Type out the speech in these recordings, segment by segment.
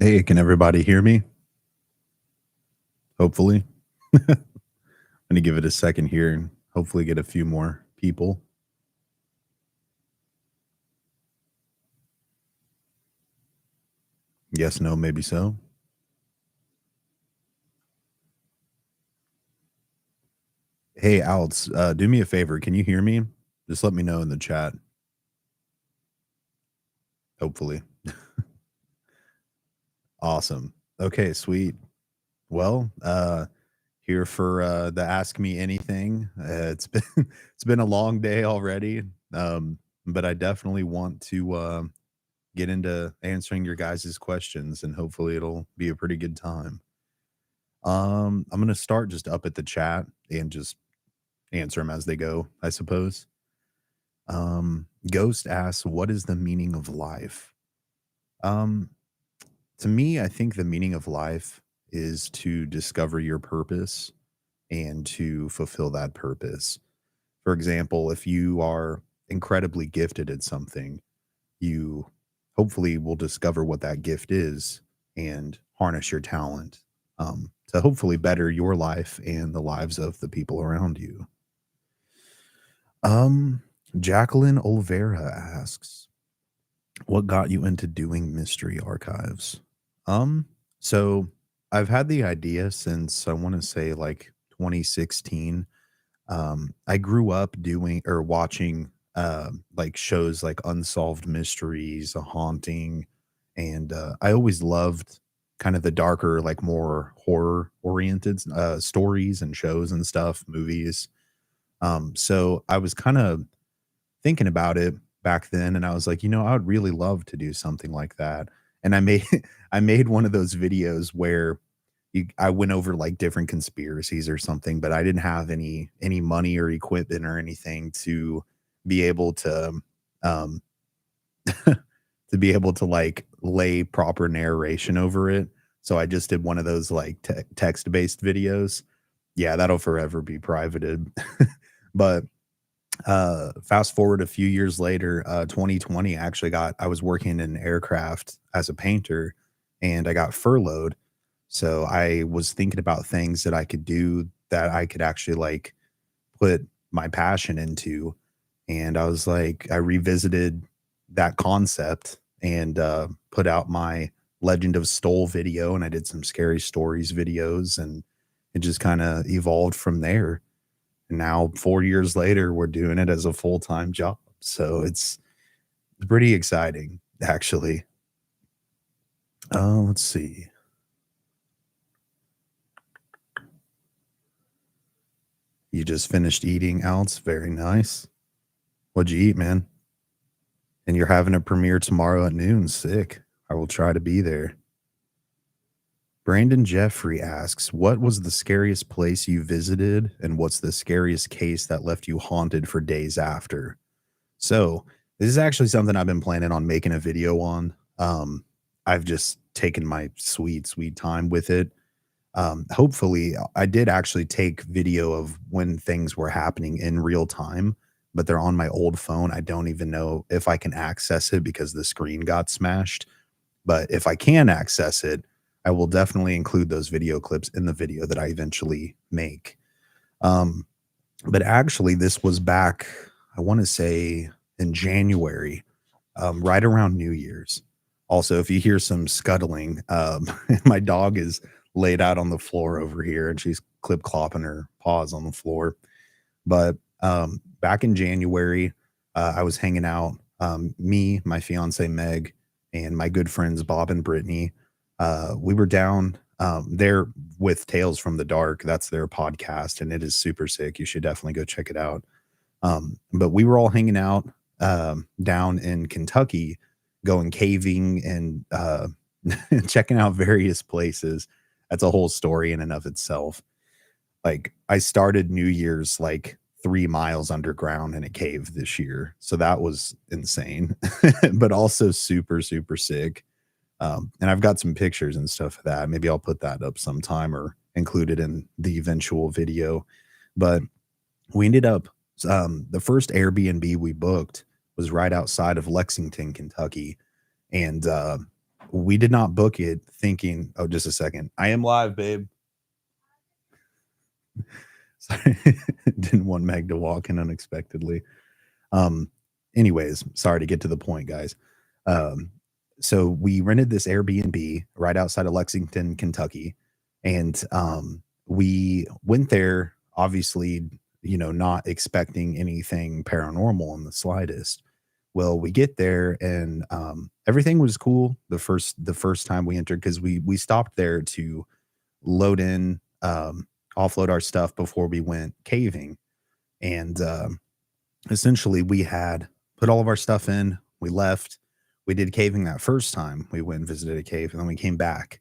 Hey, can everybody hear me? Hopefully. I'm gonna give it a second here and hopefully get a few more people. Yes, no, maybe so. Hey, Alex, do me a favor. Can you hear me? Just let me know in the chat. Hopefully. Awesome. Okay, sweet. Well, here for the ask me anything. It's been it's been a long day already. But I definitely want to get into answering your guys' questions and hopefully it'll be a pretty good time. I'm gonna start just up at the chat and just answer them as they go, I suppose. Ghost asks, "What is the meaning of life?" Um, to me, I think the meaning of life is to discover your purpose and to fulfill that purpose. For example, if you are incredibly gifted at something, you hopefully will discover what that gift is and harness your talent to hopefully better your life and the lives of the people around you. Um, Jacqueline Olvera asks, "What got you into doing mystery archives?" Um, so I've had the idea since I want to say like 2016. I grew up doing or watching like shows like Unsolved Mysteries, A Haunting, and I always loved kind of the darker, like more horror oriented stories and shows and stuff, movies. So I was kind of thinking about it back then, and I was like, I would really love to do something like that. And I made I made one of those videos where I went over like different conspiracies or something, but I didn't have any money or equipment or anything to be able to um to be able to like lay proper narration over it. So I just did one of those like text-based videos. Yeah, that'll forever be privated. But fast forward a few years later, 2020 actually got I was working in aircraft as a painter and I got furloughed. So I was thinking about things that I could do that I could actually like put my passion into. And I was like, I revisited that concept and put out my Legend of Stole video and I did some scary stories videos and it just kind of evolved from there. And now 4 years later, we're doing it as a full-time job. So it's pretty exciting, actually. Let's see. You just finished eating, Alex. Very nice. What'd you eat, man? And you're having a premiere tomorrow at noon. Sick. I will try to be there. Brandon Jeffrey asks, "What was the scariest place you visited, and what's the scariest case that left you haunted for days after?" So this is actually something I've been planning on making a video on. I've just taken my sweet time with it. Hopefully, I did actually take video of when things were happening in real time, but they're on my old phone. I don't even know if I can access it because the screen got smashed. But if I can access it, I will definitely include those video clips in the video that I eventually make. Um, but actually, this was back, I want to say in January, right around New Year's. Also, if you hear some scuttling, my dog is laid out on the floor over here and she's clip clopping her paws on the floor. But back in January, I was hanging out, me, my fiance Meg, and my good friends Bob and Brittany. We were down there with Tales from the Dark. That's their podcast, and it is super sick. You should definitely go check it out. But we were all hanging out down in Kentucky, going caving and checking out various places. That's a whole story in and of itself. Like I started New Year's like 3 miles underground in a cave this year. So that was insane, but also super sick. And I've got some pictures and stuff of that. Maybe I'll put that up sometime or include it in the eventual video. But we ended up the first Airbnb we booked was right outside of Lexington, Kentucky. And we did not book it thinking, oh, just a second. I am live, babe. Sorry. Didn't want Meg to walk in unexpectedly. Um, anyways, sorry to get to the point, guys. Um, so we rented this Airbnb right outside of Lexington, Kentucky, and we went there, obviously, not expecting anything paranormal in the slightest. Well, we get there and everything was cool the first time we entered because we stopped there to load in, offload our stuff before we went caving, and essentially we had put all of our stuff in, we left, we did caving that first time, we went and visited a cave, and then we came back.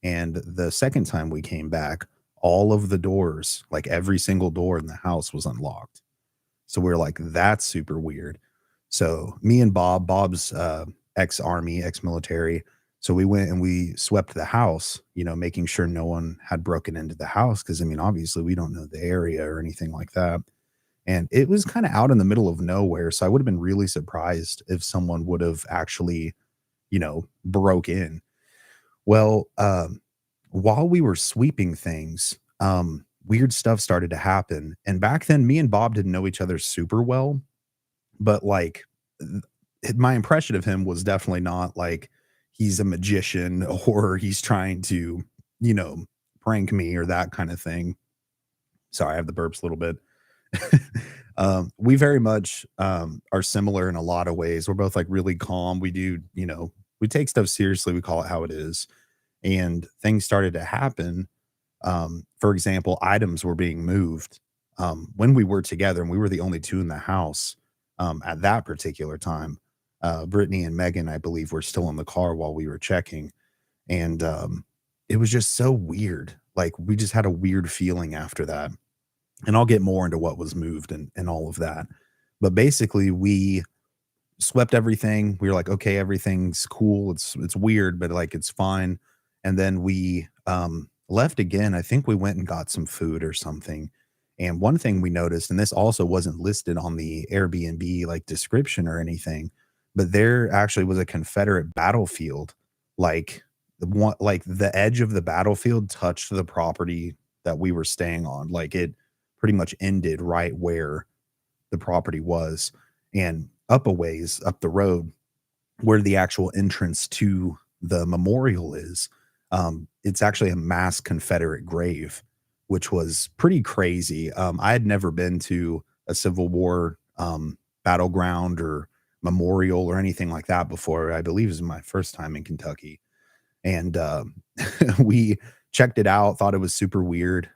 And the second time we came back, all of the doors, like every single door in the house was unlocked. So we are like, that's super weird. So me and Bob's ex-army, ex-military. So we went and we swept the house, making sure no one had broken into the house. Cause I mean, obviously we don't know the area or anything like that. And it was kind of out in the middle of nowhere. So I would have been really surprised if someone would have actually, broke in. Well, while we were sweeping things, weird stuff started to happen. And back then, me and Bob didn't know each other super well, but like my impression of him was definitely not like he's a magician or he's trying to, you know, prank me or that kind of thing. Sorry, I have the burps a little bit. We very much are similar in a lot of ways. We're both like really calm. We do, we take stuff seriously. We call it how it is. And things started to happen. For example, items were being moved when we were together, and we were the only two in the house at that particular time. Brittany and Megan, I believe, were still in the car while we were checking. And it was just so weird. Like, we just had a weird feeling after that. And I'll get more into what was moved and all of that. But basically, we swept everything. We were like, okay, everything's cool. It's weird, but like it's fine. And then we left again. I think we went and got some food or something. And one thing we noticed, and this also wasn't listed on the Airbnb like description or anything, but there actually was a Confederate battlefield. Like like the edge of the battlefield touched the property that we were staying on. Like it pretty much ended right where the property was. And up a ways up the road where the actual entrance to the memorial is, it's actually a mass Confederate grave, which was pretty crazy. I had never been to a Civil War battleground or memorial or anything like that before. I believe it was my first time in Kentucky. And we checked it out, thought it was super weird.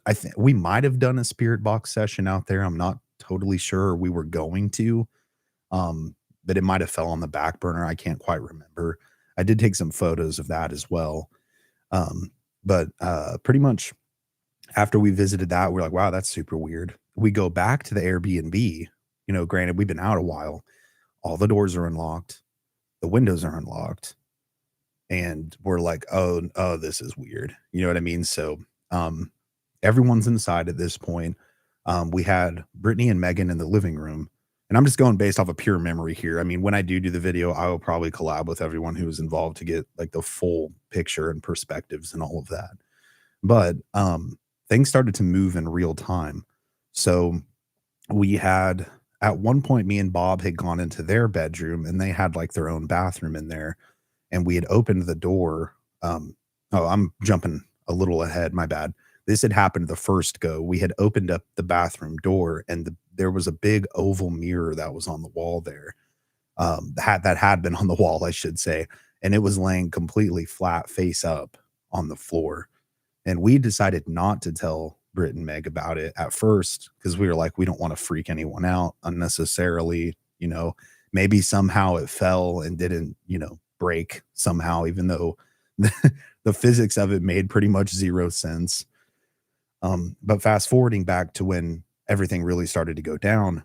I think we might have done a spirit box session out there. I'm not totally sure we were going to, but it might have fell on the back burner. I can't quite remember. I did take some photos of that as well. But pretty much after we visited that, we're like, wow, that's super weird. We go back to the Airbnb, granted, we've been out a while. All the doors are unlocked, the windows are unlocked, and we're like, oh, this is weird. You know what I mean? So everyone's inside at this point. We had Brittany and Megan in the living room. And I'm just going based off of pure memory here. I mean, when I do the video, I will probably collab with everyone who was involved to get like the full picture and perspectives and all of that. But things started to move in real time. So we had at one point, me and Bob had gone into their bedroom and they had like their own bathroom in there. And we had opened the door. Oh, I'm jumping a little ahead. My bad. This had happened the first go. We had opened up the bathroom door and there was a big oval mirror that was on the wall there. That had been on the wall, I should say. And it was laying completely flat face up on the floor. And we decided not to tell Britt and Meg about it at first because we were like, we don't want to freak anyone out unnecessarily. Maybe somehow it fell and didn't, break somehow, even though the physics of it made pretty much zero sense. But fast forwarding back to when everything really started to go down,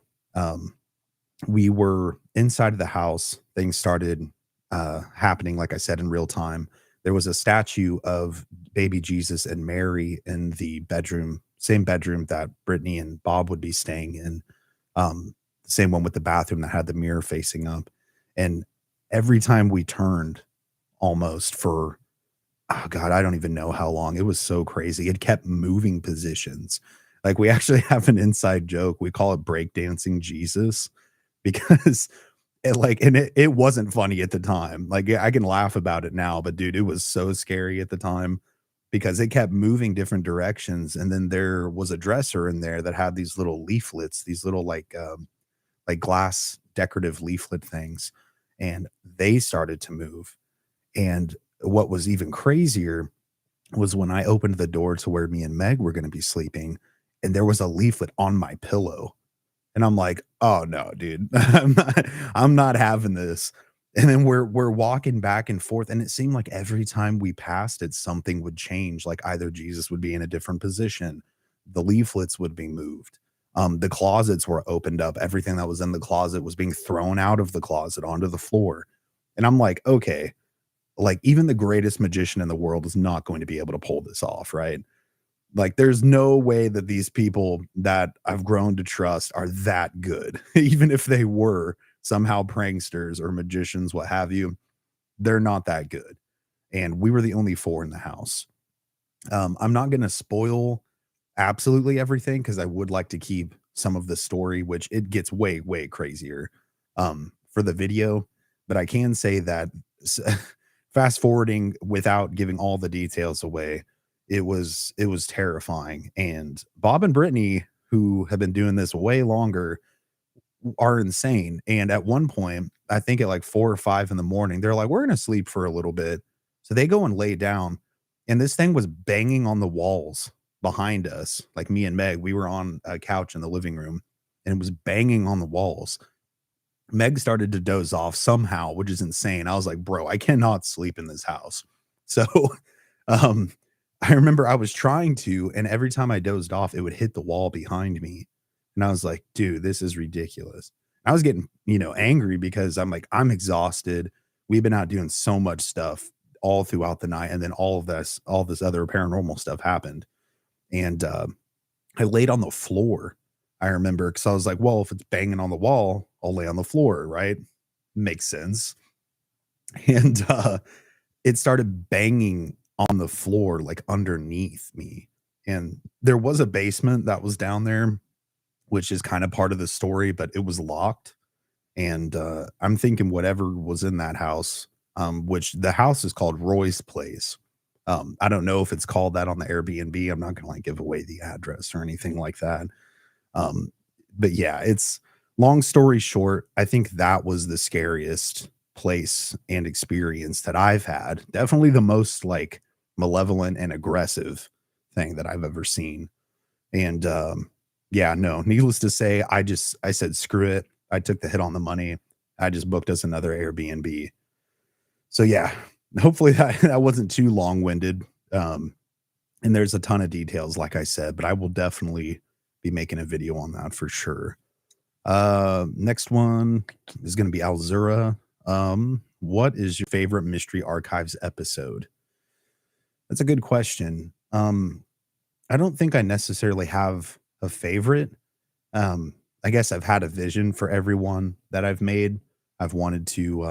we were inside of the house. Things started happening, like I said, in real time. There was a statue of baby Jesus and Mary in the bedroom, same bedroom that Brittany and Bob would be staying in. The same one with the bathroom that had the mirror facing up. And every time we turned, almost for, oh god, I don't even know how long. It was so crazy. It kept moving positions. Like, we actually have an inside joke. We call it breakdancing Jesus because it wasn't funny at the time. Like, yeah, I can laugh about it now, but dude, it was so scary at the time because it kept moving different directions, and then there was a dresser in there that had these little leaflets, these little, like glass decorative leaflet things, and they started to move, and what was even crazier was when I opened the door to where me and Meg were gonna be sleeping, and there was a leaflet on my pillow. And I'm like, "Oh, no, dude. I'm not having this." And then we're walking back and forth, and it seemed like every time we passed it, something would change, like, either Jesus would be in a different position, the leaflets would be moved, the closets were opened up, everything that was in the closet was being thrown out of the closet onto the floor. And I'm like, "Okay, like, even the greatest magician in the world is not going to be able to pull this off, right?" Like, there's no way that these people that I've grown to trust are that good. Even if they were somehow pranksters or magicians, what have you, they're not that good. And we were the only 4 in the house. I'm not gonna spoil absolutely everything because I would like to keep some of the story, which it gets way, way crazier, for the video, but I can say that s fast forwarding without giving all the details away, it was terrifying, and Bob and Brittany, who have been doing this way longer, are insane, and at one point, I think at, like, 4 or 5 in the morning, they're like, "We're gonna sleep for a little bit." So they go and lay down, and this thing was banging on the walls behind us, like, me and Meg, we were on a couch in the living room, and it was banging on the walls. Meg started to doze off somehow, which is insane. I was like, "Bro, I cannot sleep in this house." So, um, I remember I was trying to, and every time I dozed off, it would hit the wall behind me, and I was like, "Dude, this is ridiculous." I was getting, angry because I'm like, "I'm exhausted. We've been out doing so much stuff all throughout the night, and then all this other paranormal stuff happened." And, I laid on the floor. I remember because I was like, well, if it's banging on the wall, I'll lay on the floor, right? Makes sense. And it started banging on the floor like underneath me. And there was a basement that was down there, which is kind of part of the story, but it was locked. And I'm thinking whatever was in that house, which the house is called Roy's Place. I don't know if it's called that on the Airbnb. I'm not gonna like give away the address or anything like that. Um, but yeah, it's long story short, I think that was the scariest place and experience that I've had. Definitely the most like malevolent and aggressive thing that I've ever seen. And yeah, no, needless to say, I said screw it. I took the hit on the money. I just booked us another Airbnb. So yeah, hopefully that wasn't too long-winded. And there's a ton of details, like I said, but I will definitely be making a video on that for sure. Next one is going to be Alzura. What is your favorite Mystery Archives episode? That's a good question. I don't think I necessarily have a favorite. I guess I've had a vision for everyone that I've made. I've wanted to,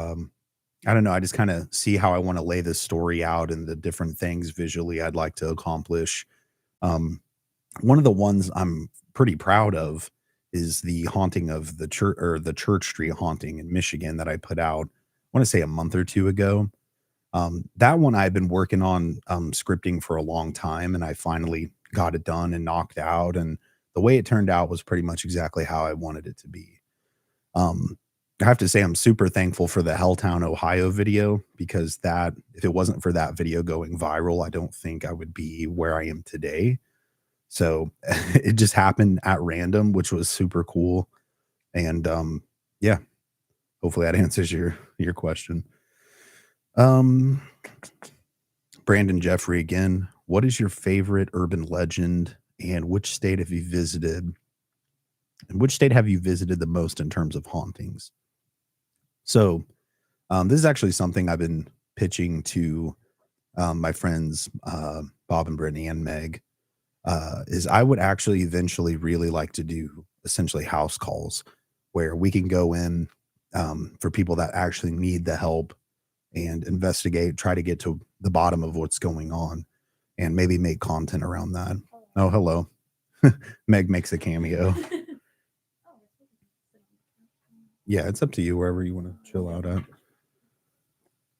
I don't know, I just kind of see how I want to lay this story out and the different things visually I'd like to accomplish. Um, One of the ones I'm pretty proud of is the haunting of the church or the Church Street haunting in Michigan that I put out, I want to say a month or two ago. That one I've been working on scripting for a long time, and I finally got it done and knocked out. And the way it turned out was pretty much exactly how I wanted it to be. Um, I have to say I'm super thankful for the Helltown, Ohio video because that if it wasn't for that video going viral, I don't think I would be where I am today. So it just happened at random, which was super cool. And yeah, hopefully that answers your question. Um Brandon Jeffrey again. What is your favorite urban legend and which state have you visited? And which state have you visited the most in terms of hauntings? So this is actually something I've been pitching to my friends Bob and Brittany and Meg. Is I would actually eventually really like to do essentially house calls where we can go in for people that actually need the help and investigate, try to get to the bottom of what's going on, and maybe make content around that. Oh, hello. Meg makes a cameo. Yeah, it's up to you wherever you want to chill out at.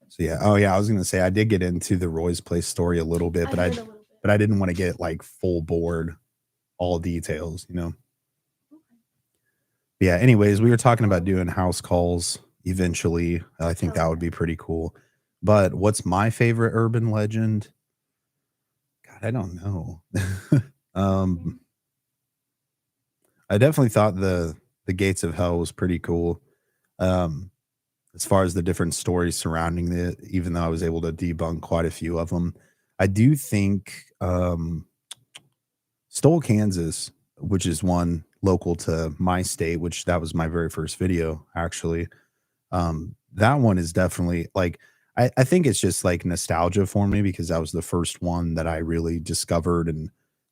So yeah, oh yeah, I was gonna say I did get into the Roy's Place story a little bit, but I didn't want to get like full board, all details, you know. Yeah. Anyways, we were talking about doing house calls eventually. I think that would be pretty cool. But what's my favorite urban legend? God, I don't know. um, I definitely thought the Gates of Hell was pretty cool. Um, as far as the different stories surrounding it, even though I was able to debunk quite a few of them. I do think Stole, Kansas, which is one local to my state, which that was my very first video, actually. That one is definitely like I think it's just like nostalgia for me because that was the first one that I really discovered and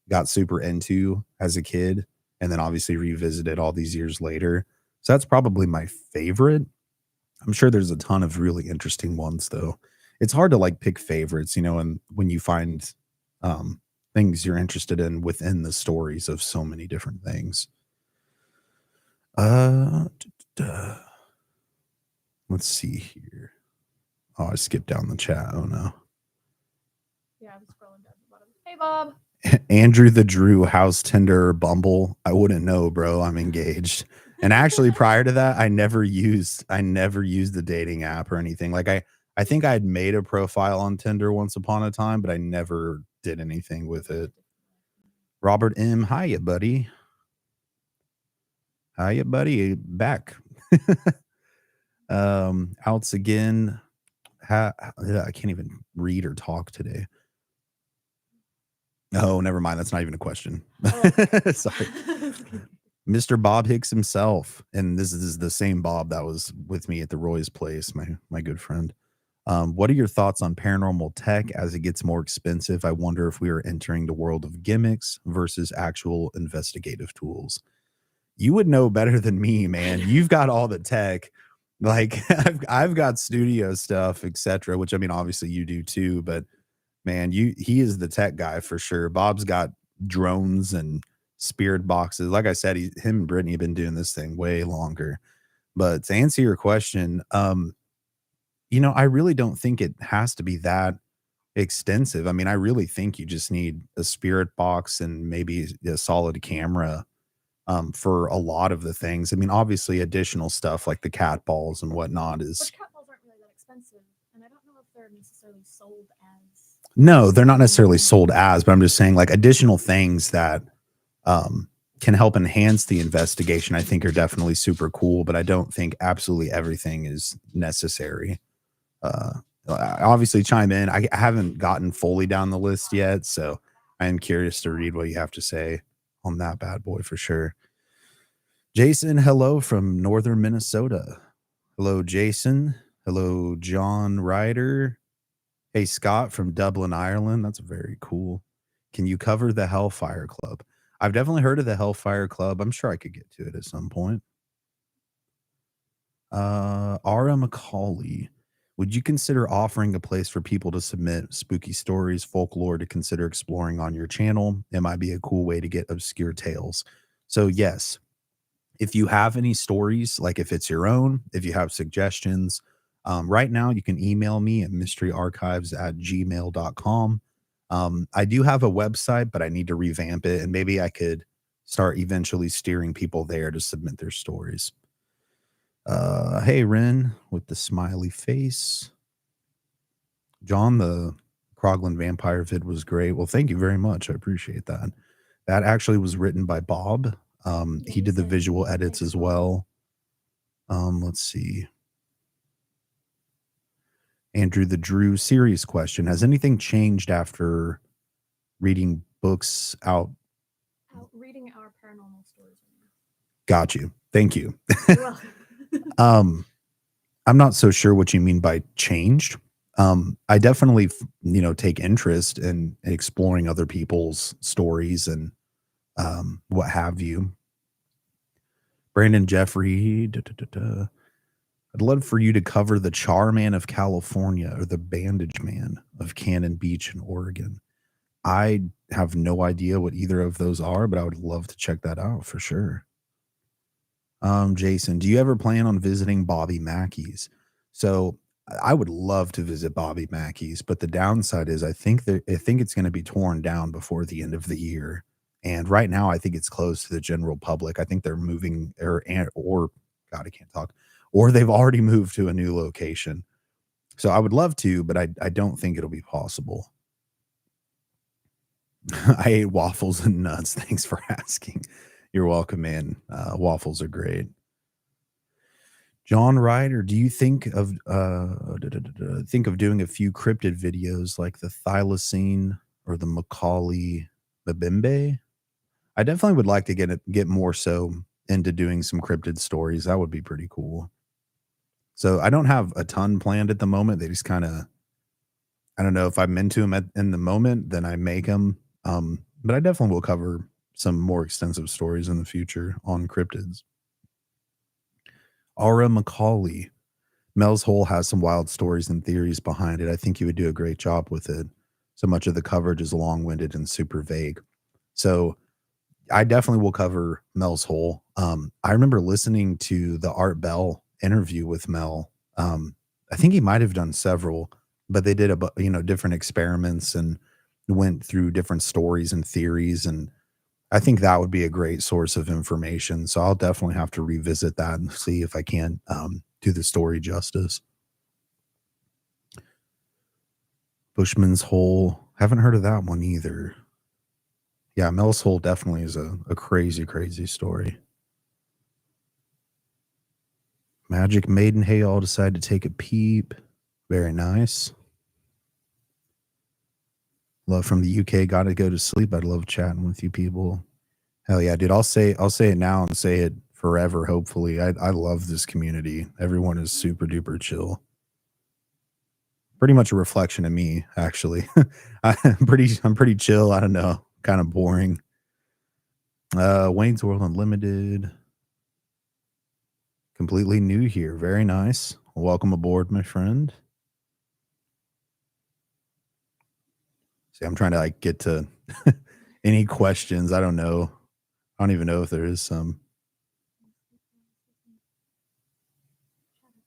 got super into as a kid, and then obviously revisited all these years later. So that's probably my favorite. I'm sure there's a ton of really interesting ones though. It's hard to like pick favorites, you know, and when you find um things you're interested in within the stories of so many different things. Uh let's see here. Oh, I skipped down the chat. Oh no. Yeah, I was scrolling down to the bottom. Hey, Bob. Andrew the Drew, House Tinder, Bumble. I wouldn't know, bro. I'm engaged. And actually, prior to that, I never used the dating app or anything. Like I think I had made a profile on Tinder once upon a time, but I never did anything with it. Robert M. Hiya, buddy. Hiya, buddy. Back. Outs again. I can't even read or talk today. Oh, never mind. That's not even a question. Oh. Sorry. Mr. Bob Hicks himself. And this is the same Bob that was with me at the Roy's Place, my good friend. What are your thoughts on paranormal tech as it gets more expensive? I wonder if we are entering the world of gimmicks versus actual investigative tools. You would know better than me, man. You've got all the tech. Like I've got studio stuff, etc. Which I mean, obviously you do too, but man, he is the tech guy for sure. Bob's got drones and spirit boxes. Like I said, him and Brittany have been doing this thing way longer. But to answer your question, you know, I really don't think it has to be that extensive. I mean, I really think you just need a spirit box and maybe a solid camera for a lot of the things. I mean, obviously additional stuff like the cat balls and whatnot is But cat balls aren't really that expensive, and I don't know if they're necessarily sold as. no, they're not necessarily sold as, but I'm just saying like additional things that can help enhance the investigation, I think are definitely super cool, but I don't think absolutely everything is necessary. Obviously chime in. I haven't gotten fully down the list yet, so I am curious to read what you have to say on that bad boy for sure. Jason, hello from northern Minnesota. Hello, Jason. Hello, John Ryder. Hey, Scott from Dublin, Ireland. That's very cool. Can you cover the Hellfire Club? I've definitely heard of the Hellfire Club. I'm sure I could get to it at some point. Ara Macaulay. Would you consider offering a place for people to submit spooky stories, folklore to consider exploring on your channel? It might be a cool way to get obscure tales. So, yes, if you have any stories, like if it's your own, if you have suggestions, right now you can email me at mysteryarchives@gmail.com. I do have a website, but I need to revamp it, and maybe I could start eventually steering people there to submit their stories. Hey, Ren with the smiley face. John, the Krogland vampire vid was great. Well, thank you very much. I appreciate that. That actually was written by Bob. He did the visual edits as well. Let's see. Andrew the Drew, serious question. Has anything changed after reading books out? Reading our paranormal stories. Got you. Thank you. You're welcome. I'm not so sure what you mean by changed. I definitely, you know, take interest in exploring other people's stories and what have you. Brandon Jeffrey, I'd love for you to cover the Charman of California or the Bandage Man of Cannon Beach in Oregon. I have no idea what either of those are, but I would love to check that out for sure. Jason, do you ever plan on visiting Bobby Mackey's? So I would love to visit Bobby Mackey's, but the downside is I think it's going to be torn down before the end of the year. And right now, I think it's closed to the general public. I think they're moving or God, I can't talk, or they've already moved to a new location. So I would love to, but I don't think it'll be possible. I ate waffles and nuts. Thanks for asking. You're welcome, man. Waffles are great. John Ryder, do you think of doing a few cryptid videos like the thylacine or the Macaulay Babembe? I definitely would like to get more so into doing some cryptid stories. That would be pretty cool. So I don't have a ton planned at the moment. They just kind of, I don't know if I'm into them in the moment, then I make them. But I definitely will cover some more extensive stories in the future on cryptids. Aura Macaulay. Mel's Hole has some wild stories and theories behind it. I think you would do a great job with it. So much of the coverage is long-winded and super vague. So I definitely will cover Mel's Hole. I remember listening to the Art Bell interview with Mel. I think he might have done several, but they did different experiments and went through different stories and theories, and I think that would be a great source of information. So I'll definitely have to revisit that and see if I can do the story justice. Bushman's Hole. Haven't heard of that one either. Yeah, Mel's Hole definitely is a crazy, crazy story. Magic Maiden. Hey, all decided to take a peep. Very nice. Love from the UK. Got to go to sleep. I'd love chatting with you people. Hell yeah, dude. I'll say it now and say it forever, hopefully. I love this community. Everyone is super duper chill. Pretty much a reflection of me, actually. I'm pretty chill. I don't know. Kind of boring. Wayne's World Unlimited. Completely new here. Very nice. Welcome aboard, my friend. See, I'm trying to get to any questions. I don't know. I don't even know if there is some.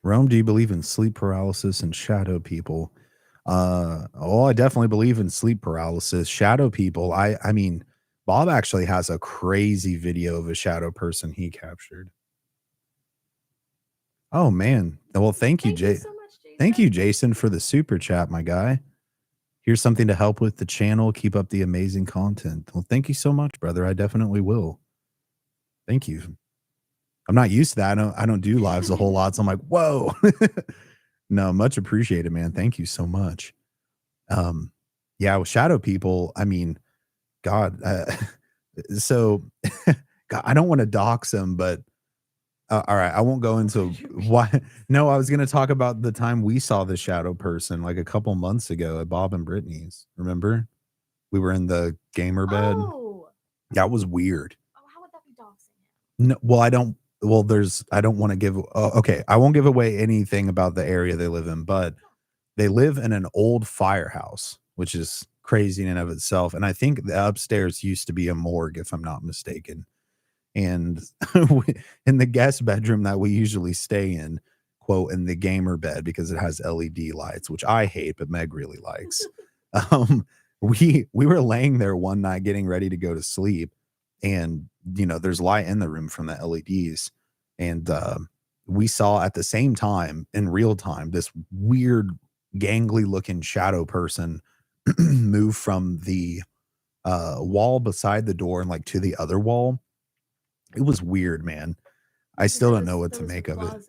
Rome, do you believe in sleep paralysis and shadow people? I definitely believe in sleep paralysis. Shadow people, I mean, Bob actually has a crazy video of a shadow person he captured. Oh man. Well, thank you, Jay. So much, Jason. Thank you, Jason, for the super chat, my guy. Here's something to help with the channel. Keep up the amazing content. Well, thank you so much, brother. I definitely will. Thank you. I'm not used to that. I don't do lives a whole lot. So I'm like, whoa. No, much appreciated, man. Thank you so much. Yeah, with shadow people, I mean, God, so God, I don't want to dox them, but all right, I won't go into why. No, I was going to talk about the time we saw the shadow person like a couple months ago at Bob and Brittany's. Remember? We were in the gamer bed. Oh, That was weird. oh, how would that be doxing him? No, well, I don't. Well, I don't want to give. Okay, I won't give away anything about the area they live in, but they live in an old firehouse, which is crazy in and of itself. And I think the upstairs used to be a morgue, if I'm not mistaken. And in the guest bedroom that we usually stay in, quote, in the gamer bed because it has LED lights, which I hate, but Meg really likes. um, we were laying there one night getting ready to go to sleep, and there's light in the room from the LEDs, and we saw at the same time in real time this weird gangly looking shadow person move from the wall beside the door and to the other wall. It was weird, man. I still don't know what to make of it.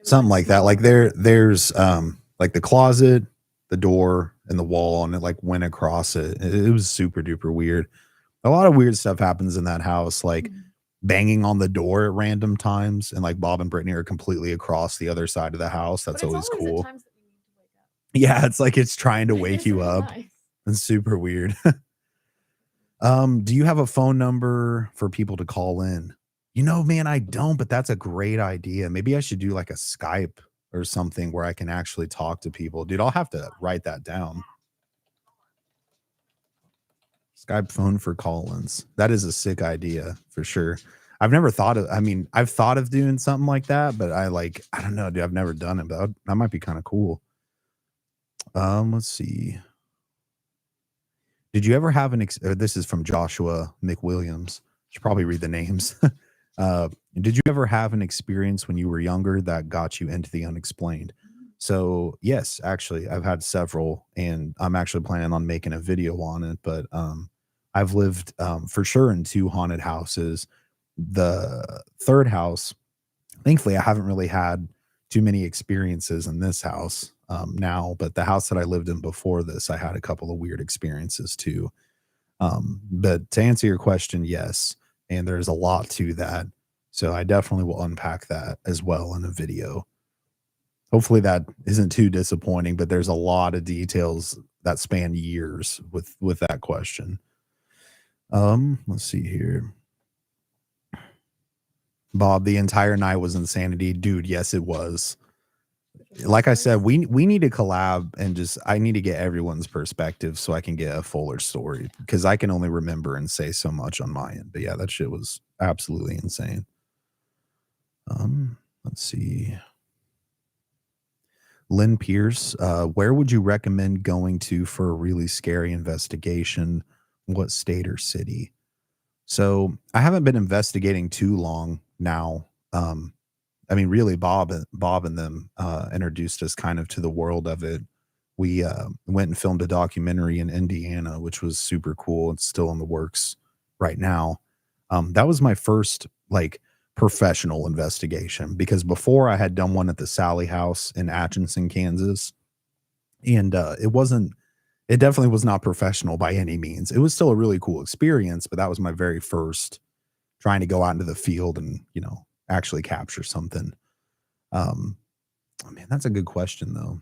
Something like that. There's the closet, the door, and the wall, and it went across it. It was super duper weird. A lot of weird stuff happens in that house, banging on the door at random times, and Bob and Brittany are completely across the other side of the house. That's always cool. Yeah, it's it's trying to wake you up. Nice. It's super weird. Do you have a phone number for people to call in? You know, man, I don't, but that's a great idea. Maybe I should do like a Skype or something where I can actually talk to people. Dude, I'll have to write that down. Skype phone for call-ins. That is a sick idea for sure. I've never thought of, I mean, I've thought of doing something like that, but I don't know, dude. I've never done it, but that might be kind of cool. Let's see. Did you ever have this is from Joshua McWilliams. Should probably read the names. uh, did you ever have an experience when you were younger that got you into the unexplained? So yes, actually, I've had several, and I'm actually planning on making a video on it. But I've lived for sure in two haunted houses. The third house, thankfully, I haven't really had too many experiences in this house now, but the house that I lived in before this, I had a couple of weird experiences too. But to answer your question, yes, and there's a lot to that. So I definitely will unpack that as well in a video. Hopefully that isn't too disappointing, but there's a lot of details that span years with that question. Let's see here. Bob, the entire night was insanity. Dude, yes, it was. Like I said, we need to collab and just I need to get everyone's perspective so I can get a fuller story because I can only remember and say so much on my end. But yeah, that shit was absolutely insane. Let's see. Lynn Pierce, where would you recommend going to for a really scary investigation? What state or city? So I haven't been investigating too long now. I mean, really, Bob and them introduced us kind of to the world of it. We went and filmed a documentary in Indiana, which was super cool. It's still in the works right now. That was my first like professional investigation because before I had done one at the Sally House in Atchison, Kansas, and it definitely was not professional by any means. It was still a really cool experience, but that was my very first trying to go out into the field and, actually capture something. Oh man, that's a good question though.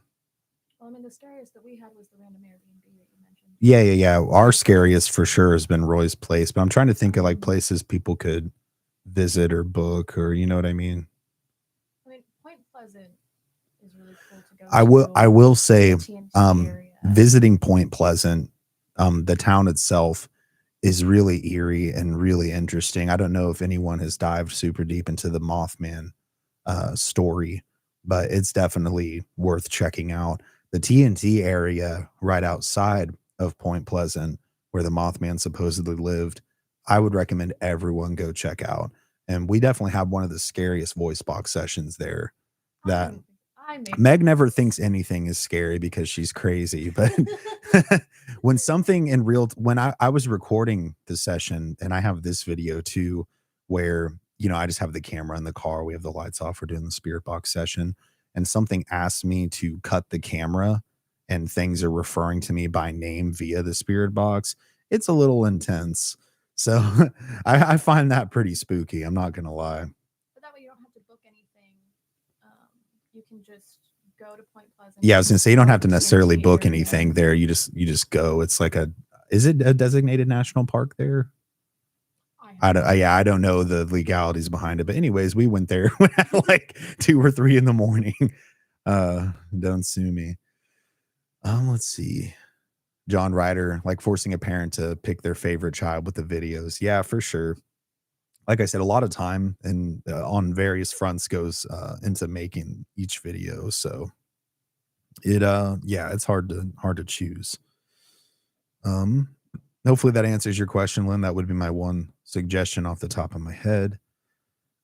Well, I mean, the scariest that we had was the random Airbnb that you mentioned. Yeah. Our scariest for sure has been Roy's Place, but I'm trying to think of like places people could visit or book or you know what I mean? I mean, Point Pleasant is really cool to go I to. will say area. visiting Point Pleasant, the town itself is really eerie and really interesting. I don't know if anyone has dived super deep into the Mothman story, but it's definitely worth checking out. The TNT area right outside of Point Pleasant, where the Mothman supposedly lived, I would recommend everyone go check out. And we definitely have one of the scariest voice box sessions there. That Meg never thinks anything is scary because she's crazy, but when something in real, when I was recording the session and I have this video too, where, I just have the camera in the car, we have the lights off, we're doing the spirit box session and something asked me to cut the camera and things are referring to me by name via the spirit box. It's a little intense. So I find that pretty spooky. I'm not going to lie. But that way you don't have to book anything. You can just go to Point Pleasant. Yeah, I was gonna say you don't have to necessarily book anything there. You just go. It's like is it a designated national park there? I don't know the legalities behind it, but anyways, we went there at like 2 or 3 in the morning. Don't sue me. Let's see. John Ryder, like forcing a parent to pick their favorite child with the videos. Yeah, for sure. Like I said, a lot of time and on various fronts goes into making each video. So it's hard to choose. Hopefully that answers your question, Lynn. That would be my one suggestion off the top of my head.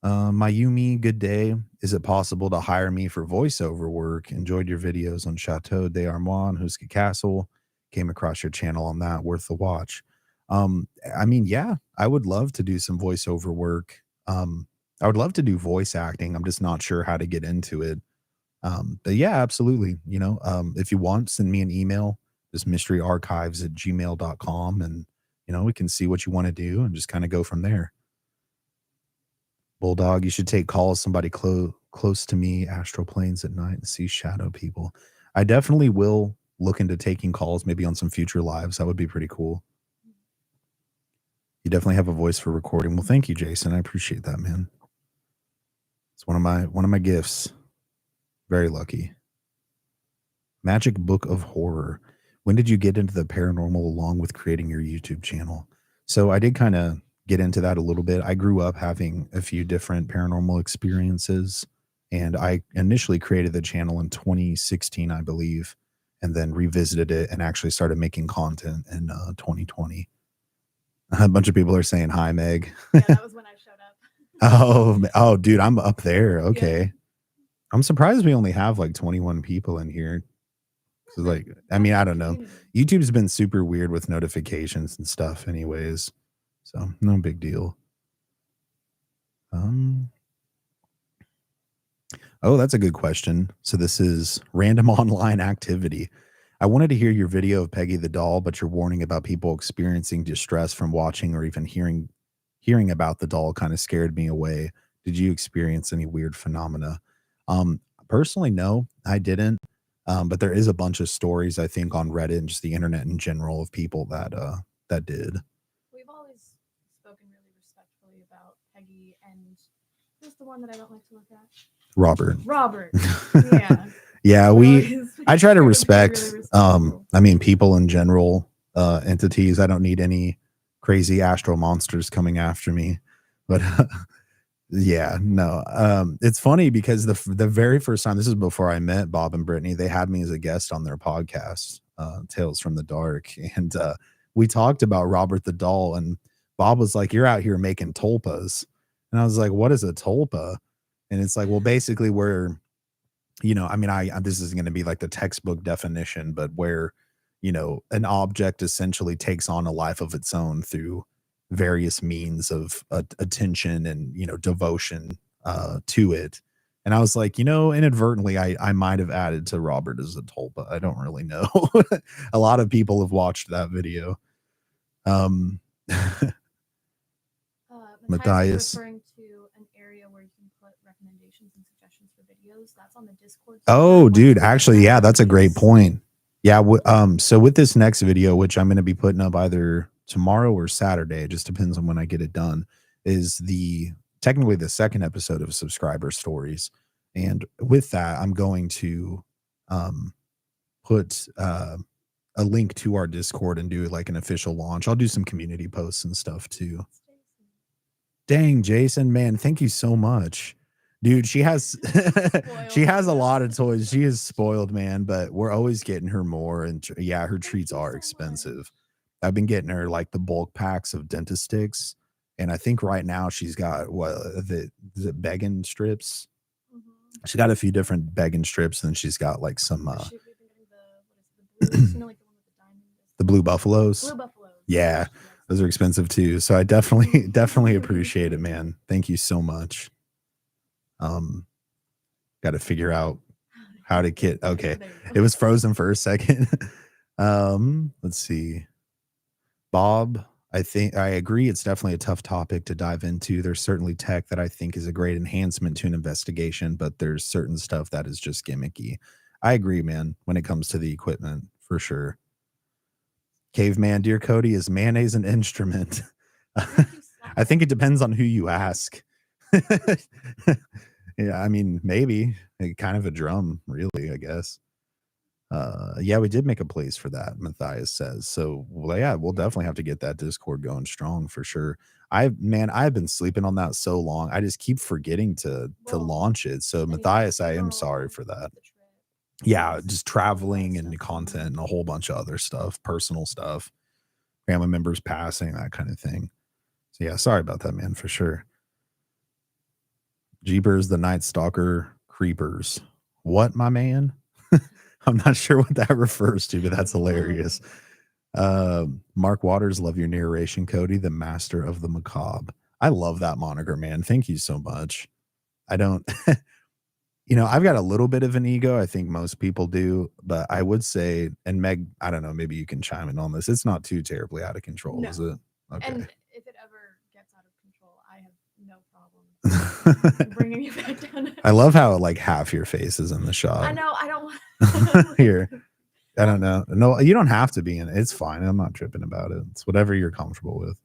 Mayumi, good day. Is it possible to hire me for voiceover work? Enjoyed your videos on Chateau de Armand, Huska Castle. Came across your channel on that. Worth the watch. I mean, yeah, I would love to do some voiceover work. I would love to do voice acting. I'm just not sure how to get into it. But yeah, absolutely. If you want, send me an email, just mysteryarchives@gmail.com. And, we can see what you want to do and just kind of go from there. Bulldog, you should take calls. Somebody close to me, astral planes at night and see shadow people. I definitely will look into taking calls maybe on some future lives. That would be pretty cool. You definitely have a voice for recording. Well, thank you, Jason. I appreciate that, man. It's one of my gifts. Very lucky. Magic Book of Horror. When did you get into the paranormal along with creating your YouTube channel? So I did kind of get into that a little bit. I grew up having a few different paranormal experiences, and I initially created the channel in 2016, I believe, and then revisited it and actually started making content in 2020. A bunch of people are saying hi, Meg. Yeah, that was when I showed up. Oh, dude, I'm up there. Okay. Yeah. I'm surprised we only have like 21 people in here. So like, I mean, I don't know. YouTube's been super weird with notifications and stuff anyways. So no big deal. Oh, that's a good question. So this is random online activity. I wanted to hear your video of Peggy the doll, but your warning about people experiencing distress from watching or even hearing about the doll kind of scared me away. Did you experience any weird phenomena? Personally, no, I didn't. But there is a bunch of stories I think on Reddit and just the internet in general of people that did. We've always spoken really respectfully about Peggy, and who's the one that I don't like to look at? Robert. Yeah. Yeah, I try to respect respectful. I mean people in general, entities. I don't need any crazy astral monsters coming after me. But yeah, no. It's funny because the very first time, this is before I met Bob and Brittany, they had me as a guest on their podcast, Tales from the Dark, and we talked about Robert the doll, and Bob was like, "You're out here making tulpas," and I was like, "What is a tulpa?" And it's like, well, basically, where I mean, this is going to be like the textbook definition, but where an object essentially takes on a life of its own through various means of attention and devotion to it. And I was like, inadvertently, I might have added to Robert as a tulpa. I don't really know. A lot of people have watched that video. Matthias is referring to an area where you can put recommendations and suggestions for videos. That's on the Discord. Oh, dude, actually, yeah, that's a great point. Yeah, so with this next video, which I'm going to be putting up either tomorrow or Saturday, it just depends on when I get it done, is technically the second episode of Subscriber Stories. And with that, I'm going to put a link to our Discord and do like an official launch. I'll do some community posts and stuff too. Dang, Jason, man, thank you so much. Dude, she has she has a lot of toys. She is spoiled, man, but we're always getting her more. And yeah, her treats are expensive. I've been getting her like the bulk packs of dentist sticks. And I think right now she's got is it begging strips? She got a few different begging strips, and she's got like some the blue buffaloes. Yeah, those are expensive too. So I definitely appreciate it, man. Thank you so much. Got to figure out how to get. Okay, it was frozen for a second. Let's see. Bob, I think I agree. It's definitely a tough topic to dive into. There's certainly tech that I think is a great enhancement to an investigation, but there's certain stuff that is just gimmicky. I agree, man, when it comes to the equipment, for sure. Caveman, dear Kody, is mayonnaise an instrument? I think it depends on who you ask. Yeah, I mean, maybe kind of a drum, really, I guess. Yeah, we did make a place for that, Matthias says. So, well, yeah, we'll definitely have to get that Discord going strong for sure. I've been sleeping on that so long. I just keep forgetting to launch it. So, Matthias, I am sorry for that. Yeah, just traveling and content and a whole bunch of other stuff, personal stuff, family members passing, that kind of thing. So, yeah, sorry about that, man, for sure. Jeepers, the Night Stalker Creepers. What, my man? I'm not sure what that refers to, but that's hilarious. Mark Waters, love your narration, Kody, the master of the macabre. I love that moniker, man. Thank you so much. I don't, I've got a little bit of an ego. I think most people do, but I would say, and Meg, I don't know, maybe you can chime in on this. It's not too terribly out of control, is it? Okay. And if it ever gets out of control, I have no problem bringing you back down. I love how like half your face is in the shot. I know. I don't here. I don't know. No, you don't have to be in it. It's fine. I'm not tripping about it. It's whatever you're comfortable with.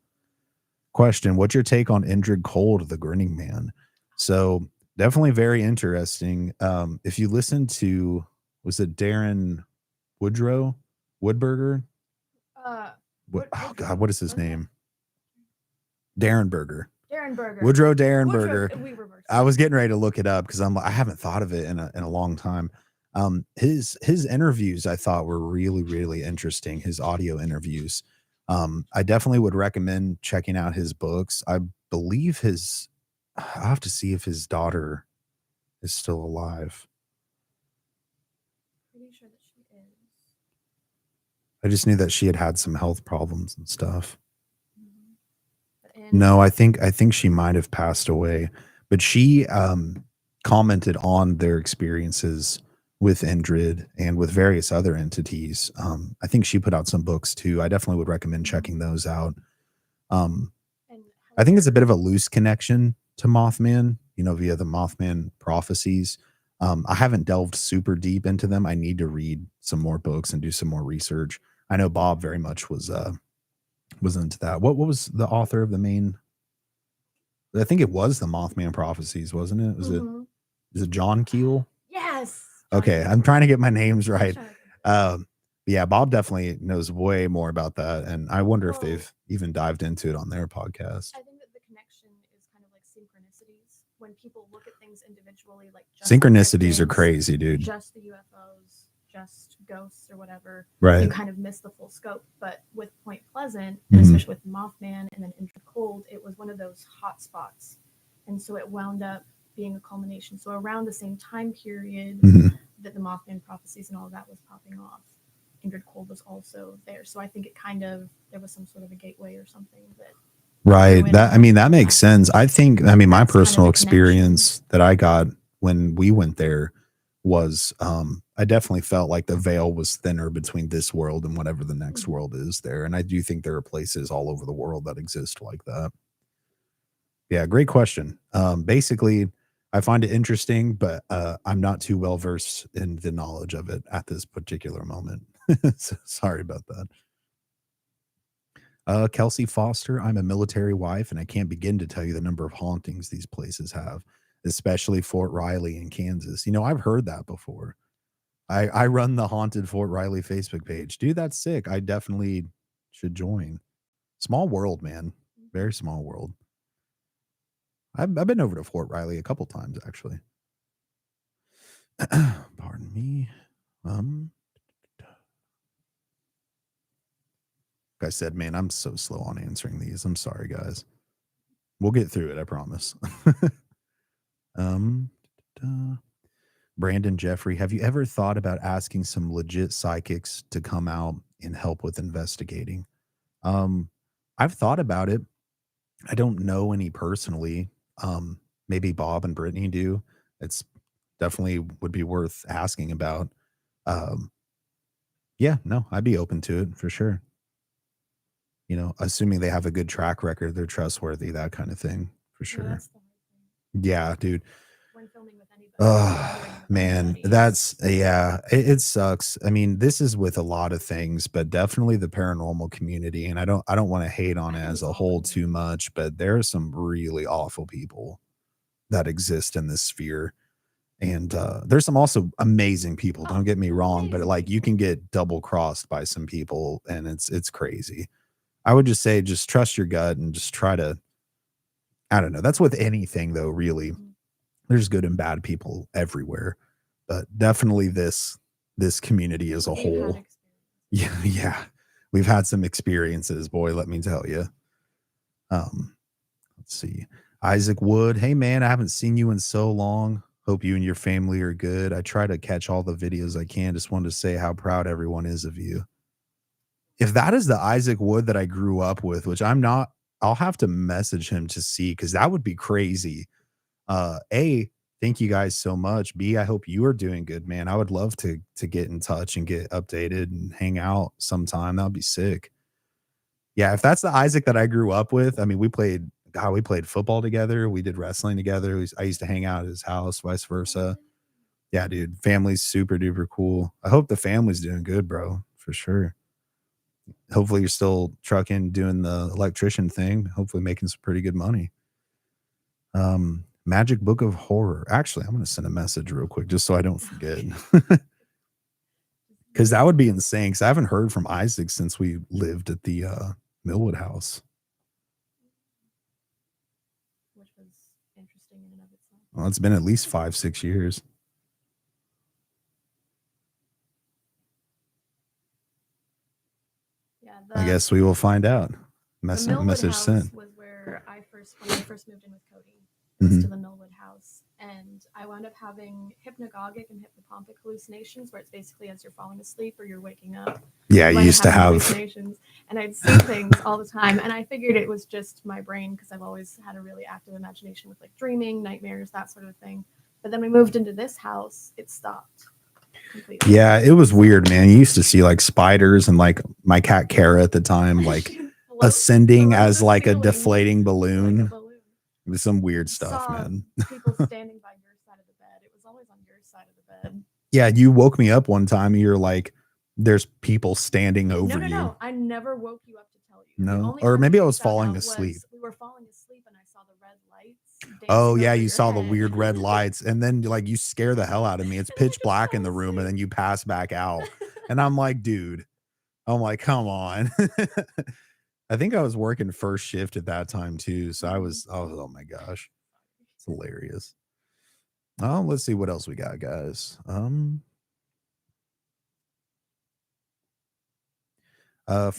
Question: what's your take on Indrid Cold, the Grinning Man? So definitely very interesting. If you listen to, was it Darren Woodrow Woodberger? Uh, Oh God, what is his Woodrow? name? Darren Berger. Darren Berger. Woodrow Darren Berger. We reversed. I was getting ready to look it up because I haven't thought of it in a long time. His interviews I thought were really really interesting. His audio interviews. I definitely would recommend checking out his books. I believe his. I'll have to see if his daughter is still alive. Pretty sure that she is. I just knew that she had some health problems and stuff. Mm-hmm. No, I think she might have passed away, but she commented on their experiences with Indrid and with various other entities. I think she put out some books too. I definitely would recommend checking those out. I think it's a bit of a loose connection to Mothman, via the Mothman prophecies. I haven't delved super deep into them. I need to read some more books and do some more research. I know Bob very much was into that. What was the author of the main? I think it was the Mothman prophecies, wasn't it? Is it John Keel? Yes. Okay, I'm trying to get my names right. Yeah, Bob definitely knows way more about that, and I wonder if they've even dived into it on their podcast. I think that the connection is kind of like synchronicities. When people look at things individually, like synchronicities are crazy, dude. Just the UFOs, just ghosts or whatever, right? You kind of miss the full scope. But with Point Pleasant, and especially with Mothman and then Indrid Cold, it was one of those hot spots, and so it wound up being a culmination. So around the same time period that the Mothman prophecies and all of that was popping off, Indrid Cold was also there. So I think it kind of, there was some sort of a gateway or something that. Right. That makes sense. I think, my personal experience that I got when we went there was, I definitely felt like the veil was thinner between this world and whatever the next world is there. And I do think there are places all over the world that exist like that. Yeah. Great question. Basically, I find it interesting, but I'm not too well versed in the knowledge of it at this particular moment. So, sorry about that. Kelsey Foster, I'm a military wife, and I can't begin to tell you the number of hauntings these places have, especially Fort Riley in Kansas. I've heard that before. I run the Haunted Fort Riley Facebook page. Dude, that's sick. I definitely should join. Small world, man. Very small world. I've been over to Fort Riley a couple times, actually. Pardon me. Like I said, man, I'm so slow on answering these. I'm sorry, guys. We'll get through it, I promise. Brandon Jeffrey, have you ever thought about asking some legit psychics to come out and help with investigating? I've thought about it. I don't know any personally. Maybe Bob and Brittany do. It's definitely would be worth asking about. Yeah, no, I'd be open to it for sure. Assuming they have a good track record, they're trustworthy, that kind of thing, for sure. Yeah, dude. When filming with anybody. Oh, man, that's, yeah, it sucks. This is with a lot of things, but definitely the paranormal community. And I don't want to hate on it as a whole too much, but there are some really awful people that exist in this sphere. And there's some also amazing people, don't get me wrong, but like you can get double crossed by some people, and it's crazy. I would just say, just trust your gut and just try to, I don't know. That's with anything though, really. There's good and bad people everywhere, but definitely this community as a whole. Yeah. We've had some experiences, boy, let me tell you. Let's see. Isaac Wood. Hey man, I haven't seen you in so long. Hope you and your family are good. I try to catch all the videos I can. Just wanted to say how proud everyone is of you. If that is the Isaac Wood that I grew up with, which I'm not, I'll have to message him to see, because that would be crazy. A, thank you guys so much. B, I hope you are doing good, man. I would love to get in touch and get updated and hang out sometime. That would be sick. Yeah, if that's the Isaac that I grew up with, we played football together. We did wrestling together. I used to hang out at his house, vice versa. Yeah, dude, family's super duper cool. I hope the family's doing good, bro, for sure. Hopefully you're still trucking, doing the electrician thing, hopefully making some pretty good money. Magic Book of Horror. Actually, I'm going to send a message real quick just so I don't forget. Because that would be insane. Because I haven't heard from Isaac since we lived at the Millwood house. Which was interesting in and of itself. Well, it's been at least 5-6 years. Yeah, I guess we will find out. The Message house sent. was where when I first moved in with Kody. It was to the Millwood house, and I wound up having hypnagogic and hypnopompic hallucinations, where it's basically as you're falling asleep or you're waking up. Yeah, you used to have hallucinations, and I'd see things all the time, and I figured it was just my brain because I've always had a really active imagination with like dreaming, nightmares, that sort of thing. But then we moved into this house, it stopped completely. Yeah, it was weird, man. You used to see like spiders and like my cat Kara at the time, like ascending as like a deflating balloon. Like it was some weird stuff, man. People standing by your side of the bed. It was always on your side of the bed. Yeah, you woke me up one time and you're like, there's people standing over you. No, I never woke you up to tell you. No, or maybe I was falling asleep. We were falling asleep and I saw the red lights. Oh yeah, you saw the weird red lights, and then like you scare the hell out of me. It's pitch black in the room, and then you pass back out, and I'm like, dude, I'm like, come on. I think I was working first shift at that time too, so I was, oh my gosh, it's hilarious. Oh, let's see what else we got, guys. From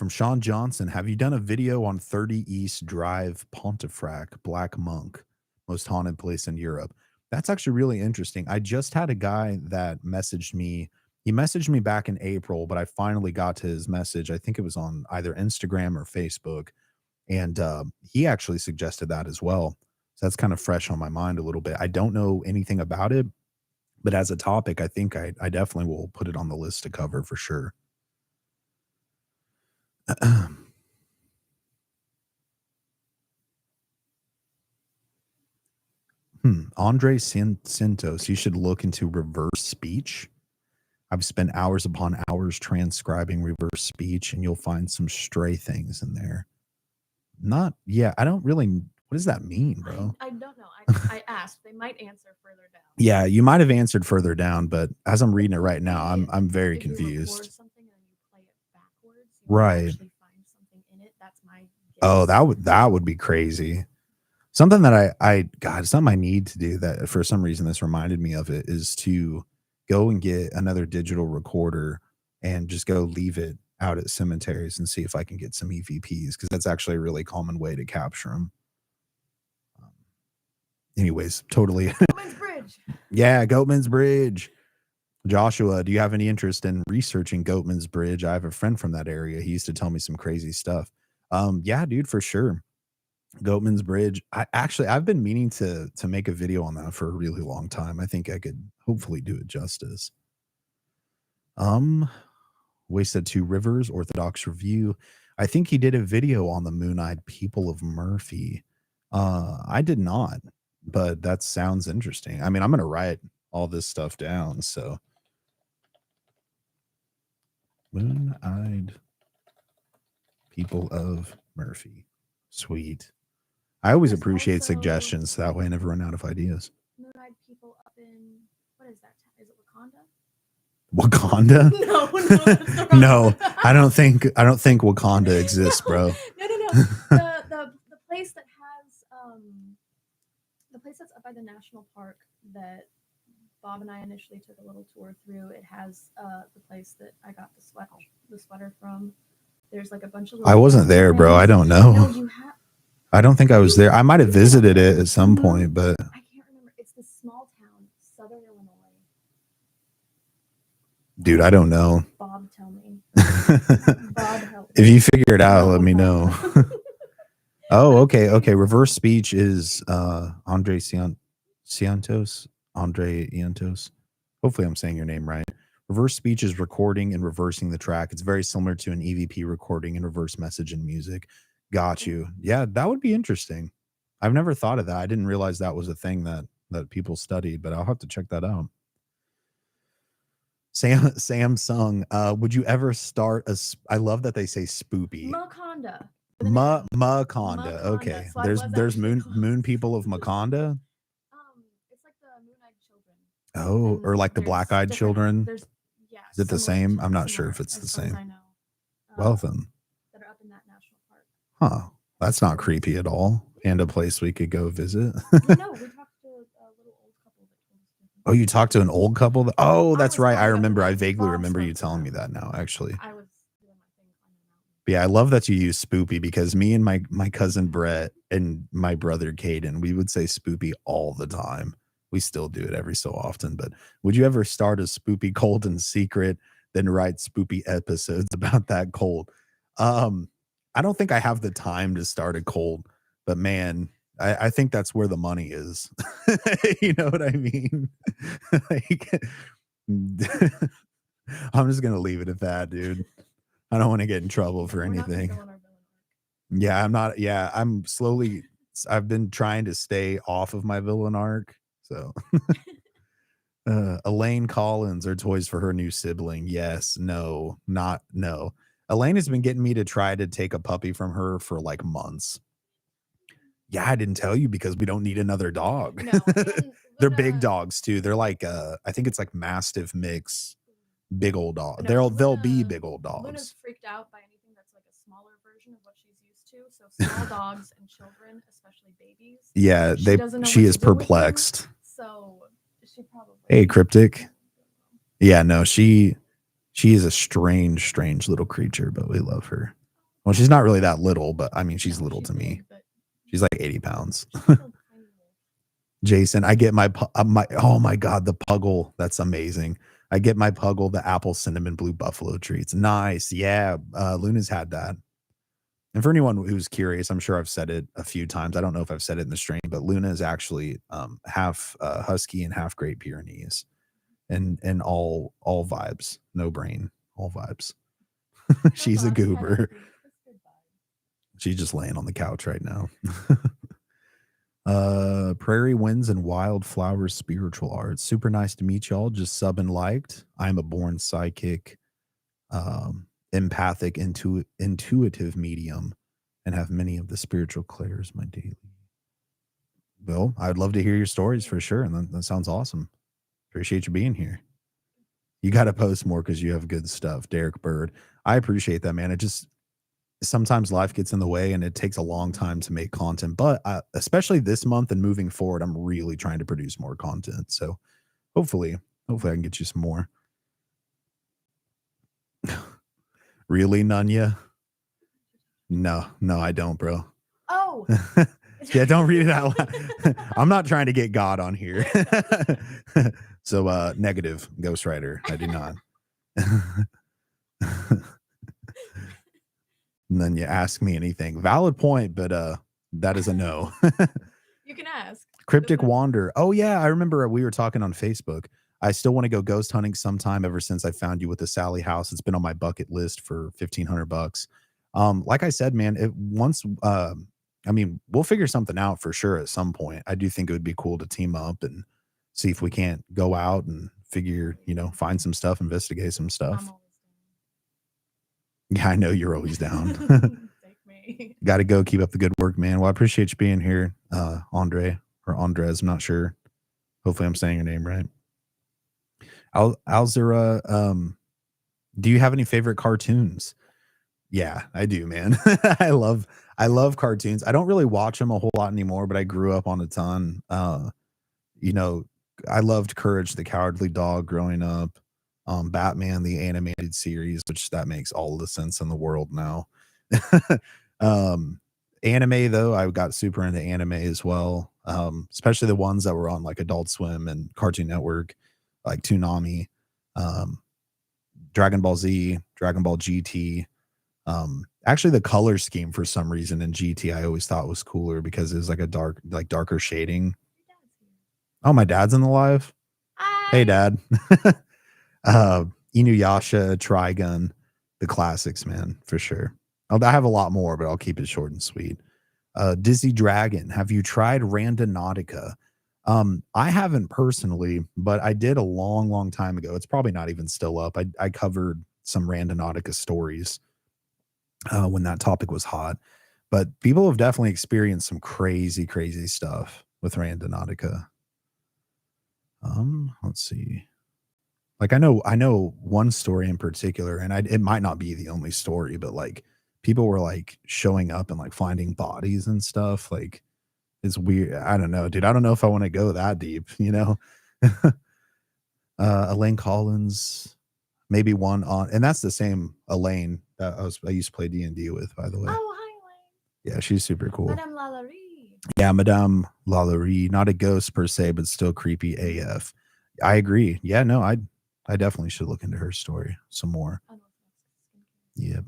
Sean Johnson, have you done a video on 30 East Drive, Pontefract, Black Monk, most haunted place in Europe? That's actually really interesting. I just had a guy that messaged me. He messaged me back in April, but I finally got to his message. I think it was on either Instagram or Facebook. And he actually suggested that as well. So that's kind of fresh on my mind a little bit. I don't know anything about it, but as a topic, I think I definitely will put it on the list to cover for sure. Andre Santos, you should look into reverse speech. I've spent hours upon hours transcribing reverse speech, and you'll find some stray things in there. I don't really, what does that mean, bro? I don't know. I asked. They might answer further down. Yeah, you might have answered further down, but as I'm reading it right now, I'm very confused. Something and you play it backwards, right. Actually find something in it. That's my guess. Oh, that would be crazy. Something that God, something I need to do that for some reason this reminded me of it is to go and get another digital recorder and just go leave it out at cemeteries and see if I can get some EVPs, because that's actually a really common way to capture them. Anyways, totally. Goatman's Bridge. Yeah, Goatman's Bridge. Joshua, do you have any interest in researching Goatman's Bridge? I have a friend from that area. He used to tell me some crazy stuff. Yeah, dude, for sure. Goatman's Bridge. I've been meaning to make a video on that for a really long time. I think I could hopefully do it justice. Wasted Two Rivers, Orthodox Review. I think he did a video on the Moon-Eyed People of Murphy. I did not, but that sounds interesting. I mean, I'm gonna write all this stuff down. So Moon-Eyed People of Murphy. Sweet. I always appreciate suggestions. That way I never run out of ideas. Moon-Eyed People up in, what is that? Is it Wakanda? No. No, I don't think Wakanda exists, bro. No. The place that has the place that's up by the national park that Bob and I initially took a little tour through. It has the place that I got the sweater from. There's like a bunch of. I wasn't there, bro. I don't know. No, you have. I don't think I was there. I might have visited it at some point, but I can't remember. It's this small town, Southern Illinois. Dude, I don't know. Bob, tell me. Bob, help. If you figure it out, let me know. Oh, okay. Reverse speech is Andre Cientos. Andre Iantos. Hopefully I'm saying your name right. Reverse speech is recording and reversing the track. It's very similar to an EVP recording and reverse message in music. Got you. Yeah, that would be interesting. I've never thought of that. I didn't realize that was a thing that people studied, but I'll have to check that out. Samsung. Would you ever start I love that they say spoopy. Maconda. Maconda. Okay. So I was There's actually moon close. people of Maconda. It's like the moon-eyed children. Oh, or And like the there's black-eyed different. children. There's Is it the same? I'm not sure if it's as the far as same. I know. Well then, That are up in that national park. huh? That's not creepy at all. And a place we could go visit. No, we talked to a little old couple that told us different. Oh, you talked to an old couple? Oh, that's right. I climbing up the remember. I mountain. vaguely Mom remember you spoke to telling me them. that now, actually. I was doing my thing climbing the mountain. But yeah, I love that you use spoopy because me and my cousin Brett and my brother Caden, we would say spoopy all the time. We still do it every so often. But would you ever start a spoopy cult in secret, then write spoopy episodes about that cult? I don't think I have the time to start a cult, but man, I think that's where the money is. You know what I mean? Like, I'm just gonna leave it at that, dude. I don't want to get in trouble for anything. Yeah, I'm not. Yeah, I'm slowly. I've been trying to stay off of my villain arc. So, Elaine Collins are toys for her new sibling. Yes, no, not no. Elaine has been getting me to try to take a puppy from her for like months. Yeah, I didn't tell you because we don't need another dog. No, They're big dogs too. They're like I think it's like Mastiff mix, big old dog. No, They'll be big old Luna's dogs. freaked out by anything that's like a smaller version of what she's used to. So small dogs and children, especially babies. Yeah, she is perplexed. So she probably. Hey, Cryptic. Yeah, no, she is a strange little creature, but we love her. Well, she's not really that little, but I mean, she's little to me. She's like 80 pounds. Jason, I get my oh my god, the Puggle. That's amazing. I get my Puggle the apple cinnamon blue buffalo treats. Nice. Yeah, Luna's had that. And for anyone who's curious, I'm sure I've said it a few times. I don't know if I've said it in the stream, but Luna is actually half husky and half Great Pyrenees, and all vibes, no brain, all vibes. She's a goober. She's just laying on the couch right now. Prairie Winds and Wildflowers Spiritual Arts. Super nice to meet y'all. Just sub and liked. I'm a born psychic, empathic, intuitive medium, and have many of the spiritual clairs my daily. Bill, I'd love to hear your stories for sure. And that sounds awesome. Appreciate you being here. You got to post more because you have good stuff. Derek Bird. I appreciate that, man. It just, sometimes life gets in the way and it takes a long time to make content, but especially this month and moving forward, I'm really trying to produce more content. So hopefully I can get you some more. Really, Nunya? No, I don't, bro. Oh. Yeah, don't read it out loud. I'm not trying to get God on here. So negative, Ghost Rider. I do not. And then you ask me anything. Valid point, but that is a no. You can ask. Cryptic Wander. Oh yeah, I remember we were talking on Facebook. I still want to go ghost hunting sometime. Ever since I found you with the Sally house, it's been on my bucket list for $1,500. Like I said, man, I mean, we'll figure something out for sure at some point. I do think it would be cool to team up and see if we can't go out and figure, find some stuff, investigate some stuff. Yeah, I know you're always down. Take me. Got to go. Keep up the good work, man. Well, I appreciate you being here, Andre or Andres. I'm not sure. Hopefully, I'm saying your name right. Alzira, do you have any favorite cartoons? Yeah, I do, man. I love cartoons. I don't really watch them a whole lot anymore, but I grew up on a ton. I loved Courage the Cowardly Dog growing up. Batman the animated series, which that makes all the sense in the world now. Anime though, I got super into anime as well, especially the ones that were on like Adult Swim and Cartoon Network, like Toonami, Dragon Ball Z, Dragon Ball GT. Actually the color scheme for some reason in GT I always thought was cooler because it was like a darker shading. Oh, my dad's in the live. Hi. Hey, Dad. Inuyasha, Trigun, the classics, man, for sure. I have a lot more, but I'll keep it short and sweet. Dizzy Dragon, have you tried Randonautica? I haven't personally, but I did a long, long time ago. It's probably not even still up. I covered some Randonautica stories when that topic was hot, but people have definitely experienced some crazy, crazy stuff with Randonautica. Let's see. Like I know one story in particular, and it might not be the only story, but like people were like showing up and like finding bodies and stuff. Like it's weird. I don't know, dude. I don't know if I want to go that deep, you know. Elaine Collins, maybe one on, and that's the same Elaine that I used to play D&D with, by the way. Oh, hi, Elaine. Yeah, she's super cool. Madame Lalaurie. Yeah, Madame Lalaurie, not a ghost per se, but still creepy AF. I agree. Yeah, no, I definitely should look into her story some more. Yeah.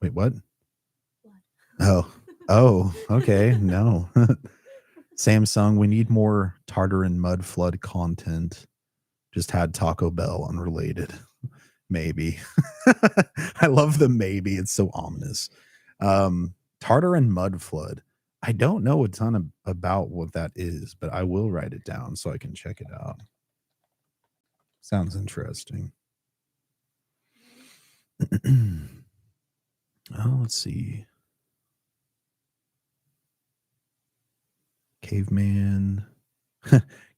Wait, what? Blood. Oh, okay. No. Samsung, we need more Tartar and Mud Flood content. Just had Taco Bell, unrelated. Maybe. I love the maybe. It's so ominous. Tartar and Mud Flood. I don't know a ton about what that is, but I will write it down so I can check it out. Sounds interesting. Oh, let's see. Caveman.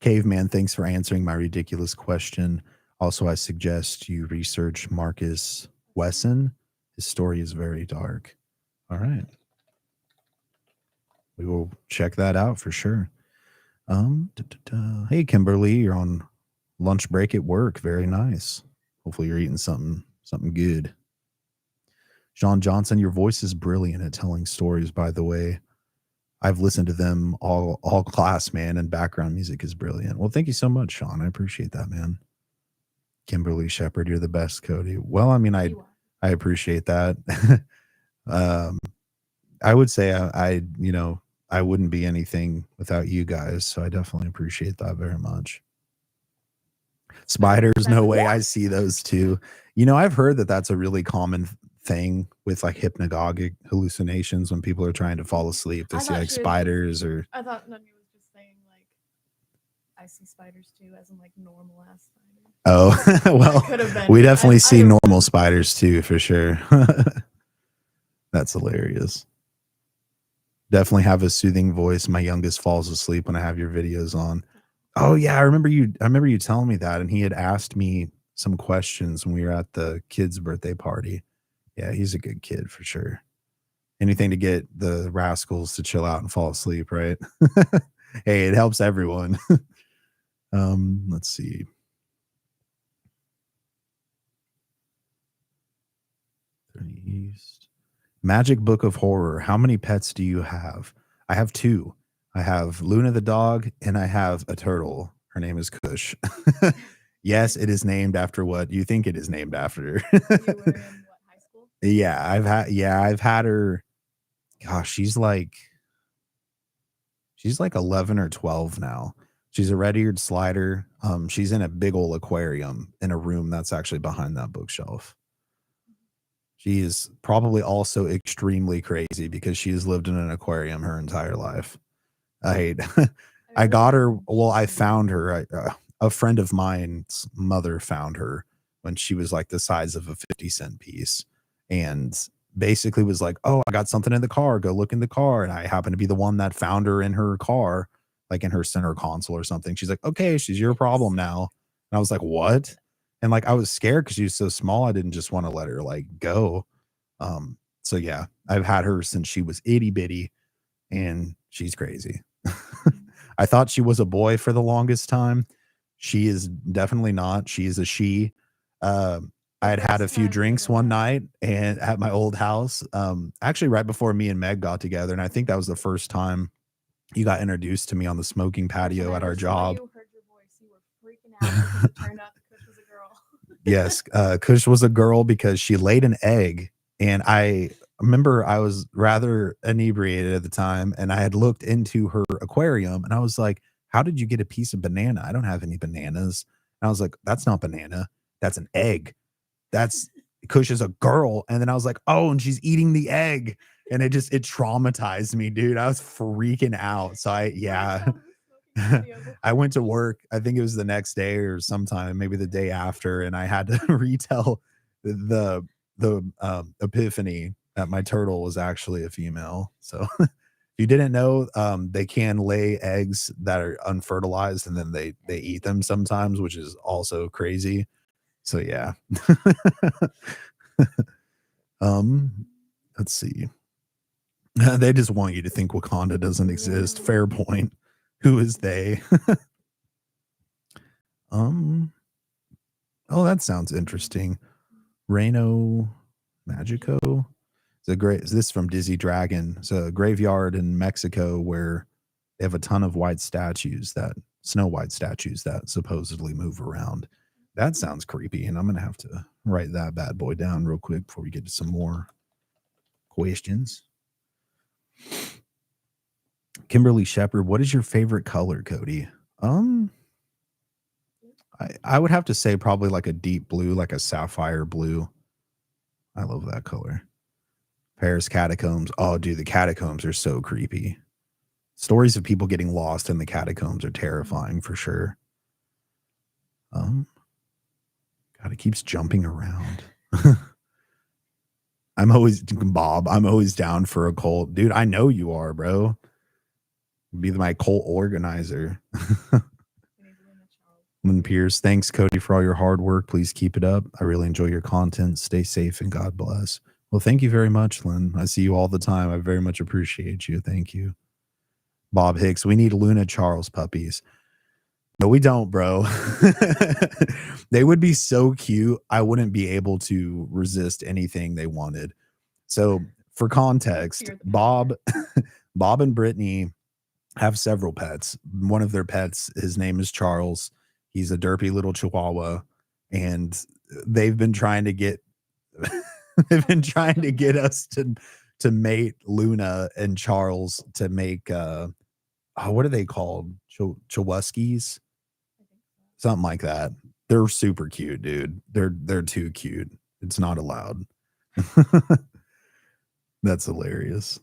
Caveman, thanks for answering my ridiculous question. Also, I suggest you research Marcus Wesson. His story is very dark. All right. We will check that out for sure. Hey, Kimberly, you're on lunch break at work. Very nice. Hopefully you're eating something good. John Johnson, your voice is brilliant at telling stories, by the way. I've listened to them all class, man, and background music is brilliant. Well, thank you so much, Sean. I appreciate that, man. Kimberly Shepard, you're the best, Kody. Well, I mean, I appreciate that. I would say I wouldn't be anything without you guys, so I definitely appreciate that very much. Spiders, no way. I see those too. You know, I've heard that that's a really common thing with like hypnagogic hallucinations when people are trying to fall asleep. They see like spiders or. I thought Nani was just saying like, I see spiders too, as in like normal ass spiders. Oh, well, we definitely see normal spiders too, for sure. That's hilarious. Definitely have a soothing voice. My youngest falls asleep when I have your videos on. Oh yeah, I remember you telling me that, and he had asked me some questions when we were at the kid's birthday party. Yeah, he's a good kid for sure. Anything to get the rascals to chill out and fall asleep, right? Hey, it helps everyone. Let's see. East. Magic Book of Horror. How many pets do you have? I have 2. I have Luna the dog, and I have a turtle. Her name is Kush. Yes, it is named after what you think it is named after. You were in what, high school? Yeah, I've had her. Gosh, she's like 11 or 12 now. She's a red-eared slider. She's in a big old aquarium in a room that's actually behind that bookshelf. She is probably also extremely crazy because she has lived in an aquarium her entire life. I got her. Well, I found her. A friend of mine's mother found her when she was like the size of a 50-cent piece, and basically was like, "Oh, I got something in the car. Go look in the car." And I happened to be the one that found her in her car, like in her center console or something. She's like, "Okay, she's your problem now." And I was like, "What?" And like I was scared because she was so small. I didn't just want to let her like go. So yeah, I've had her since she was itty bitty, and she's crazy. I thought she was a boy for the longest time. She is definitely not. She is a she. I had a few drinks one night and at my old house, actually right before me and Meg got together, and I think that was the first time you got introduced to me on the smoking patio at our job. You heard your voice, you were freaking out. It turned out Kush was a girl. Yes, Kush was a girl because she laid an egg, and I remember I was rather inebriated at the time, and I had looked into her aquarium, and I was like, "How did you get a piece of banana? I don't have any bananas." And I was like, "That's not banana. That's an egg. That's Kush is a girl." And then I was like, "Oh, and she's eating the egg." And it traumatized me, dude. I was freaking out. So I went to work. I think it was the next day or sometime, maybe the day after, and I had to retell the epiphany that my turtle was actually a female. So if you didn't know, they can lay eggs that are unfertilized, and then they eat them sometimes, which is also crazy. So yeah. um, let's see. They just want you to think Wakanda doesn't exist. Fair point. Who is they? um. Oh, that sounds interesting. Reino Magico. Is this from Dizzy Dragon? It's a graveyard in Mexico where they have a ton of white statues Snow White statues that supposedly move around. That sounds creepy, and I'm gonna have to write that bad boy down real quick before we get to some more questions. Kimberly Shepherd, what is your favorite color, Kody? I would have to say probably like a deep blue, like a sapphire blue. I love that color. Paris catacombs. Oh, dude, the catacombs are so creepy. Stories of people getting lost in the catacombs are terrifying for sure. God, it keeps jumping around. I'm always down for a cult. Dude, I know you are, bro. Be my cult organizer. Lynn Pierce, thanks, Kody, for all your hard work. Please keep it up. I really enjoy your content. Stay safe and God bless. Well, thank you very much, Lynn. I see you all the time. I very much appreciate you. Thank you. Bob Hicks, we need Luna Charles puppies. No, we don't, bro. They would be so cute. I wouldn't be able to resist anything they wanted. So, for context, Bob and Brittany have several pets. One of their pets, his name is Charles. He's a derpy little chihuahua, and they've been trying to get us to mate Luna and Charles to make what are they called? Chewuskies? Something like that. They're super cute, dude. They're too cute. It's not allowed. That's hilarious.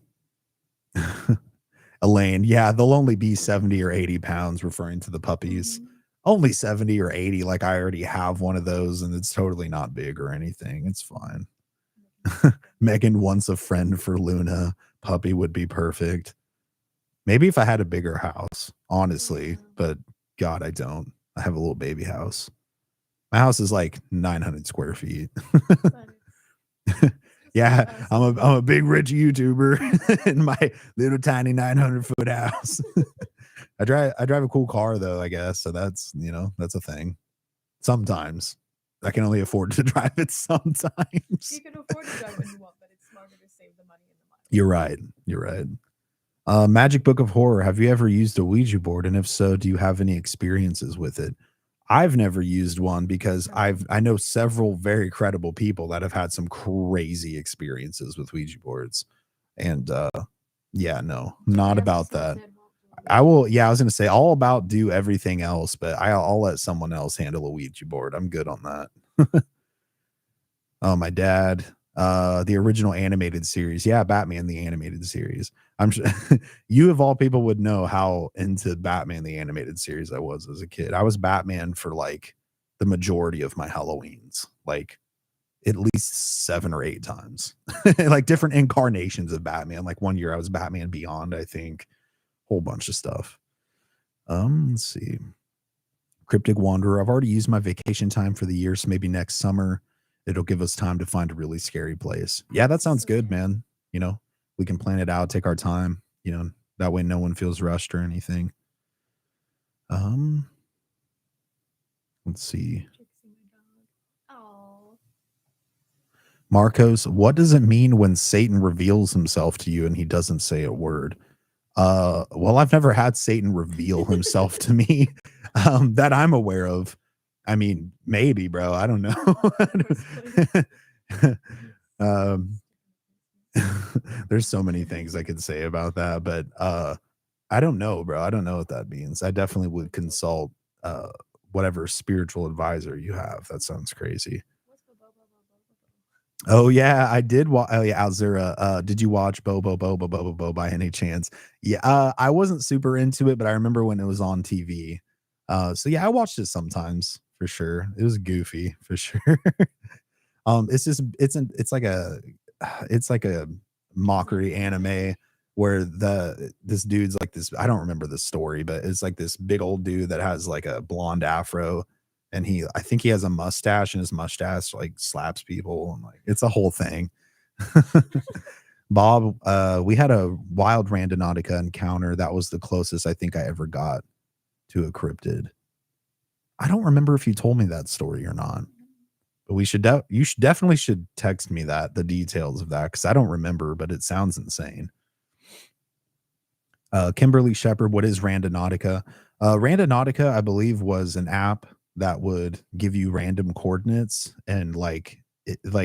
Elaine, yeah, they'll only be 70 or 80 pounds, referring to the puppies. Only 70 or 80. Like, I already have one of those, and it's totally not big or anything. It's fine. Megan wants a friend for Luna. Puppy would be perfect. Maybe if I had a bigger house, honestly, but God, I don't. I have a little baby house. My house is like 900 square feet. Yeah, I'm a big rich YouTuber in my little tiny 900-foot house. I drive a cool car though, I guess. So that's, that's a thing. Sometimes I can only afford to drive it sometimes. You can afford to drive what you want, but it's smarter to save the money in the miles. You're right. Magic Book of Horror. Have you ever used a Ouija board? And if so, do you have any experiences with it? I've never used one because I know several very credible people that have had some crazy experiences with Ouija boards. And yeah, no, not about that. I was going to say all about do everything else, but I'll let someone else handle a Ouija board. I'm good on that. Oh, my dad, the original animated series. Yeah, Batman, the animated series. I'm sure you of all people would know how into Batman, the animated series I was as a kid. I was Batman for like the majority of my Halloweens, like at least 7 or 8 times, like different incarnations of Batman. Like one year I was Batman Beyond, I think, whole bunch of stuff. Let's see. Cryptic Wanderer. I've already used my vacation time for the year, so maybe next summer it'll give us time to find a really scary place. Yeah, that sounds good, man. We can plan it out, take our time, that way no one feels rushed or anything. Let's see. Marcos, what does it mean when Satan reveals himself to you and he doesn't say a word? Well, I've never had Satan reveal himself to me that I'm aware of. I mean, maybe, bro. I don't know. There's so many things I could say about that, but I don't know, bro. I don't know what that means. I definitely would consult whatever spiritual advisor you have. That sounds crazy. Oh yeah, I did watch. Oh yeah, Alzura. Did you watch Bo by any chance? Yeah, I wasn't super into it, but I remember when it was on TV. So yeah, I watched it sometimes for sure. It was goofy for sure. It's just it's like a mockery anime where this dude's like this. I don't remember the story, but it's like this big old dude that has like a blonde afro, and I think he has a mustache, and his mustache like slaps people, and like it's a whole thing. Bob, we had a wild Randonautica encounter. That was the closest I think I ever got to a cryptid. I don't remember if you told me that story or not. But you should definitely should text me the details of that because I don't remember, but it sounds insane. Kimberly Shepard, what is Randonautica? Randonautica, I believe, was an app that would give you random coordinates and like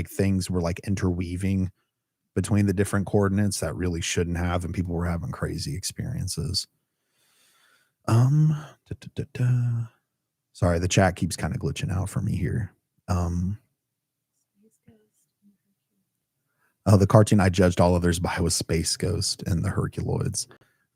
things were like interweaving between the different coordinates that really shouldn't have, and people were having crazy experiences. Um, da, da, da, da. Sorry, the chat keeps kind of glitching out for me here. The cartoon I judged all others by was Space Ghost and the Herculoids.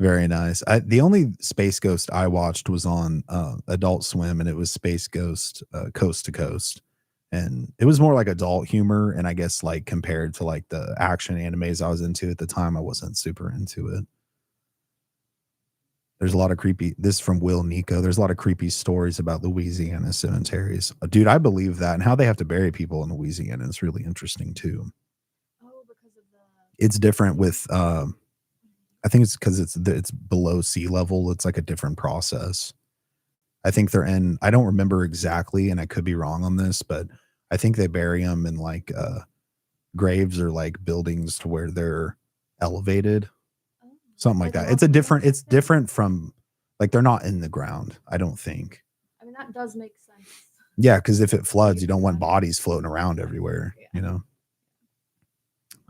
Very nice. The only Space Ghost I watched was on Adult Swim, and it was Space Ghost Coast to Coast. And it was more like adult humor. And I guess like compared to like the action animes I was into at the time, I wasn't super into it. There's a lot of creepy, this is from Will Nico. There's a lot of creepy stories about Louisiana cemeteries. Dude, I believe that. And how they have to bury people in Louisiana is really interesting too. Oh, because of the. It's different with I think it's because it's below sea level. It's like a different process. I think they're in. I don't remember exactly, and I could be wrong on this, but I think they bury them in like graves or like buildings to where they're elevated, Oh, something like that. It's a different. It's different from like they're not in the ground. I don't think. I mean, that does make sense. Yeah, because if it floods, you don't want bodies floating around everywhere. Yeah. You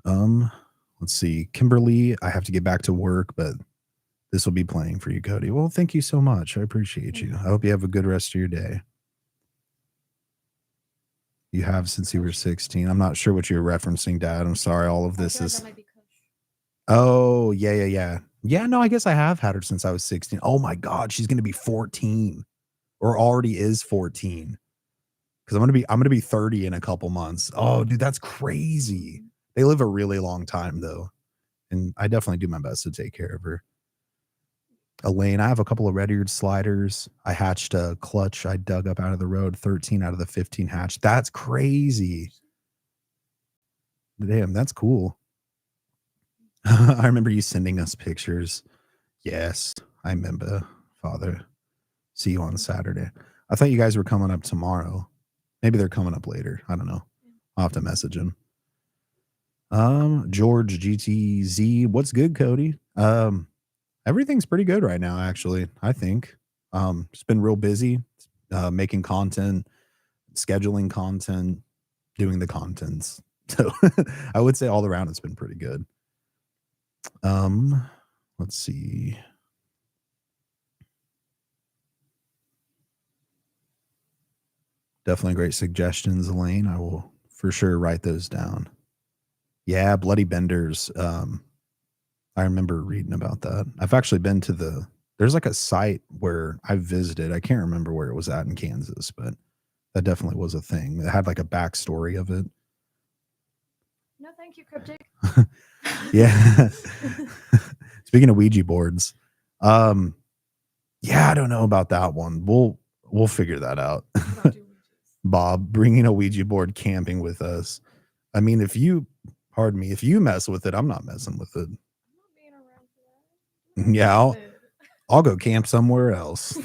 know. Let's see, Kimberly. I have to get back to work, but this will be playing for you, Kody. Well, thank you so much. I appreciate you. I hope you have a good rest of your day. You have since you were 16. I'm not sure what you're referencing, Dad. I'm sorry. All of this is. Oh, yeah. Yeah, no, I guess I have had her since I was 16. Oh my God, she's gonna be 14. Or already is 14. Because I'm gonna be 30 in a couple months. Oh, dude, that's crazy. They live a really long time though. And I definitely do my best to take care of her. Elaine, I have a couple of red-eared sliders. I hatched a clutch I dug up out of the road, 13 out of the 15 hatched. That's crazy. Damn, that's cool. I remember you sending us pictures. Yes, I remember, Father. See you on Saturday. I thought you guys were coming up tomorrow. Maybe they're coming up later. I don't know. I'll have to message him. George GTZ, what's good, Kody? Everything's pretty good right now, actually. I think. It's been real busy, making content, scheduling content, doing the contents. So I would say all around it's been pretty good. Let's see. Definitely great suggestions, Elaine. I will for sure write those down. Yeah, Bloody Benders. I remember reading about that. I've actually been to there's like a site where I visited. I can't remember where it was at in Kansas, but that definitely was a thing. It had like a backstory of it. No, thank you, Cryptic. Yeah. Speaking of Ouija boards, yeah, I don't know about that one. We'll figure that out. Bob, bringing a Ouija board camping with us. I mean, if you mess with it, I'm not messing with it. Yeah, I'll go camp somewhere else.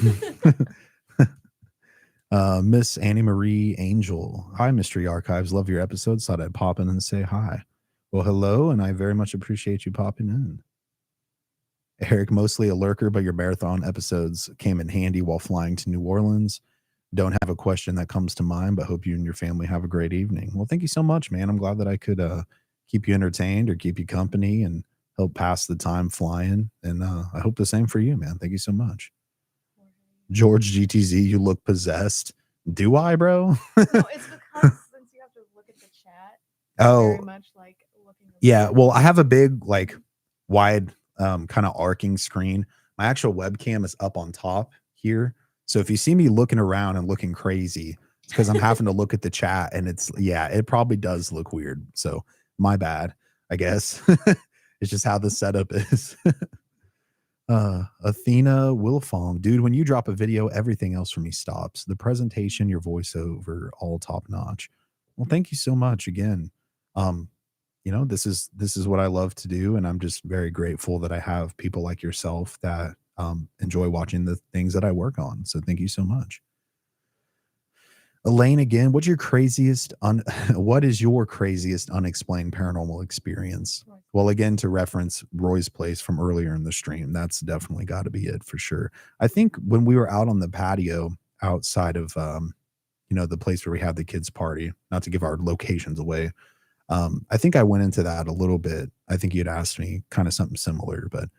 Miss Annie Marie Angel. Hi, Mystery Archives. Love your episodes. Thought I'd pop in and say hi. Well, hello, and I very much appreciate you popping in. Eric, mostly a lurker, but your marathon episodes came in handy while flying to New Orleans. Don't have a question that comes to mind, but hope you and your family have a great evening. Well, thank you so much, man. I'm glad that I could keep you entertained or keep you company and help pass the time flying. And I hope the same for you, man. Thank you so much. George GTZ, you look possessed. Do I, bro? No, it's because since you have to look at the chat, very Oh, much like looking yeah. over. Well, I have a big, like, wide, kind of arcing screen. My actual webcam is up on top here. So if you see me looking around and looking crazy, it's because I'm having to look at the chat, and it's, yeah, it probably does look weird. So my bad, I guess. It's just how the setup is. Athena Wilfong, dude, when you drop a video, everything else for me stops. The presentation, your voiceover, all top notch. Well, thank you so much again. Um, this is what I love to do, and I'm just very grateful that I have people like yourself that enjoy watching the things that I work on. So thank you so much. Elaine, again, what is your craziest unexplained paranormal experience? Well, again, to reference Roy's place from earlier in the stream, that's definitely got to be it for sure. I think when we were out on the patio outside of the place where we had the kids party, not to give our locations away, I think I went into that a little bit. I think you'd asked me kind of something similar, but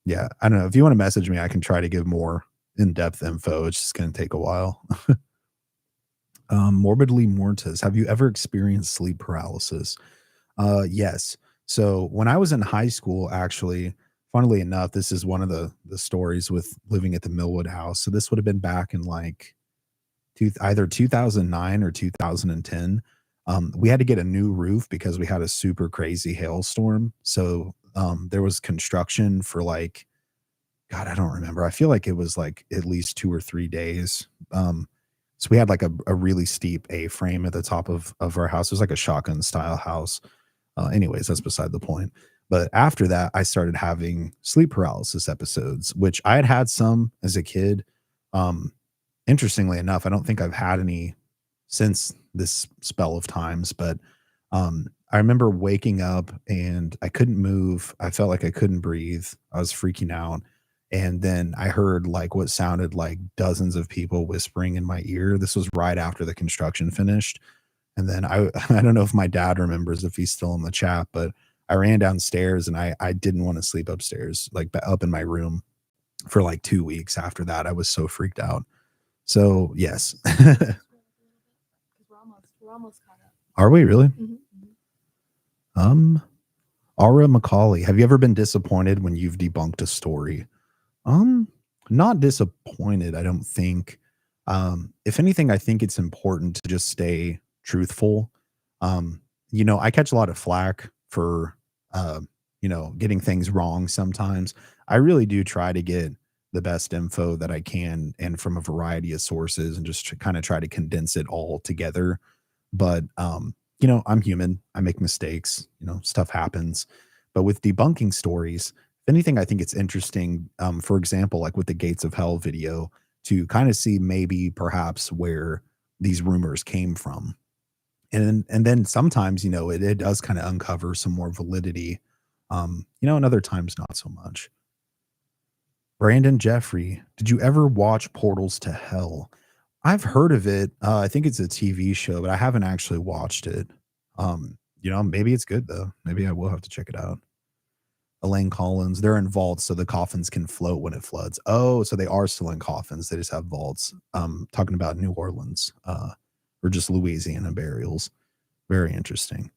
yeah, I don't know. If you want to message me, I can try to give more in-depth info. It's just going to take a while. Morbidly Mortis, have you ever experienced sleep paralysis? Yes. So when I was in high school, actually, funnily enough, this is one of the stories with living at the Millwood house. So this would have been back in like either 2009 or 2010. We had to get a new roof because we had a super crazy hailstorm. So there was construction for like, God, I don't remember. I feel like it was like at least 2 or 3 days. So we had like a really steep A-frame at the top of our house. It was like a shotgun style house. Anyways, that's beside the point. But after that, I started having sleep paralysis episodes, which I had some as a kid. Interestingly enough, I don't think I've had any since this spell of times, but I remember waking up and I couldn't move. I felt like I couldn't breathe. I was freaking out. And then I heard like what sounded like dozens of people whispering in my ear. This was right after the construction finished. And then I don't know if my dad remembers, if he's still in the chat, but I ran downstairs and I didn't want to sleep upstairs, like up in my room for like 2 weeks after that. I was so freaked out. So yes. We're almost caught up. Are we really? Mm-hmm. Aura Macaulay, have you ever been disappointed when you've debunked a story? Not disappointed, I don't think. If anything, I think it's important to just stay truthful. I catch a lot of flack for getting things wrong sometimes. I really do try to get the best info that I can and from a variety of sources and just kind of try to condense it all together. But I'm human. I make mistakes, stuff happens. But with debunking stories, if anything, I think it's interesting, for example, like with the Gates of Hell video, to kind of see maybe perhaps where these rumors came from. And then sometimes, it does kind of uncover some more validity, and other times not so much. Brandon Jeffrey, did you ever watch Portals to Hell? I've heard of it. I think it's a TV show, but I haven't actually watched it. Maybe it's good though. Maybe I will have to check it out. Elaine Collins, they're in vaults so the coffins can float when it floods. Oh, so they are still in coffins. They just have vaults. Talking about New Orleans, or just Louisiana burials. Very interesting.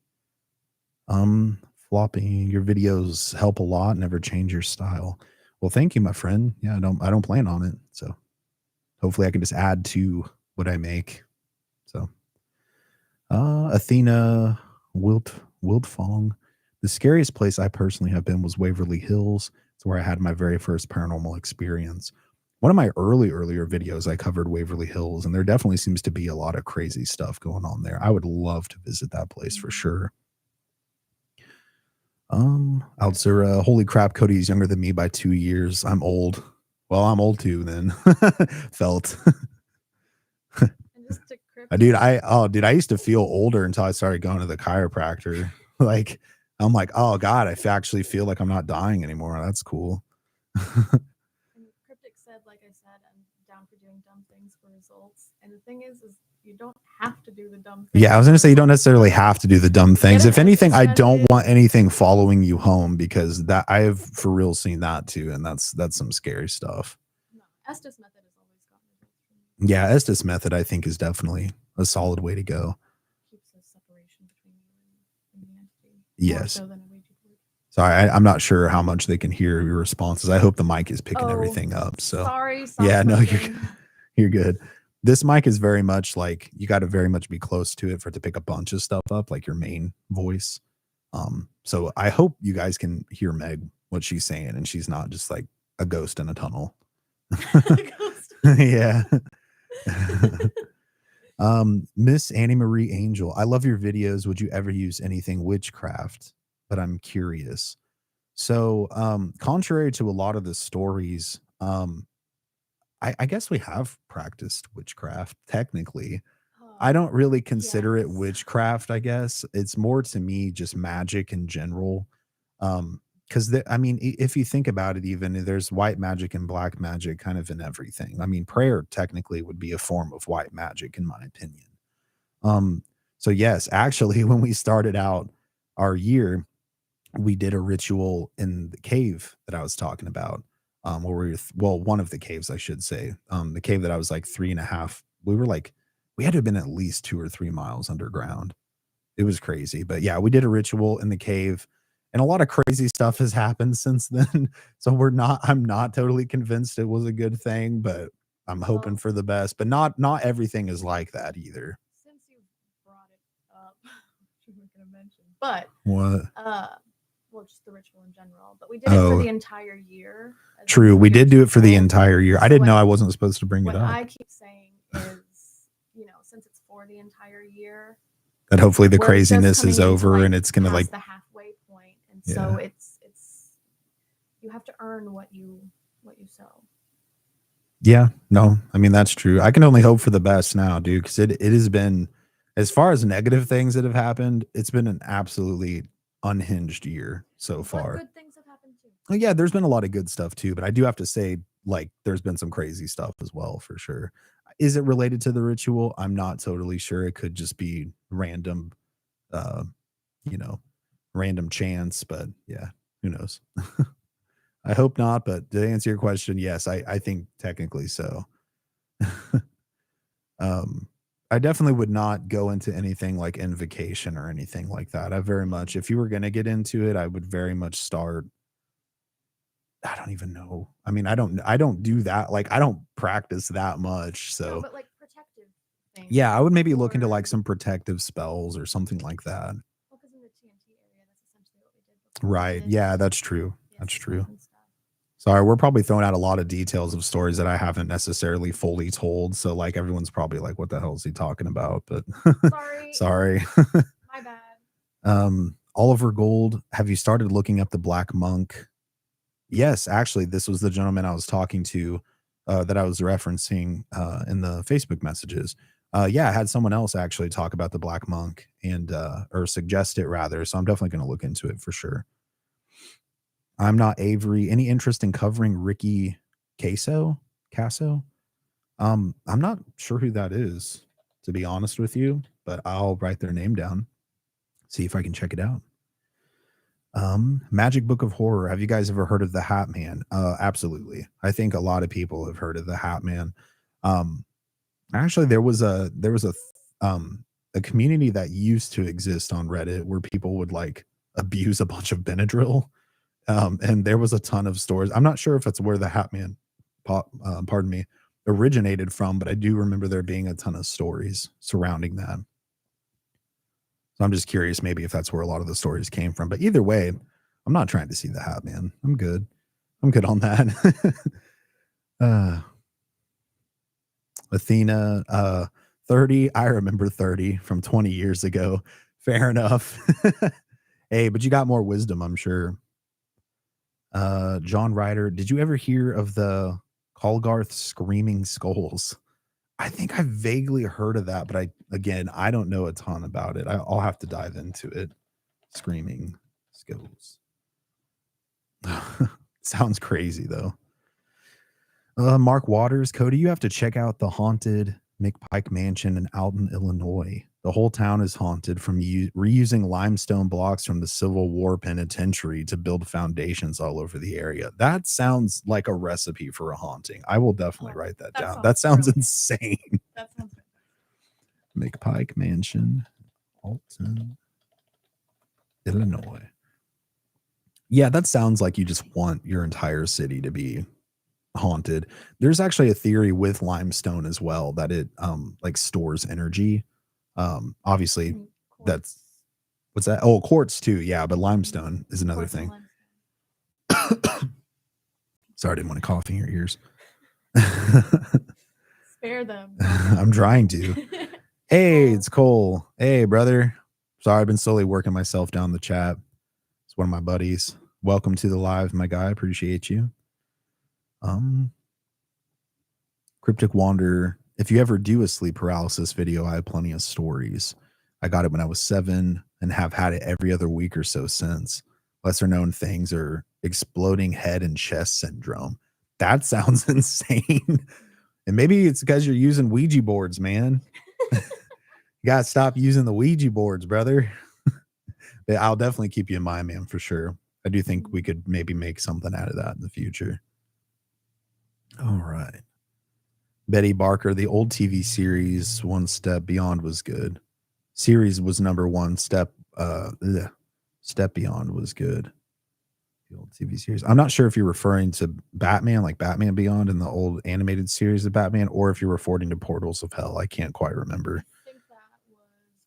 Floppy, your videos help a lot. Never change your style. Well, thank you, my friend. Yeah, I don't plan on it. So hopefully I can just add to what I make. So Athena Wildfong. The scariest place I personally have been was Waverly Hills. It's where I had my very first paranormal experience. One of my earlier videos, I covered Waverly Hills, and there definitely seems to be a lot of crazy stuff going on there. I would love to visit that place for sure. Alzura, holy crap, Cody's younger than me by 2 years. I'm old. Well, I'm old too then. Felt. Dude, I used to feel older until I started going to the chiropractor. Like, I'm like, oh God, actually feel like I'm not dying anymore. That's cool. And Cryptic said, like I said, I'm down for doing dumb things for results. And the thing is you don't have to do the dumb things. Yeah, I was gonna say you don't necessarily have to do the dumb things. If anything, I don't want anything following you home, because that I have for real seen that too, and that's some scary stuff. No, Estes method has always gotten results. Yeah, Estes method I think is definitely a solid way to go. Keeps a separation between you More Yes. so than a Ouija board. Sorry, I'm not sure how much they can hear your responses. I hope the mic is picking everything up. So sorry. yeah, no, Pushing. you're good. This mic is very much like you got to very much be close to it for it to pick a bunch of stuff up, like your main voice. So I hope you guys can hear Meg what she's saying, and she's not just like a ghost in a tunnel. Yeah. Miss Annie Marie Angel, I love your videos. Would you ever use anything witchcraft? But I'm curious. So, contrary to a lot of the stories, I guess we have practiced witchcraft technically. I don't really consider it Yes. witchcraft, I guess. It's more to me just magic in general. Because I mean, if you think about it, even there's white magic and black magic kind of in everything. I mean, prayer technically would be a form of white magic, in my opinion. Um, so yes, actually, when we started out our year, we did a ritual in the cave that I was talking about. Where we were, well, one of the caves, I should say. The cave that I was like 3.5. We had to have been at least 2 or 3 miles underground. It was crazy. But yeah, we did a ritual in the cave, and a lot of crazy stuff has happened since then. So I'm not totally convinced it was a good thing, but I'm hoping for the best. But not everything is like that either. Since you brought it up, which I'm going to mention, but What? well, just the ritual in general. But we did it for the entire year. True, we did do it for the entire year. I didn't know I wasn't supposed to bring it What up. I keep saying is, since it's for the entire year, that hopefully the we're just craziness is coming into, over like, and it's gonna past like the halfway point, and so it's you have to earn what you sow. Yeah, no, I mean that's true. I can only hope for the best now, dude, because it has been, as far as negative things that have happened, it's been an absolutely unhinged year so But far. good things have happened too. Oh, yeah, there's been a lot of good stuff too, but I do have to say, like, there's been some crazy stuff as well for sure. Is it related to the ritual? I'm not totally sure. It could just be random, uh, you know, random chance, but yeah, who knows? I hope not, but to answer your question, yes, I think technically so. I definitely would not go into anything like invocation or anything like that. I very much, if you were going to get into it, I would very much start. I don't even know. I mean, I don't do that. Like, I don't practice that much. So, No, but like protective things. yeah, I would maybe look into like some protective spells or something like that. Well, because in the TNT area, that's essentially what we did. Before Right. Yeah, that's true. the That's escape true. and stuff. Sorry, we're probably throwing out a lot of details of stories that I haven't necessarily fully told. So, like, everyone's probably like, what the hell is he talking about? But Sorry. sorry. My bad. Oliver Gold, have you started looking up the Black Monk? Yes, actually, this was the gentleman I was talking to, that I was referencing in the Facebook messages. Yeah, I had someone else actually talk about the Black Monk and or suggest it rather. So I'm definitely going to look into it for sure. I'm not Avery. Any interest in covering Ricky Casso? I'm not sure who that is, to be honest with you, but I'll write their name down, see if I can check it out. Magic Book of Horror. Have you guys ever heard of the Hat Man? Absolutely. I think a lot of people have heard of the Hat Man. Actually, there was a community that used to exist on Reddit where people would like abuse a bunch of Benadryl. And there was a ton of stories. I'm not sure if it's where the Hat Man, pardon me, originated from, but I do remember there being a ton of stories surrounding that. So I'm just curious, maybe if that's where a lot of the stories came from. But either way, I'm not trying to see the Hat Man. I'm good. I'm good on that. Athena, 30. I remember 30 from 20 years ago. Fair enough. Hey, but you got more wisdom, I'm sure. John Ryder, did you ever hear of the Colgarth Screaming Skulls? I think I vaguely heard of that, but I don't know a ton about it. I'll have to dive into it. Screaming Skulls. Sounds crazy though. Mark Waters, Kody, you have to check out the haunted McPike Mansion in Alton, Illinois. The whole town is haunted from reusing limestone blocks from the Civil War penitentiary to build foundations all over the area. That sounds like a recipe for a haunting. I will definitely write that down. That sounds insane. That sounds McPike Mansion, Alton. Illinois. Yeah, that sounds like you just want your entire city to be haunted. There's actually a theory with limestone as well that it like stores energy. Obviously And that's quartz. what's that? Oh, quartz too. Yeah, but Mhm. limestone is another Quartz and thing. limestone. Sorry, I didn't want to cough in your ears. Spare them. I'm trying to. Hey, it's Cole. Hey, brother. Sorry, I've been slowly working myself down the chat. It's one of my buddies. Welcome to the live, my guy. Appreciate you. Cryptic Wander. If you ever do a sleep paralysis video, I have plenty of stories. I got it when I was 7 and have had it every other week or so since. Lesser known things are exploding head and chest syndrome. That sounds insane. And maybe it's because you're using Ouija boards, man. You got to stop using the Ouija boards, brother. I'll definitely keep you in mind, man, for sure. I do think we could maybe make something out of that in the future. All right. Betty Barker, the old TV series One Step Beyond was good. Series was number one. Step Beyond was good. The old TV series. I'm not sure if you're referring to Batman, like Batman Beyond in the old animated series of Batman, or if you're referring to Portals of Hell. I can't quite remember. I think that was when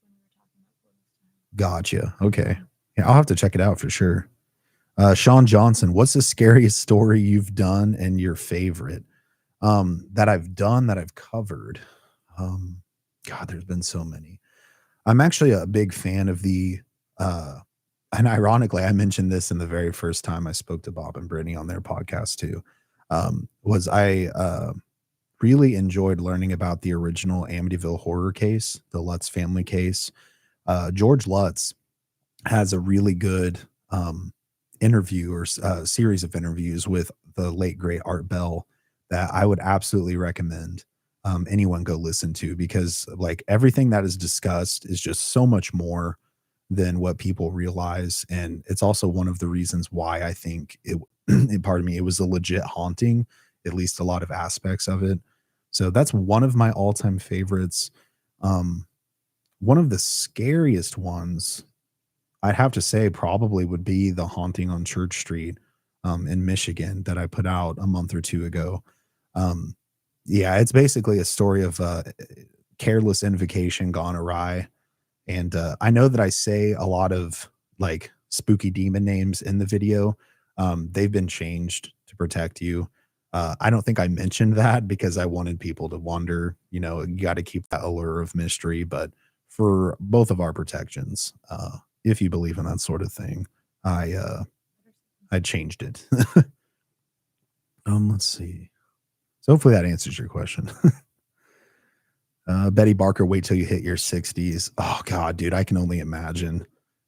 we were talking about Portals. Gotcha. Okay. Yeah, I'll have to check it out for sure. Sean Johnson, what's the scariest story you've done and your favorite? That I've done, that I've covered. God, there's been so many. I'm actually a big fan of the and ironically, I mentioned this in the very first time I spoke to Bob and Brittany on their podcast too. Was I really enjoyed learning about the original Amityville horror case, the Lutz family case. George Lutz has a really good interview or series of interviews with the late great Art Bell that I would absolutely recommend anyone go listen to, because like everything that is discussed is just so much more than what people realize, and it's also one of the reasons why I think pardon me, it was a legit haunting, at least a lot of aspects of it. So that's one of my all-time favorites. One of the scariest ones I'd have to say probably would be the haunting on Church Street in Michigan that I put out a month or two ago. Um, yeah, it's basically a story of careless invocation gone awry. And I know that I say a lot of like spooky demon names in the video. They've been changed to protect you. I don't think I mentioned that because I wanted people to wonder, you got to keep that allure of mystery. But for both of our protections, if you believe in that sort of thing, I changed it. Let's see. So hopefully that answers your question. Betty Barker, wait till you hit your 60s. Oh God, dude, I can only imagine.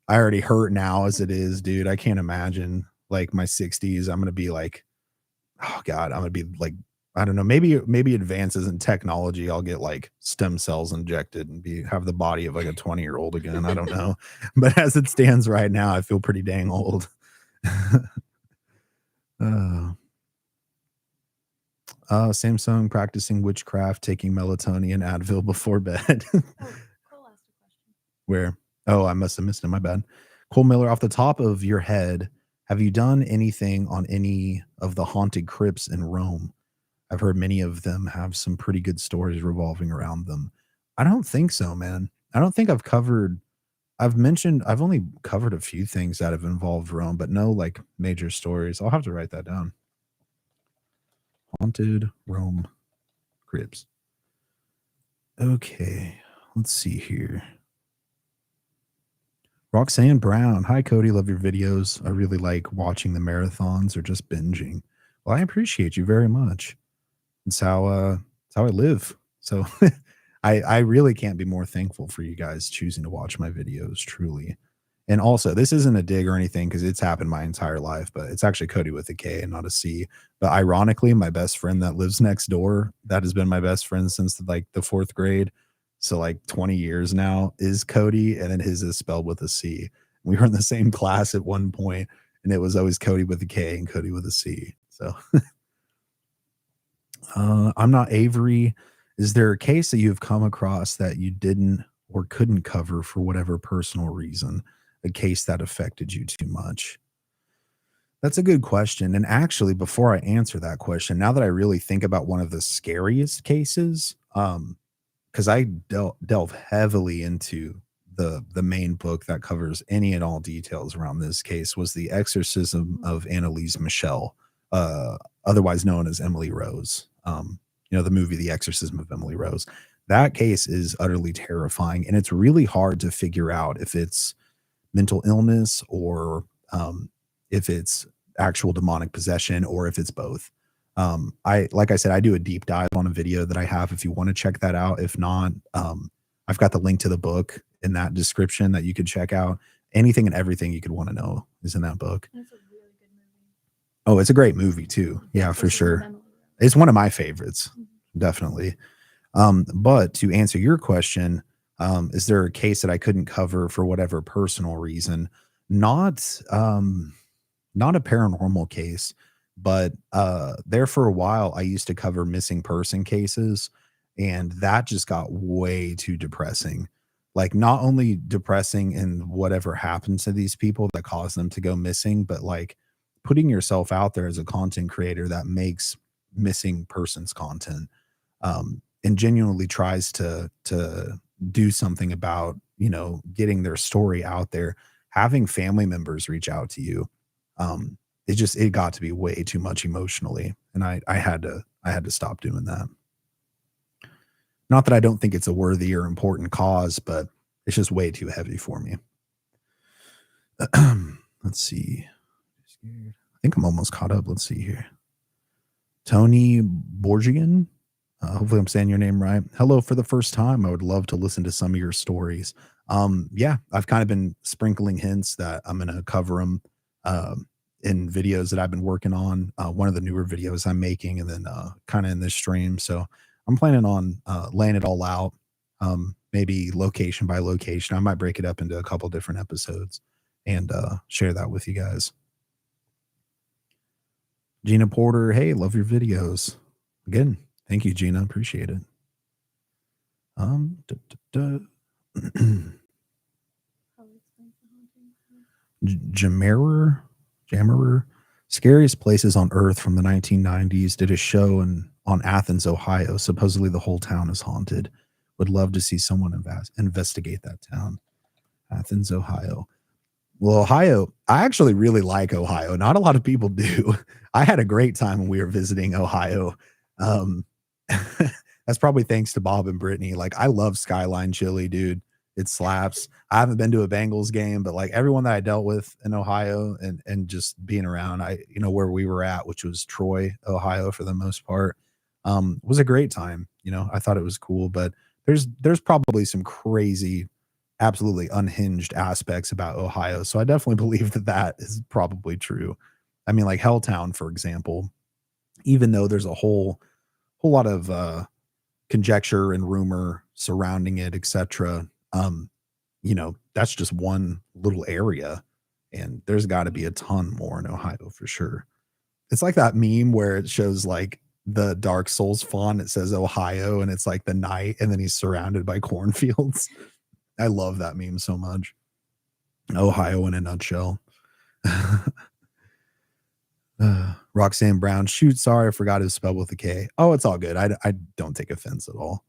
I already hurt now as it is, dude. I can't imagine like my 60s. I'm gonna be like, oh God, I'm gonna be like, I don't know, maybe advances in technology. I'll get like stem cells injected and have the body of like a 20-year-old again. I don't know. But as it stands right now, I feel pretty dang old. Samsung practicing witchcraft, taking melatonin and Advil before bed. Oh, Cole asked a question. Where? Oh, I must have missed it. My bad. Cole Miller, off the top of your head, have you done anything on any of the haunted crypts in Rome? I've heard many of them have some pretty good stories revolving around them. I don't think so, man. I don't think I've only covered a few things that have involved Rome, but no like major stories. I'll have to write that down. Haunted Rome crypts. Okay, let's see here. Roxanne Brown. Hi, Kody. Love your videos. I really like watching the marathons or just binging. Well, I appreciate you very much. It's how I live. So I really can't be more thankful for you guys choosing to watch my videos, truly. And also, this isn't a dig or anything because it's happened my entire life, but it's actually Kody with a K and not a C. But ironically, my best friend that lives next door, that has been my best friend since like the 4th grade. So like 20 years now, is Kody, and then his is spelled with a C. We were in the same class at one point, and it was always Kody with a K and Kody with a C. So I'm not Avery. Is there a case that you've come across that you didn't or couldn't cover for whatever personal reason? a case that affected you too much? That's a good question. And actually, before I answer that question, now that I really think about one of the scariest cases, because I delve heavily into the main book that covers any and all details around this case, was The Exorcism of Annalise Michelle, otherwise known as Emily Rose. The movie The Exorcism of Emily Rose. That case is utterly terrifying, and it's really hard to figure out if it's mental illness or if it's actual demonic possession or if it's both. Like I said, I do a deep dive on a video that I have if you want to check that out. If not, I've got the link to the book in that description that you could check out. Anything and everything you could want to know is in that book. It's a really good movie. Oh, it's a great movie too. Yeah, for sure. It's one of my favorites, definitely. But to answer your question, is there a case that I couldn't cover for whatever personal reason? Not not a paranormal case, but there for a while I used to cover missing person cases, and that just got way too depressing. Like, not only depressing in whatever happened to these people that caused them to go missing, but like putting yourself out there as a content creator that makes missing persons content, and genuinely tries to do something about, getting their story out there, having family members reach out to you. It got to be way too much emotionally, and I had to stop doing that. Not that I don't think it's a worthy or important cause, but it's just way too heavy for me. Let's see. I think I'm almost caught up. Let's see here. Tony Borgian. Hopefully I'm saying your name right. Hello for the first time. I would love to listen to some of your stories. Yeah, I've kind of been sprinkling hints that I'm going to cover them in videos that I've been working on. One of the newer videos I'm making, and then kind of in this stream. So I'm planning on laying it all out, maybe location by location. I might break it up into a couple different episodes and share that with you guys. Gina Porter, hey, love your videos. Again, thank you, Gina. Appreciate it. Jammerer, scariest places on earth from the 1990s, did a show on Athens, Ohio. Supposedly the whole town is haunted. Would love to see someone investigate that town. Athens, Ohio. Well, Ohio, I actually really like Ohio. Not a lot of people do. I had a great time when we were visiting Ohio. That's probably thanks to Bob and Brittany. Like, I love Skyline chili, dude. It slaps. I haven't been to a Bengals game, but like everyone that I dealt with in Ohio and just being around, where we were at, which was Troy, Ohio for the most part, was a great time. I thought it was cool, but there's probably some crazy, absolutely unhinged aspects about Ohio. So I definitely believe that is probably true. I mean, like Helltown, for example, even though there's a whole lot of conjecture and rumor surrounding it, etc. That's just one little area, and there's got to be a ton more in Ohio for sure. It's like that meme where it shows like the Dark Souls font. It says Ohio, and it's like the night, and then he's surrounded by cornfields. I love that meme so much. Ohio in a nutshell. Roxanne Brown, shoot, sorry, I forgot his spell with a K. Oh, it's all good. I don't take offense at all.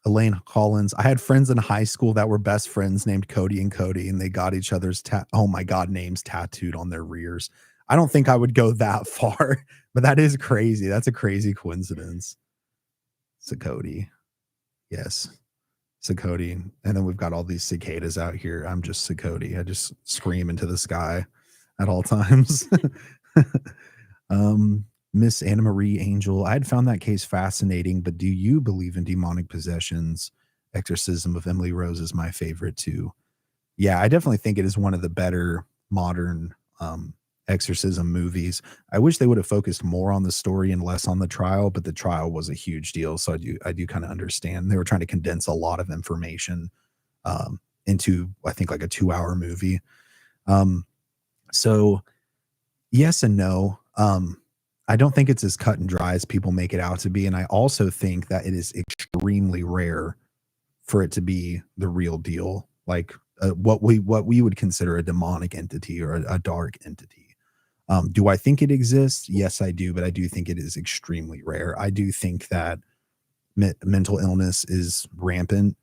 Elaine Collins, I had friends in high school that were best friends named Kody and Kody, and they got each other's names tattooed on their rears. I don't think I would go that far, but that is crazy. That's a crazy coincidence. Cody. Yes. Cody. And then we've got all these cicadas out here. I'm just Cody. I just scream into the sky at all times. Miss Anna Marie Angel, I had found that case fascinating, but do you believe in demonic possessions? Exorcism of Emily Rose is my favorite too. Yeah, I definitely think it is one of the better modern exorcism movies. I wish they would have focused more on the story and less on the trial, but the trial was a huge deal, so I do kind of understand. They were trying to condense a lot of information into, I think, like a 2-hour movie. So yes and no. I don't think it's as cut and dry as people make it out to be. And I also think that it is extremely rare for it to be the real deal. Like, what we would consider a demonic entity or a dark entity. Do I think it exists? Yes, I do, but I do think it is extremely rare. I do think that mental illness is rampant.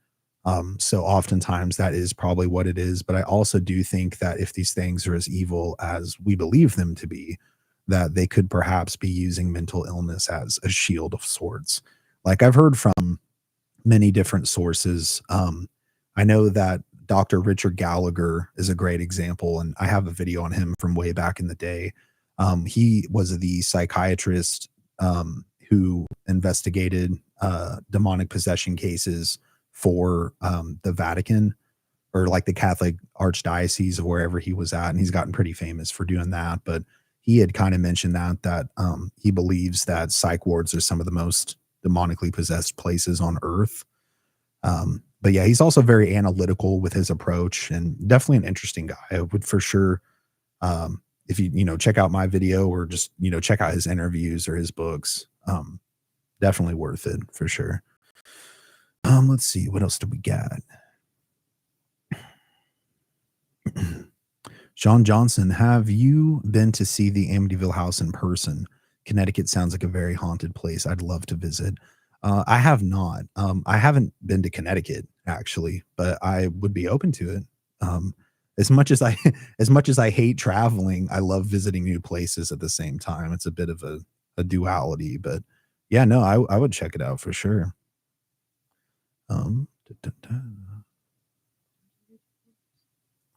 So oftentimes that is probably what it is. But I also do think that if these things are as evil as we believe them to be, that they could perhaps be using mental illness as a shield of sorts. Like I've heard from many different sources. I know that Dr. Richard Gallagher is a great example, and I have a video on him from way back in the day. He was the psychiatrist who investigated demonic possession cases for the Vatican or like the Catholic archdiocese of wherever he was at, and he's gotten pretty famous for doing that. But he had kind of mentioned that he believes that psych wards are some of the most demonically possessed places on earth. But yeah, he's also very analytical with his approach and definitely an interesting guy. I would for sure, if you check out my video or just check out his interviews or his books, definitely worth it for sure. Let's see, what else do we got? Sean Johnson, have you been to see the Amityville house in person? Connecticut sounds like a very haunted place. I'd love to visit. I have not. I haven't been to Connecticut actually, but I would be open to it. As much as I as much as I hate traveling, I love visiting new places at the same time. It's a bit of a duality, but yeah, no, I would check it out for sure. Da, da, da.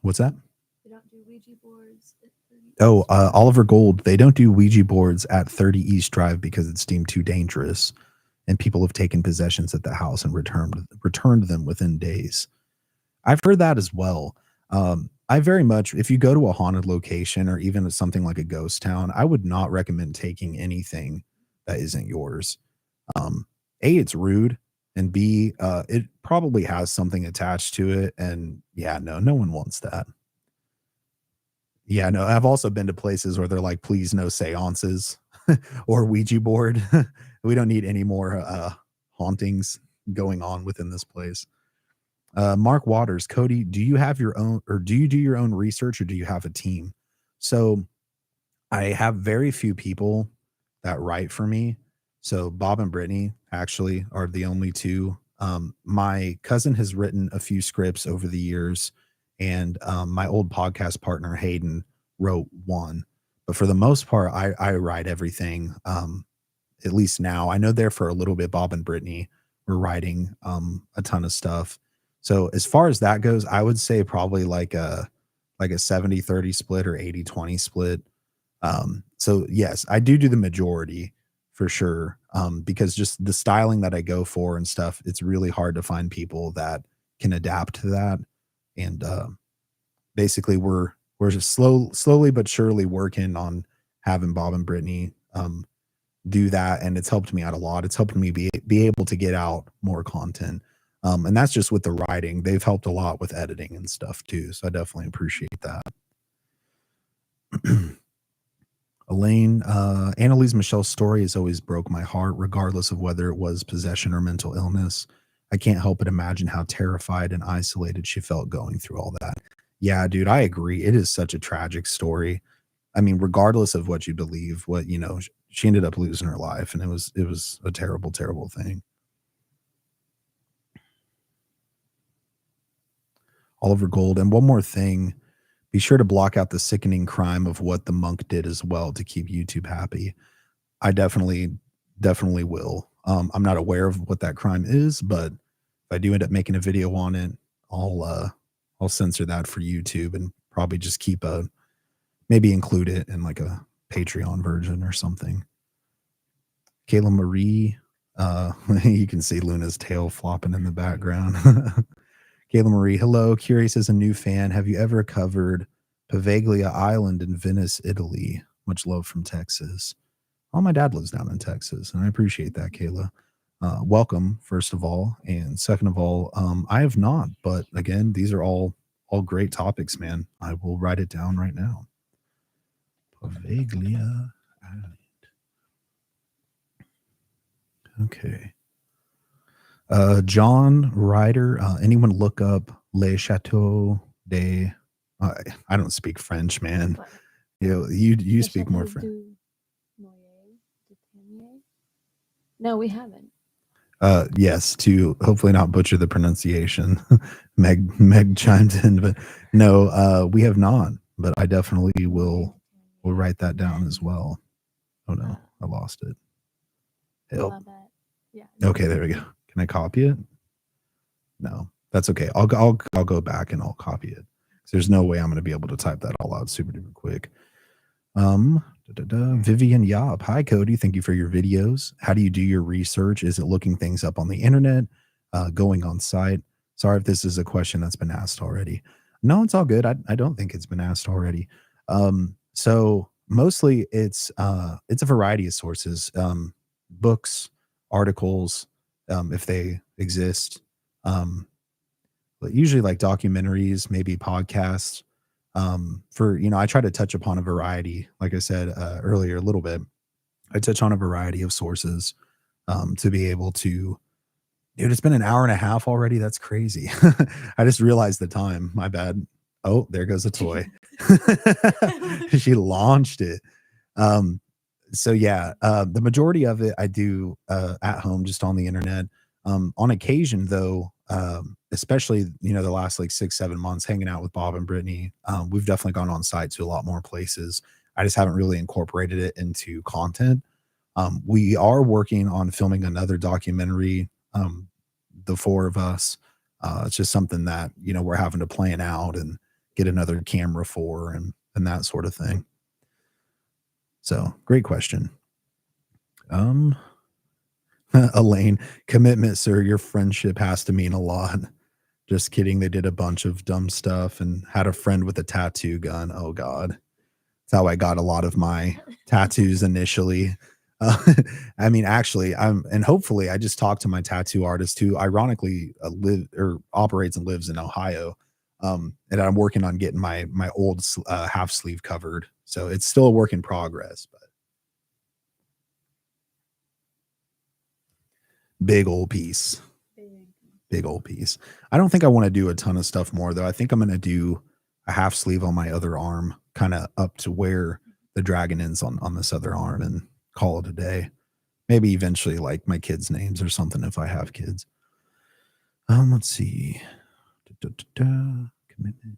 What's that? They don't do Ouija boards at 30 Oh, East Drive. Oliver Gold. They don't do Ouija boards at 30 East Drive because it's deemed too dangerous, and people have taken possessions at the house and returned them within days. I've heard that as well. I very much, if you go to a haunted location or even something like a ghost town, I would not recommend taking anything that isn't yours. A, it's rude, and B, it probably has something attached to it. And yeah, no one wants that. Yeah, no, I've also been to places where they're like, please no seances or Ouija board. We don't need any more hauntings going on within this place. Mark Waters, Kody, do you have your own, or do you do your own research, or do you have a team? So I have very few people that write for me. So Bob and Brittany actually are the only two. My cousin has written a few scripts over the years, and my old podcast partner Hayden wrote one. But for the most part, I write everything. At least now, I know there for a little bit, Bob and Brittany were writing a ton of stuff. So as far as that goes, I would say probably like a 70-30 split or 80-20 split. So yes, I do the majority for sure. Because just the styling that I go for and stuff, it's really hard to find people that can adapt to that. And basically we're just slowly but surely working on having Bob and Brittany do that, and it's helped me out a lot. It's helped me be able to get out more content. And that's just with the writing. They've helped a lot with editing and stuff too. So I definitely appreciate that. Elaine, Annalise Michelle's story has always broke my heart, regardless of whether it was possession or mental illness. I can't help but imagine how terrified and isolated she felt going through all that. Yeah, dude, I agree. It is such a tragic story. I mean, regardless of what you believe, she ended up losing her life, and it was a terrible, terrible thing. Oliver Gold, and one more thing, be sure to block out the sickening crime of what the monk did as well to keep YouTube happy. I definitely will. I'm not aware of what that crime is, but if I do end up making a video on it, I'll censor that for YouTube and probably just maybe include it in like a Patreon version or something. Kayla Marie, you can see Luna's tail flopping in the background. Kayla Marie, hello. Curious as a new fan, have you ever covered Pavaglia Island in Venice, Italy? Much love from Texas. Oh, my dad lives down in Texas, and I appreciate that, Kayla. Welcome, first of all, and second of all, I have not, but again, these are all great topics, man. I will write it down right now. Pavaglia Island. Okay. John Ryder, anyone look up Le Chateau de. I don't speak French, man. What? You The speak more Chateau French. du Noyer, du Tanier? No, we haven't. Yes, to hopefully not butcher the pronunciation. Meg chimed in, but no, we have not. But I definitely Noyer will du Tanier. write that And down as then, well. Oh no, uh, I lost it. Help. Labette. Yeah. Okay, there we go. Can I copy it? No, that's okay. I'll go back and I'll copy it. There's no way I'm going to be able to type that all out super duper quick. Vivian Yop. Hi, Kody. Thank you for your videos. How do you do your research? Is it looking things up on the internet, going on site? Sorry if this is a question that's been asked already. No, it's all good. I don't think it's been asked already. So mostly it's a variety of sources, books, articles, if they exist, but usually like documentaries, maybe podcasts. For I try to touch upon a variety, like I said earlier, a little bit. I touch on a variety of sources to be able to. Dude, it's been an hour and a half already. That's crazy. I just realized the time. My bad. Oh, there goes a toy. She launched it. Um, so yeah, the majority of it I do at home, just on the internet. On occasion, though, especially the last like 6 7 months, hanging out with Bob and Brittany, we've definitely gone on site to a lot more places. I just haven't really incorporated it into content. We are working on filming another documentary. The four of us. It's just something that we're having to plan out and get another camera for, and that sort of thing. So great question. Um, Elaine, commitment, sir. Your friendship has to mean a lot. Just kidding. They did a bunch of dumb stuff and had a friend with a tattoo gun. Oh God, that's how I got a lot of my tattoos initially. Uh, I mean, actually, and hopefully, I just talked to my tattoo artist who, ironically, live or operates and lives in Ohio. And I'm working on getting my old half sleeve covered, so it's still a work in progress. But big old piece. Big old piece. I don't think I want to do a ton of stuff more though. I think I'm going to do a half sleeve on my other arm, kind of up to where the dragon ends on this other arm, and call it a day. Maybe eventually like my kids' names or something if I have kids. Let's see. Commitment.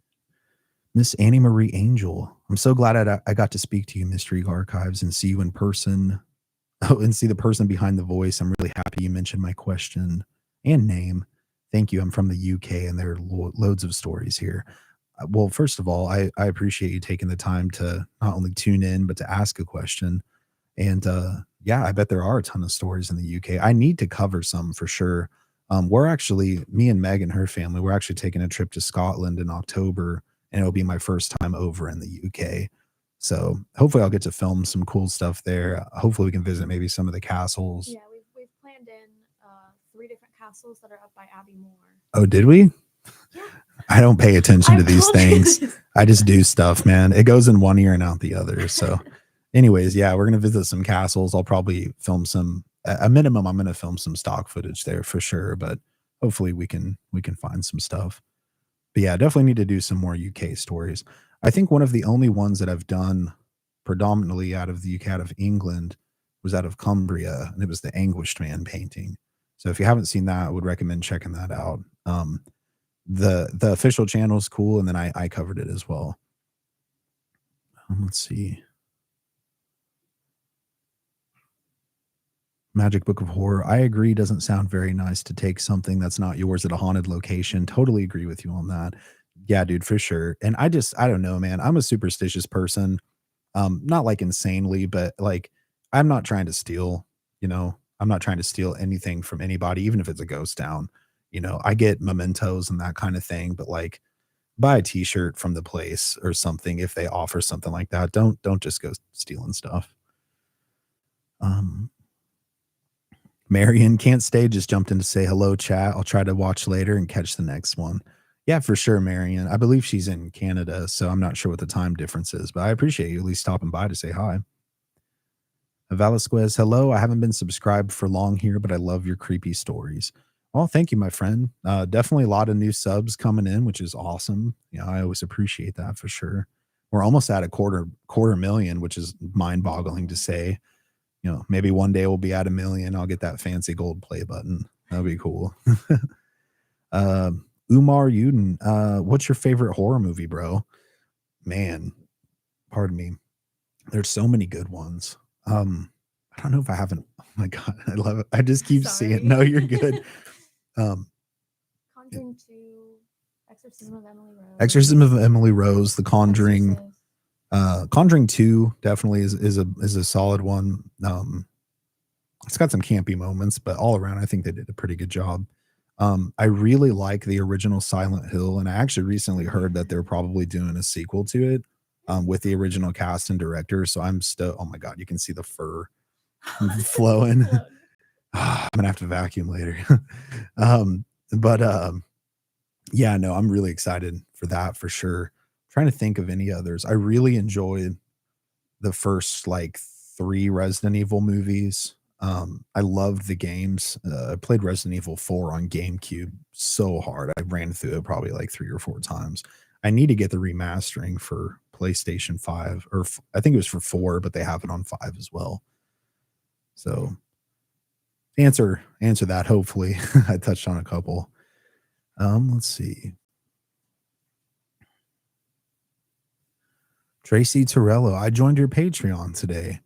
Miss Annie Marie Angel. I'm so glad I got to speak to you, Mystery Archives, and see you in person. Oh, and see the person behind the voice. I'm really happy you mentioned my question and name. Thank you. I'm from the UK, and there are loads of stories here. Well, first of all, I appreciate you taking the time to not only tune in, but to ask a question. And yeah, I bet there are a ton of stories in the UK. I need to cover some for sure. We're actually, me and Meg and her family, we're actually taking a trip to Scotland in October, and it'll be my first time over in the UK. So hopefully I'll get to film some cool stuff there. Hopefully we can visit maybe some of the castles. Yeah, we've planned in 3 different castles that are up by Abbey Moor. Oh, did we? Yeah. I don't pay attention to I've these told you things. this. I just do stuff, man. It goes in one ear and out the other. So anyways, yeah, we're gonna visit some castles. I'll probably film some a minimum. I'm gonna film some stock footage there for sure, but hopefully we can find some stuff. But yeah, definitely need to do some more UK stories. I think one of the only ones that I've done predominantly out of the UK, out of England, was out of Cumbria, and it was the Anguished Man painting. So if you haven't seen that, I would recommend checking that out. The official channel is cool, and then I covered it as well. Let's see. Magic Book of Horror. I agree. Doesn't sound very nice to take something that's not yours at a haunted location. Totally agree with you on that. Yeah, dude, for sure. And I don't know, man. I'm a superstitious person. Not like insanely, but like I'm not trying to steal, I'm not trying to steal anything from anybody, even if it's a ghost town. I get mementos and that kind of thing, but like buy a t-shirt from the place or something if they offer something like that. Don't just go stealing stuff. Marion can't stay, just jumped in to say hello, chat. I'll try to watch later and catch the next one. Yeah, for sure, Marion. I believe she's in Canada, so I'm not sure what the time difference is, but I appreciate you at least stopping by to say hi. Velasquez, hello. I haven't been subscribed for long here, but I love your creepy stories. Well, thank you, my friend. Definitely a lot of new subs coming in, which is awesome. I always appreciate that for sure. We're almost at a quarter million, which is mind boggling to say. Maybe one day we'll be at a million. I'll get that fancy gold play button. That'd be cool. Umar Uden, what's your favorite horror movie, bro? Man, pardon me. There's so many good ones. I don't know if I haven't. Oh my god, I love it. I just keep seeing. No, you're good. Um, Conjuring 2, Exorcism of Emily Rose. Exorcism of Emily Rose, The Conjuring. Exorcist. Conjuring 2 definitely is a solid one. It's got some campy moments, but all around I think they did a pretty good job. I really like the original Silent Hill, and I actually recently heard that they're probably doing a sequel to it with the original cast and director. So I'm still, oh my god, you can see the fur flowing. I'm gonna have to vacuum later. But yeah, no, I'm really excited for that for sure. Trying to think of any others. I really enjoyed the first like 3 Resident Evil movies. I loved the games. I played Resident Evil 4 on GameCube so hard. I ran through it probably like 3 or 4 times. I need to get the remastering for PlayStation 5, or I think it was for 4, but they have it on 5 as well. So answer that hopefully. I touched on a couple. Let's see. Tracy Torello, I joined your Patreon today.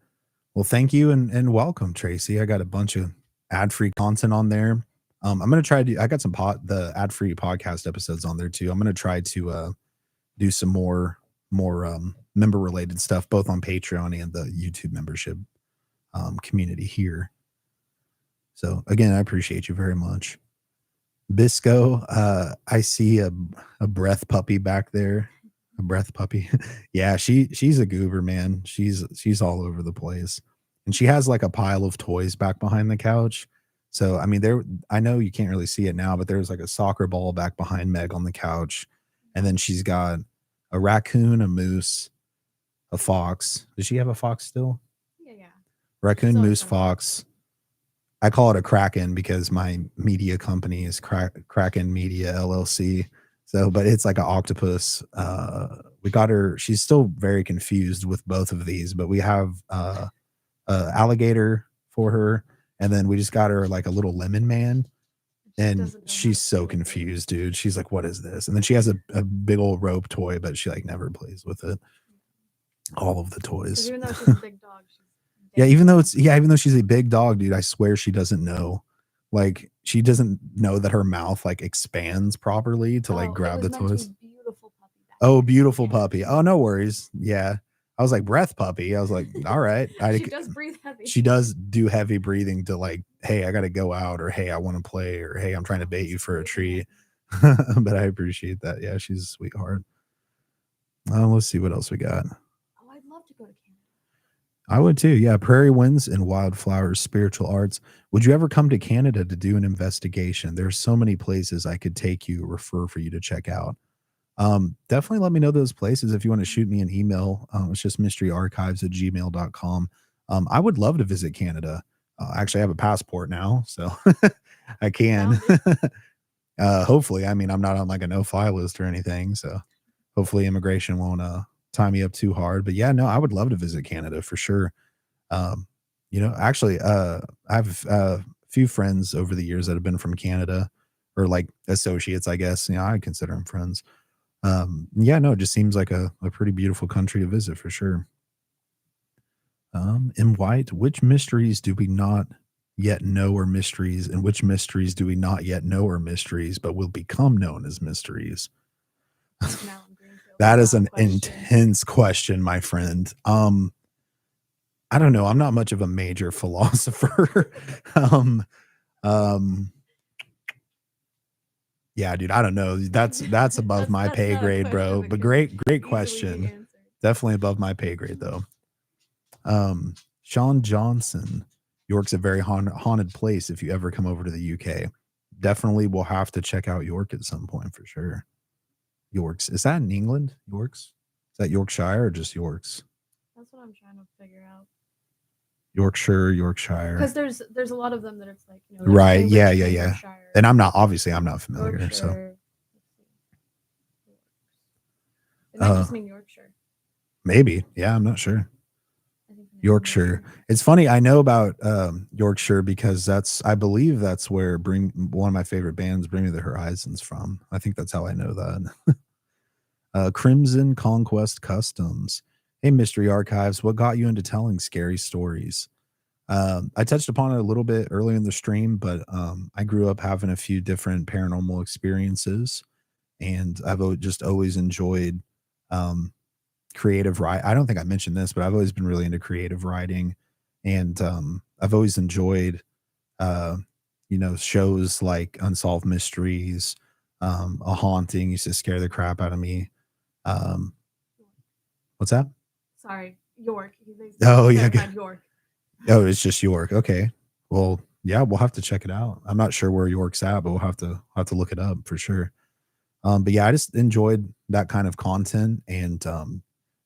Well, thank you and welcome, Tracy. I got a bunch of ad-free content on there. I'm gonna try to. I got some the ad-free podcast episodes on there too. I'm gonna try to do some more member related stuff, both on Patreon and the YouTube membership community here. So again, I appreciate you very much. Bisco, I see a breath puppy back there. A breath puppy. Yeah, she's a goober, man. She's all over the place. And she has like a pile of toys back behind the couch. So I mean, I know you can't really see it now, but there's like a soccer ball back behind Meg on the couch. And then she's got a raccoon, a moose, a fox. Does she have a fox still? Yeah. Raccoon, moose, fox. I call it a Kraken because my media company is Kraken Media LLC. So, but it's like an octopus. We got her. She's still very confused with both of these, but we have alligator for her, and then we just got her like a little lemon man, and she's so confused, dude. She's like, "What is this?" And then she has a big old rope toy, but she like never plays with it. All of the toys. Even though she's a big dog, yeah, even though she's a big dog, dude, I swear she doesn't know. Like she doesn't know that her mouth like expands properly to like grab the toys. Beautiful puppy. Oh, no worries. Yeah. I was like, breath puppy. I was like, all right. She does breathe heavy. She does do heavy breathing to like, hey, I got to go out, or hey, I want to play, or hey, I'm trying to bait you for a treat. But I appreciate that. Yeah, she's a sweetheart. Let's see what else we got. Oh, I'd love to go to Canada. I would too. Yeah. Prairie Winds and Wildflowers, Spiritual Arts. Would you ever come to Canada to do an investigation? There's so many places I could take you, refer for you to check out. Definitely let me know those places if you want to shoot me an email. It's just mysteryarchives@gmail.com. I would love to visit Canada. Actually, I have a passport now, so I can. Hopefully, I mean, I'm not on like a no-fly list or anything, so hopefully immigration won't tie me up too hard. But yeah, no, I would love to visit Canada for sure. Actually, I have a few friends over the years that have been from Canada, or like associates, I guess. I consider them friends. Yeah, no, it just seems like a pretty beautiful country to visit for sure. In White, which mysteries do we not yet know are mysteries, and which mysteries do we not yet know are mysteries, but will become known as mysteries? That is an intense question, my friend. I don't know. I'm not much of a major philosopher. Yeah, dude, I don't know. That's above my pay grade, bro. But great question. Definitely above my pay grade, though. Sean Johnson, York's a very haunted place. If you ever come over to the UK, definitely will have to check out York at some point for sure. York's, is that in England? York's, is that Yorkshire or just York's? That's what I'm trying to figure out. Yorkshire. Because there's a lot of them that it's like, there's Right. Yeah, Cambridge, yeah, yeah. Cambridgeshire, And I'm not familiar. So Yorkshire. It might just mean Yorkshire. maybe. Yeah, I'm not sure. I think Yorkshire. It's funny. I know about Yorkshire because I believe that's where one of my favorite bands, Bring Me the Horizons, from. I think that's how I know that. Crimson Conquest Customs. Hey, Mystery Archives, what got you into telling scary stories? I touched upon it a little bit earlier in the stream, but I grew up having a few different paranormal experiences, and just always enjoyed creative writing. I don't think I mentioned this, but I've always been really into creative writing, and I've always enjoyed, uh, shows like Unsolved Mysteries. A Haunting used to scare the crap out of me. Um, what's that? Sorry, York. Oh yeah, York. oh, it's just York. Okay, well, yeah, we'll have to check it out. I'm not sure where York's at, but we'll have to look it up for sure. But yeah, I just enjoyed that kind of content, and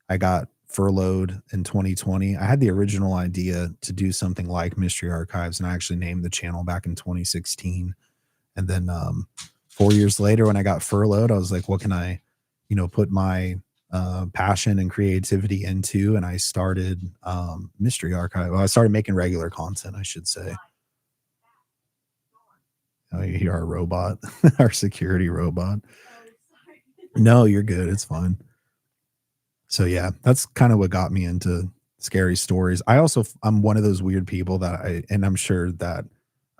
I got furloughed in 2020. I had the original idea to do something like Mystery Archives, and I actually named the channel back in 2016. And then 4 years later, when I got furloughed, I was like, what can I, put my passion and creativity into? And I started Mystery Archive. Well, I started making regular content, I should say. Oh, you hear our robot, our security robot. No, you're good. It's fine. So yeah, that's kind of what got me into scary stories. I'm one of those weird people and I'm sure that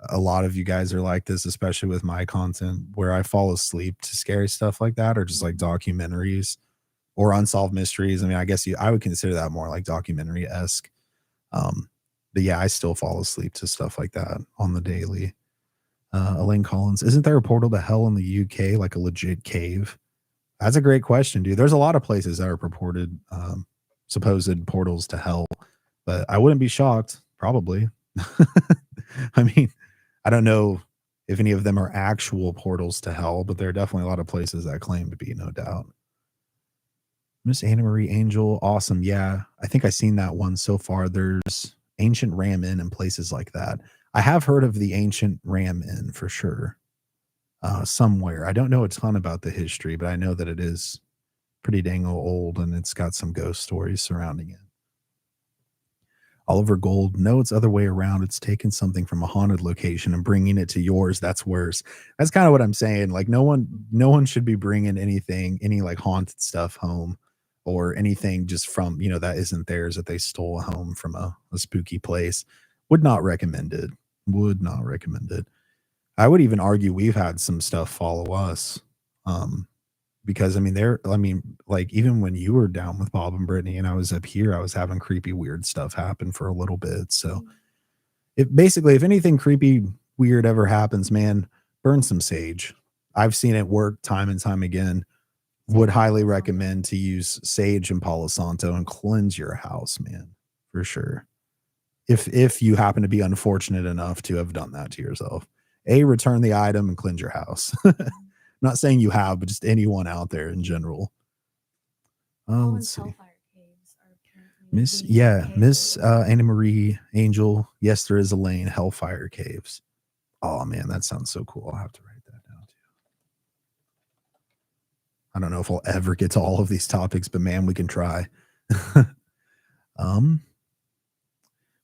a lot of you guys are like this, especially with my content, where I fall asleep to scary stuff like that, or just like documentaries or unsolved mysteries. I mean, I guess I would consider that more like documentary-esque. Um, but yeah, I still fall asleep to stuff like that on the daily. Elaine Collins, isn't there a portal to hell in the UK, like a legit cave? That's a great question, dude. There's a lot of places that are purported, supposed portals to hell, but I wouldn't be shocked, probably. I mean, I don't know if any of them are actual portals to hell, but there are definitely a lot of places that claim to be, no doubt. Miss Anna Marie Angel, awesome. Yeah, I think I've seen that one so far. There's Ancient Ram Inn and places like that. I have heard of the Ancient Ram Inn for sure. Somewhere. I don't know a ton about the history, but I know that it is pretty dang old and it's got some ghost stories surrounding it. Oliver Gold, no, it's other way around. It's taking something from a haunted location and bringing it to yours. That's worse. That's kind of what I'm saying. Like no one should be bringing any like haunted stuff home or anything just from, that isn't theirs, that they stole a home from a spooky place. Would not recommend it. Would not recommend it. I would even argue we've had some stuff follow us. Because like even when you were down with Bob and Brittany and I was up here, I was having creepy, weird stuff happen for a little bit. So if anything creepy, weird ever happens, man, burn some sage. I've seen it work time and time again. Would highly recommend to use sage and Palo Santo and cleanse your house, man, for sure. If you happen to be unfortunate enough to have done that to yourself. Return the item and cleanse your house. Not saying you have, but just anyone out there in general. Let's see. Miss Anna Marie Angel. Yes, there is a lane, Hellfire Caves. Oh man, that sounds so cool. I'll have to write that down too. I don't know if I'll ever get to all of these topics, but man, we can try.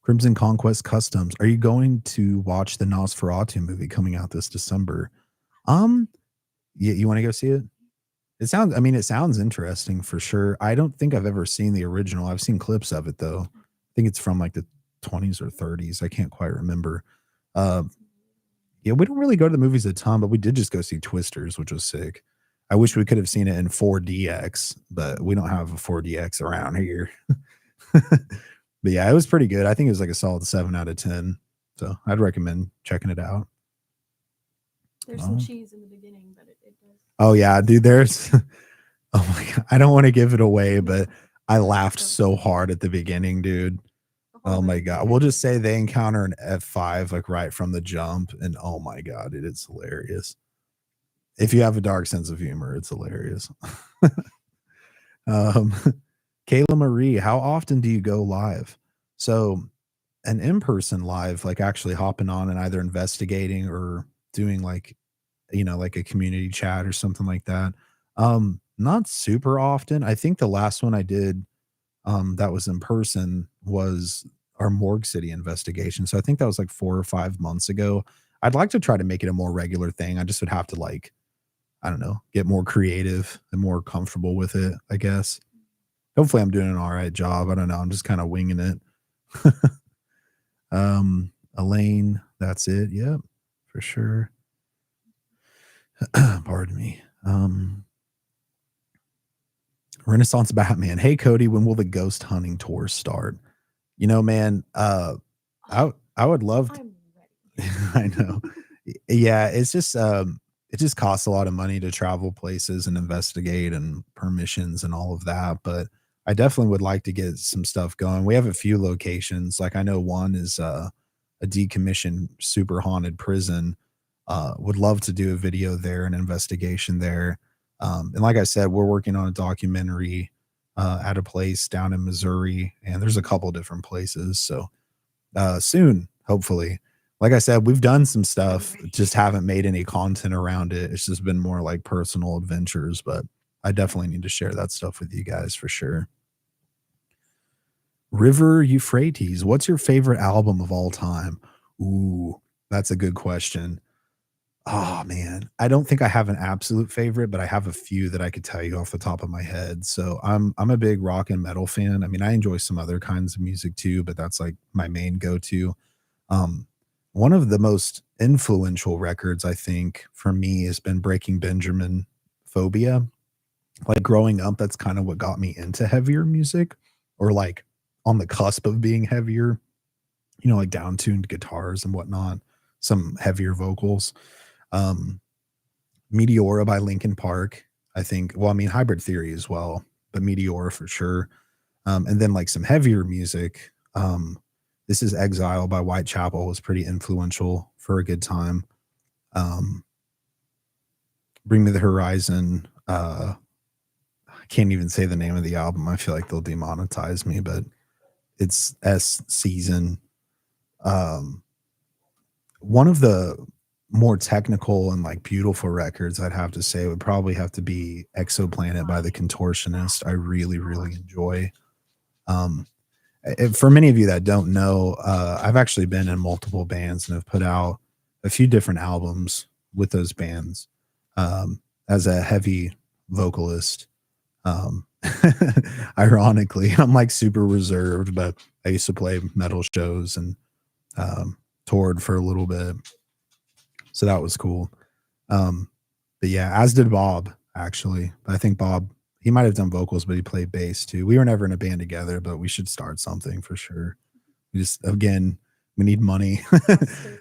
Crimson Conquest Customs. Are you going to watch the Nosferatu movie coming out this December? You want to go see it? It sounds interesting for sure. I don't think I've ever seen the original. I've seen clips of it though. I think it's from like the 20s or 30s. I can't quite remember. Yeah, we don't really go to the movies a ton, but we did just go see Twisters, which was sick. I wish we could have seen it in 4DX, but we don't have a 4DX around here. But yeah, it was pretty good. I think it was like a solid 7 out of 10. So I'd recommend checking it out. There's some cheese in the beginning, but it does. Oh yeah, dude, there's oh my god. I don't want to give it away, but I laughed so hard at the beginning, dude. Oh my god. We'll just say they encounter an F5 like right from the jump, and oh my god, it is hilarious. If you have a dark sense of humor, it's hilarious. Kayla Marie, how often do you go live? So an in-person live, like actually hopping on and either investigating or doing like, like a community chat or something like that. Not super often. I think the last one I did that was in person was our Morgue City investigation. So I think that was like 4 or 5 months ago. I'd like to try to make it a more regular thing. I just would have to like, I don't know, get more creative and more comfortable with it, I guess. Hopefully I'm doing an all right job. I don't know. I'm just kind of winging it. Elaine, that's it. Yep, for sure. Pardon me. Renaissance Batman. Hey Kody, when will the ghost hunting tour start? Man, I would love to. I'm I know. Yeah, it's just it just costs a lot of money to travel places and investigate and permissions and all of that, but I definitely would like to get some stuff going. We have a few locations. Like I know one is a decommissioned super haunted prison. Would love to do a video there, an investigation there. And like I said, we're working on a documentary at a place down in Missouri, and there's a couple different places. So soon, hopefully. Like I said, we've done some stuff, just haven't made any content around it. It's just been more like personal adventures, but I definitely need to share that stuff with you guys for sure. River Euphrates, what's your favorite album of all time? Ooh, that's a good question. Oh man, I don't think I have an absolute favorite, but I have a few that I could tell you off the top of my head. So I'm a big rock and metal fan. I mean, I enjoy some other kinds of music too, but that's like my main go-to. Um, One of the most influential records I think for me has been Breaking Benjamin Phobia. Like growing up, that's kind of what got me into heavier music or like on the cusp of being heavier, like down tuned guitars and whatnot, some heavier vocals. Um, Meteora by Linkin Park, I think. Well, I mean, Hybrid Theory as well, but Meteora for sure. And then like some heavier music. This is Exile by Whitechapel was pretty influential for a good time. Um, Bring Me the Horizon. I can't even say the name of the album. I feel like they'll demonetize me, but it's S Season. Um, One of the more technical and like beautiful records I'd have to say would probably have to be Exoplanet by the Contortionist. I really, really enjoy. Um, for many of you that don't know, I've actually been in multiple bands and have put out a few different albums with those bands as a heavy vocalist. Um, Ironically, I'm like super reserved, but I used to play metal shows and toured for a little bit. So that was cool. But yeah, as did Bob, actually. I think Bob, he might have done vocals, but he played bass too. We were never in a band together, but we should start something for sure. We just, again, we need money,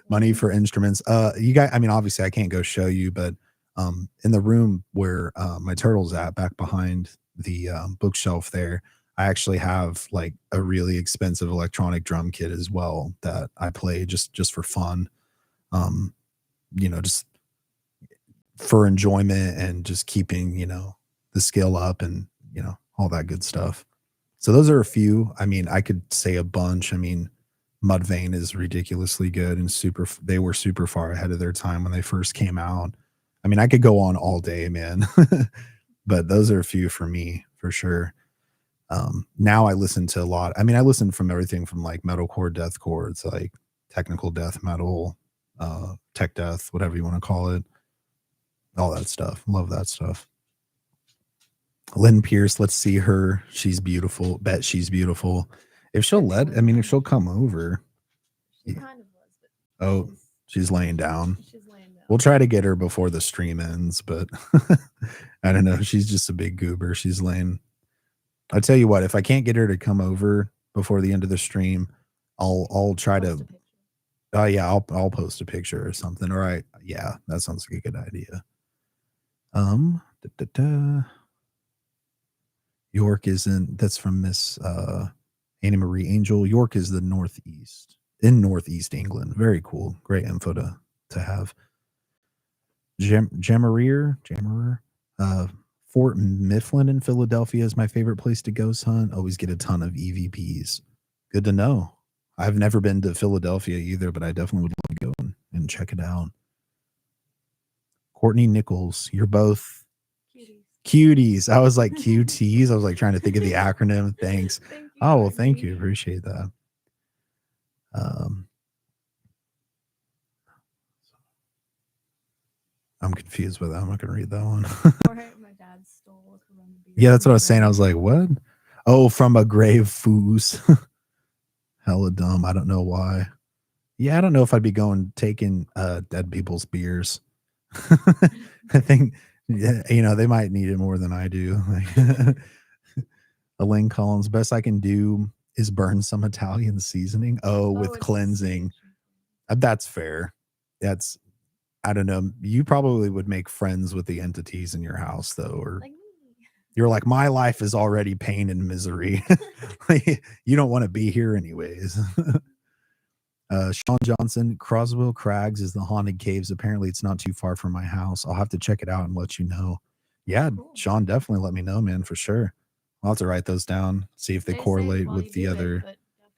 money for instruments. You guys, I mean, obviously I can't go show you, but in the room where my turtle's at, back behind the bookshelf there, I actually have like a really expensive electronic drum kit as well that I play just for fun. Um, just for enjoyment and just keeping, the skill up and, all that good stuff. So those are a few. I mean, I could say a bunch. I mean, Mudvayne is ridiculously good and they were super far ahead of their time when they first came out. I mean, I could go on all day, man. But those are a few for me for sure. Now I listen to a lot. I mean, I listen from everything from like metalcore, deathcore to like technical death metal, tech death, whatever you want to call it. All that stuff. Love that stuff. Lynn Pierce, let's see her. She's beautiful. Bet she's beautiful. If she'll if she'll come over. She kind of was, but Oh, she's laying down. she's laying down. We'll try to get her before the stream ends, but I don't know. She's just a big goober. She's laying. I'll tell you what, if I can't get her to come over before the end of the stream, I'll try to. Oh yeah, I'll post a picture or something. All right. Yeah, that sounds like a good idea. Da, da, da. York isn't, that's from Miss Anna Marie Angel. York is the northeast, in northeast England. Very cool. Great info to have. Jammereer, Fort Mifflin in Philadelphia is my favorite place to ghost hunt. Always get a ton of EVPs. Good to know. I've never been to Philadelphia either, but I definitely would love to go and check it out. Courtney Nichols, you're both Cuties. cuties. I was like QTs. I was like trying to think of the acronym. Thanks. Thank you. Oh, well, thank Courtney. you. Appreciate that. I'm confused with that. I'm not going to read that one. My dad stole a Corona beer. Yeah, that's what I was saying. I was like, what? Oh, from a grave foos. Hella dumb. I don't know why. Yeah, I don't know if I'd be taking dead people's beers. I think, they might need it more than I do. Elaine Collins, best I can do is burn some Italian seasoning. Oh, with cleansing. That's fair. That's, I don't know. You probably would make friends with the entities in your house, though, or like me. You're like, my life is already pain and misery. You don't want to be here anyways. Sean Johnson, Croswell Crags is the haunted caves. Apparently, it's not too far from my house. I'll have to check it out and let you know. Yeah, cool. Sean, definitely let me know, man, for sure. I'll have to write those down, see if they correlate with the other.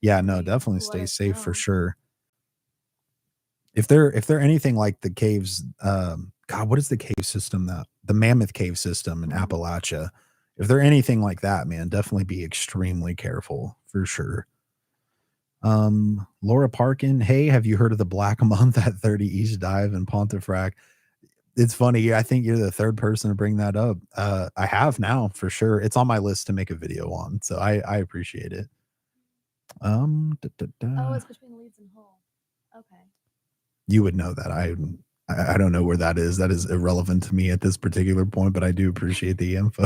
Yeah, no, definitely stay safe for sure. If they're anything like the caves, God, what is the cave system the Mammoth Cave system in Appalachia? If they're anything like that, man, definitely be extremely careful for sure. Laura Parkin, hey, have you heard of the Black Month at 30 East Dive in Pontefract? It's funny. I think you're the third person to bring that up. I have now for sure. It's on my list to make a video on, so I appreciate it. Oh, it's between Leeds and Hull. Okay. You would know that. I don't know where that is. That is irrelevant to me at this particular point, but I do appreciate the info.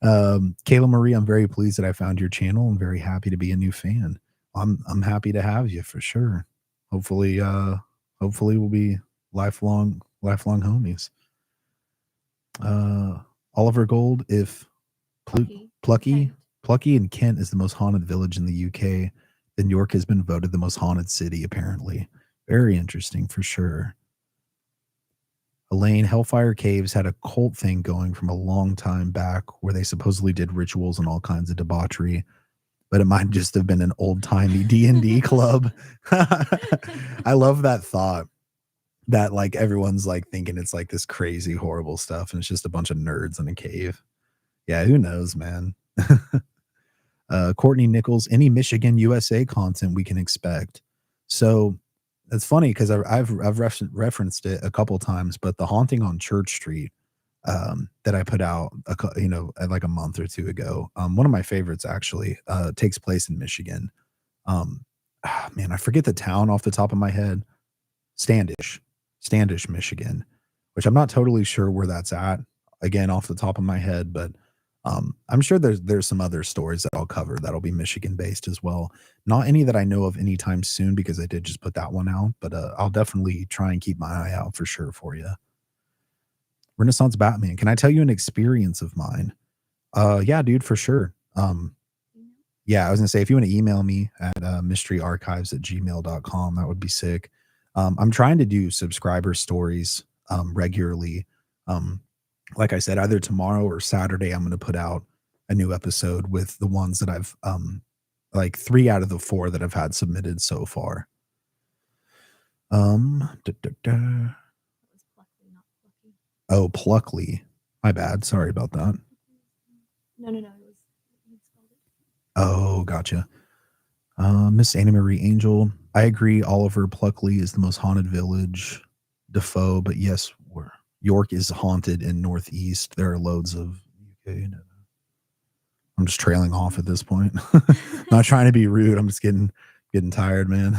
Kayla Marie, I'm very pleased that I found your channel. I'm very happy to be a new fan. I'm happy to have you for sure. Hopefully we'll be lifelong homies. Oliver Gold, if Plucky and Kent is the most haunted village in the UK, then York has been voted the most haunted city, apparently. Very interesting for sure. Elaine, Hellfire Caves had a cult thing going from a long time back where they supposedly did rituals and all kinds of debauchery, but it might just have been an old-timey D&D club. I love that thought that like everyone's like thinking it's like this crazy, horrible stuff, and it's just a bunch of nerds in a cave. Yeah, who knows, man? Courtney Nichols, any Michigan, USA content we can expect. So it's funny because I've referenced it a couple times, but the haunting on Church Street that I put out, like a month or two ago, one of my favorites actually takes place in Michigan. Man, I forget the town off the top of my head. Standish, Michigan, which I'm not totally sure where that's at. Again, off the top of my head, but I'm sure there's some other stories that I'll cover that'll be Michigan based as well. Not any that I know of anytime soon because I did just put that one out, but I'll definitely try and keep my eye out for sure for you. Renaissance Batman, can I tell you an experience of mine? Yeah, dude, for sure. Yeah, I was gonna say if you want to email me at mysteryarchives@gmail.com, that would be sick. I'm trying to do subscriber stories regularly. Like I said, either tomorrow or Saturday, I'm going to put out a new episode with the ones that I've, like 3 out of the 4 that I've had submitted so far. Oh, Pluckley. My bad. Sorry about that. No. Oh, gotcha. Miss Anna Marie Angel. I agree. Oliver, Pluckley is the most haunted village. Defoe, but yes, York is haunted in Northeast. There are loads of UK. I'm just trailing off at this point. Not trying to be rude. I'm just getting tired, man.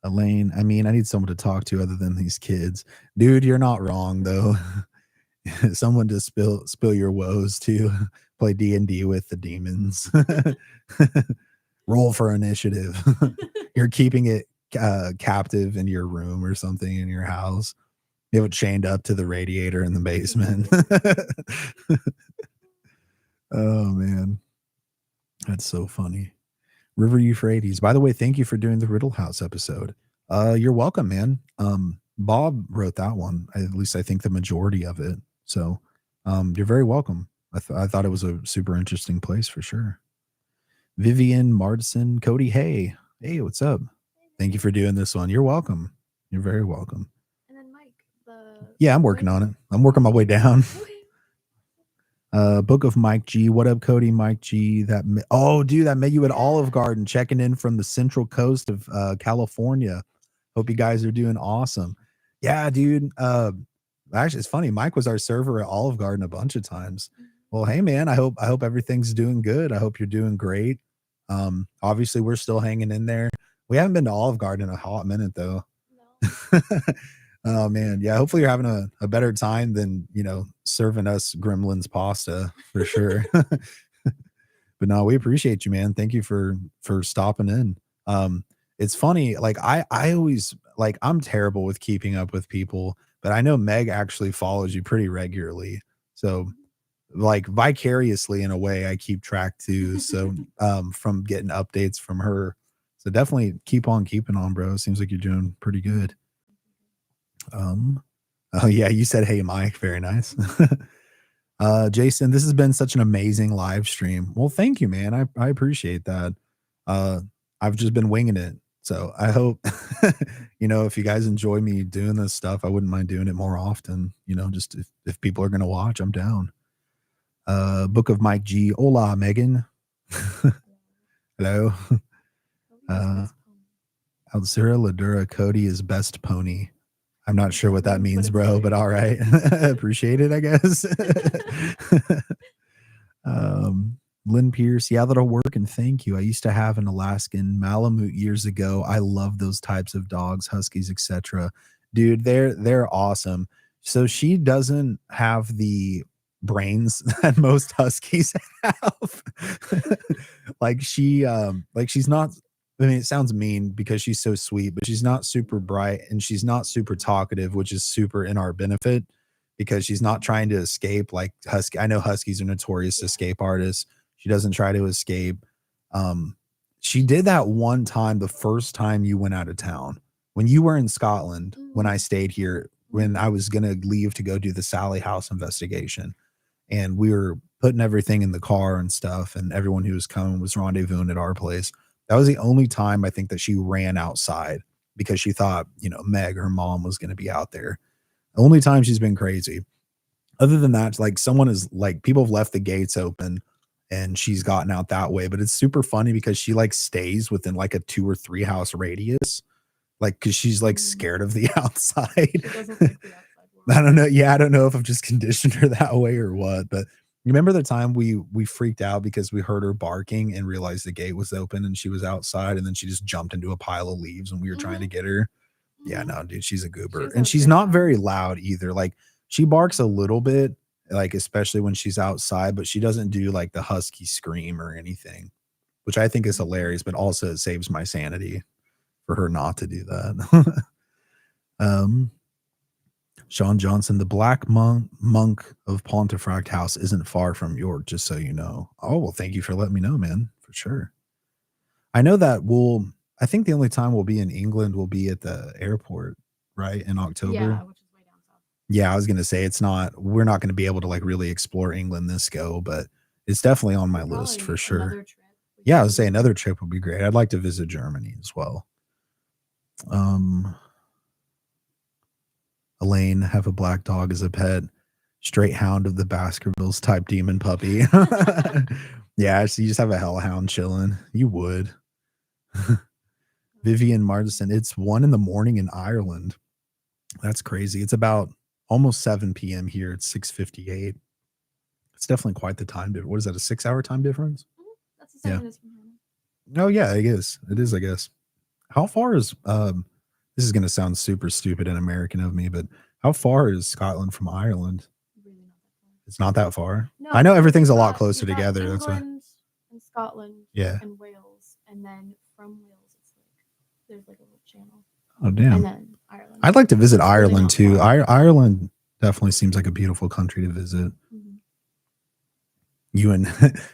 Elaine, I mean, I need someone to talk to other than these kids. Dude, you're not wrong though. Someone to spill your woes to play D&D with the demons. Roll for initiative. You're keeping it captive in your room or something in your house. You have it chained up to the radiator in the basement. Oh man, that's so funny. River Euphrates, by the way, thank you for doing the Riddle House episode. You're welcome, man. Bob wrote that one, at least I think the majority of it, so you're very welcome. I thought it was a super interesting place for sure. Vivian Martison, Kody. Hey, what's up? Hey, Thank you hey. for doing this one. You're welcome. You're very welcome. And then Mike, Yeah, I'm the working link. on it. I'm working my way down. Okay. Book of Mike G. What up, Kody? Mike G. Oh, dude, that met you at Olive Yeah. Garden, checking in from the central coast of California. Hope you guys are doing awesome. Yeah, dude. Actually, it's funny. Mike was our server at Olive Garden a bunch of times. Well, hey, man. I hope everything's doing good. I hope you're doing great. Obviously, we're still hanging in there. We haven't been to Olive Garden in a hot minute though. No. Oh man, yeah. Hopefully you're having a better time than serving us Gremlins pasta for sure. But no, we appreciate you, man. Thank you for stopping in. It's funny, like I always like I'm terrible with keeping up with people, but I know Meg actually follows you pretty regularly. So like vicariously in a way I keep track too. So from getting updates from her. So definitely keep on keeping on, bro. Seems like you're doing pretty good. Um, oh yeah, you said hey Mike, very nice. Jason, this has been such an amazing live stream. Well, thank you, man. I appreciate that. Uh, I've just been winging it. So I hope, if you guys enjoy me doing this stuff, I wouldn't mind doing it more often. Just if people are going to watch, I'm down. Book of Mike G. Hola, Megan. Hello. Uh, Alzira Ladura Kody is best pony. I'm not sure what that means, bro, but all right. Appreciate it, I guess. Lynn Pierce, yeah, that'll work. And thank you. I used to have an Alaskan Malamute years ago. I love those types of dogs, huskies, etc. Dude, they're awesome. So she doesn't have the brains that most huskies have. She's not, I mean, it sounds mean because she's so sweet, but she's not super bright and she's not super talkative, which is super in our benefit because she's not trying to escape like husky. I know huskies are notorious escape artists. She doesn't try to escape. Um, she did that one time, the first time you went out of town when you were in Scotland, when I stayed here, when I was going to leave to go do the Sally House investigation. And we were putting everything in the car and stuff. And everyone who was coming was rendezvousing at our place. That was the only time I think that she ran outside because she thought, Meg, her mom, was going to be out there. The only time she's been crazy. Other than that, like someone is like people have left the gates open and she's gotten out that way. But it's super funny because she like stays within like a 2 or 3 house radius, like because she's like scared of the outside. She doesn't like the outside world. I don't know. Yeah, I don't know if I've just conditioned her that way or what. But remember the time we freaked out because we heard her barking and realized the gate was open and she was outside, and then she just jumped into a pile of leaves when we were trying to get her. Yeah, no, dude, she's a goober. And she's not very loud either. Like she barks a little bit, like especially when she's outside, but she doesn't do like the husky scream or anything, which I think is hilarious, but also it saves my sanity for her not to do that. Sean Johnson, the Black Monk of Pontefract House isn't far from York, just so you know. Oh, well, thank you for letting me know, man, for sure. I know that I think the only time we'll be in England will be at the airport, right? In October. Yeah, which is way down south. Yeah, I was going to say we're not going to be able to like really explore England this go, but it's definitely on my list for sure. Yeah, I would say another trip would be great. I'd like to visit Germany as well. Elaine, have a black dog as a pet, straight hound of the Baskervilles type demon puppy. Yeah, so you just have a hellhound chilling. You would. Vivian Martison, it's 1 a.m. in Ireland. That's crazy. It's about almost 7 p.m. here. It's 6:58. It's definitely quite the time difference. What is that, a 6-hour time difference? That's the same as from Oh yeah, it is. It is, I guess. How far is this is gonna sound super stupid and American of me, but how far is Scotland from Ireland? It's not that far. No, I know everything's a lot closer together. England That's why. and Scotland, Yeah, and Wales, and then from Wales, it's like there's like a little channel. Oh damn. And then Ireland. I'd like to visit Ireland too. Ireland definitely seems like a beautiful country to visit. You and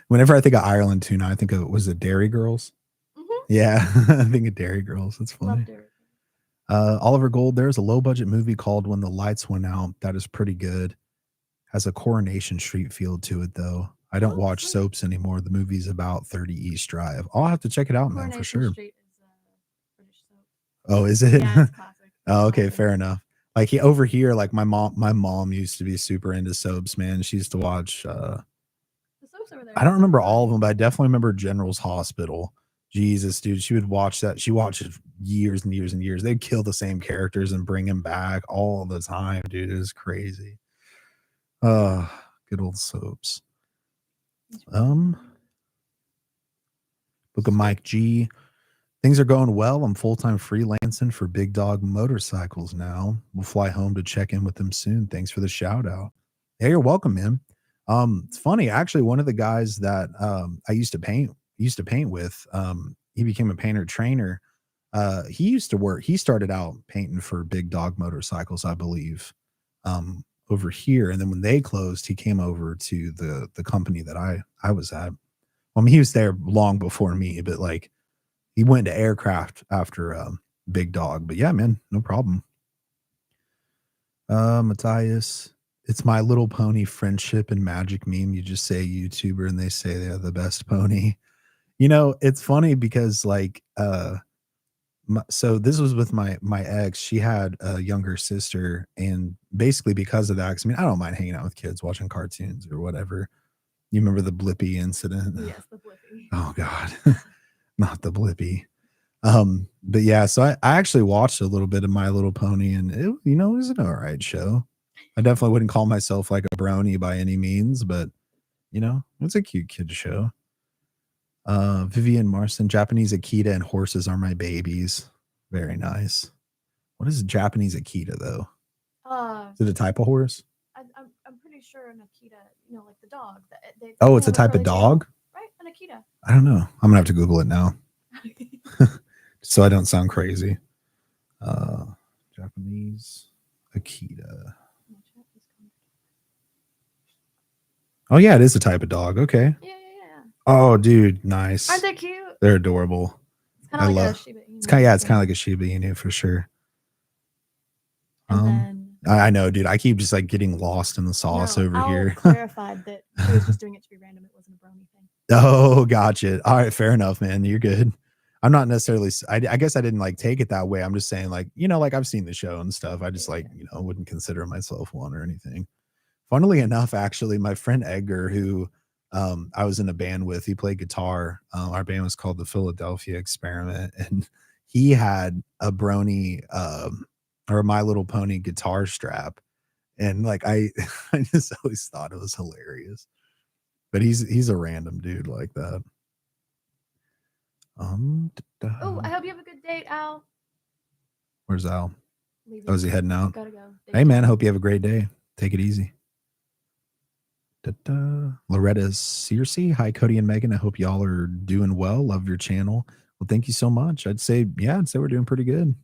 whenever I think of Ireland too, now I think of, was it Dairy Girls? Yeah, I think of Dairy Girls. That's funny. Oliver Gold, there's a low budget movie called When the Lights Went Out that is pretty good. Has a Coronation Street feel to it though. I don't Oh, watch sweet. soaps anymore. The movie's about 30 East Drive. I'll have to check it out, man, for Coronation sure. Street is British soap. Oh, is it? Yeah, it's classic. It's Oh, okay, classic. fair enough. Like over here, like my mom used to be super into soaps, man. She used to watch The soaps over there I don't are remember all of fine. them, but I definitely remember General's Hospital. Jesus, dude, she would watch that. She watched it years and years and years. They'd kill the same characters and bring him back all the time, dude. It was crazy. Uh, good old soaps. Um, Book of Mike G. Things are going well. I'm full-time freelancing for Big Dog Motorcycles now. We'll fly home to check in with them soon. Thanks for the shout out. Yeah, you're welcome, man. It's funny, actually, one of the guys that I used to paint with, he became a painter trainer. He used to work, he started out painting for Big Dog Motorcycles, I believe, over here. And then when they closed, he came over to the company that I was at. I mean, he was there long before me, but like he went to aircraft after Big Dog. But yeah, man, no problem. Matthias, it's My Little Pony friendship and magic meme. You just say YouTuber and they say they're the best pony. You know, it's funny because like so this was with my ex. She had a younger sister, and basically because of that, 'cause I mean, I don't mind hanging out with kids watching cartoons or whatever. You remember the Blippy incident? Yes, the Blippi. Oh God, not the Blippy. But yeah, so I actually watched a little bit of My Little Pony, and it was an all right show. I definitely wouldn't call myself like a brony by any means, but it's a cute kid show. Vivian Marston, Japanese Akita and horses are my babies. Very nice. What is a Japanese Akita though? Uh, Is it a type of horse? I'm pretty sure an Akita, like the dog, they Oh, kind it's a of have a type of curly tail, dog? right? An Akita. I don't know. I'm gonna have to Google it now so I don't sound crazy. Uh Japanese Akita. Oh yeah, it is a type of dog. Okay. Yeah. Oh, dude, nice. Aren't they cute? They're adorable. It's kind of like a Shiba Inu. It's kind of like a Shiba Inu for sure. And then I know, dude. I keep just like getting lost in the sauce over Al here. clarified that he was just doing it to be random. It wasn't a brony thing. Oh, gotcha. All right, fair enough, man. You're good. I'm not necessarily. I guess I didn't like take it that way. I'm just saying, like like I've seen the show and stuff. I just wouldn't consider myself one or anything. Funnily enough, actually, my friend Edgar, who I was in a band with, he played guitar. Our band was called the Philadelphia Experiment, and he had a brony or a My Little Pony guitar strap, and like I, I just always thought it was hilarious. But he's a random dude like that. Oh, I hope you have a good date, Al. Where's Al? Leaving. Oh, is he heading out? Gotta go. Hey, man, I hope you have a great day. Take it easy. Loretta Searcy. Hi, Kody and Megan. I hope y'all are doing well. Love your channel. Well, thank you so much. I'd say we're doing pretty good.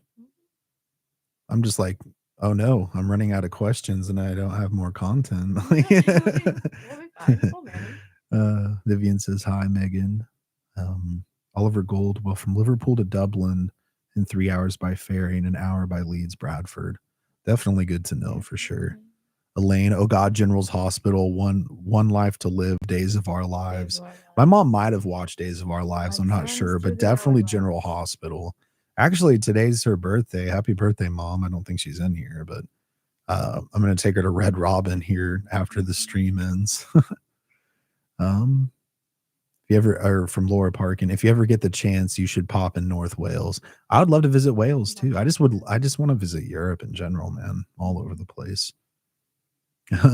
I'm just like, oh no, I'm running out of questions and I don't have more content. We'll be fine. We'll manage. Vivian says, hi, Megan. Oliver Gold, well, from Liverpool to Dublin in 3 hours by ferry and an hour by Leeds, Bradford. Definitely good to know for sure. Elaine, oh God, General's Hospital, one life to live, Days of Our Lives. My mom might have watched Days of Our Lives. I'm not sure, but definitely General Hospital. Actually, today's her birthday. Happy birthday, Mom. I don't think she's in here, but I'm going to take her to Red Robin here after the stream ends. If you ever are from Laura Park, and if you ever get the chance, you should pop in North Wales. I would love to visit Wales too. I just want to visit Europe in general, man, all over the place.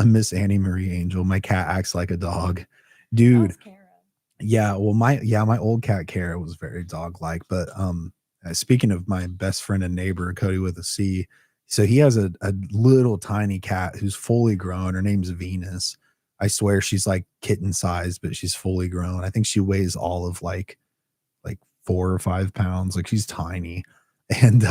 Miss Annie Marie Angel. My cat acts like a dog, dude. Yeah, well, my old cat Kara was very dog like. But speaking of my best friend and neighbor Kody with a C, so he has a little tiny cat who's fully grown. Her name's Venus. I swear she's like kitten sized, but she's fully grown. I think she weighs all of like 4 or 5 pounds. Like she's tiny, and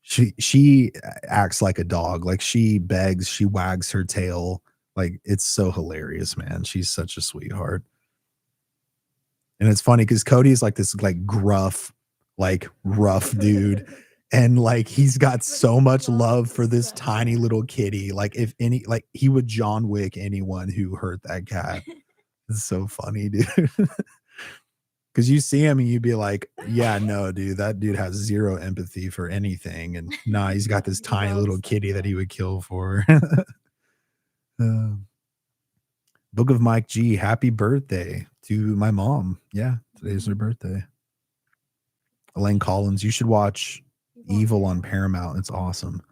she acts like a dog. Like she begs, she wags her tail. Like it's so hilarious, man. She's such a sweetheart. And it's funny because Kody is like this like gruff, like rough dude. And like he's got so much love for this tiny little kitty. Like if any, like he would John Wick anyone who hurt that cat. It's so funny, dude. Because you see him and you'd be like, yeah, no, dude, that dude has zero empathy for anything. And nah, he's got No, this he tiny little loves them kitty that though. he would kill for. uh, Book of Mike G, happy birthday to my mom. Yeah, today's her birthday. Elaine Collins, you should watch Evil on Paramount. It's awesome.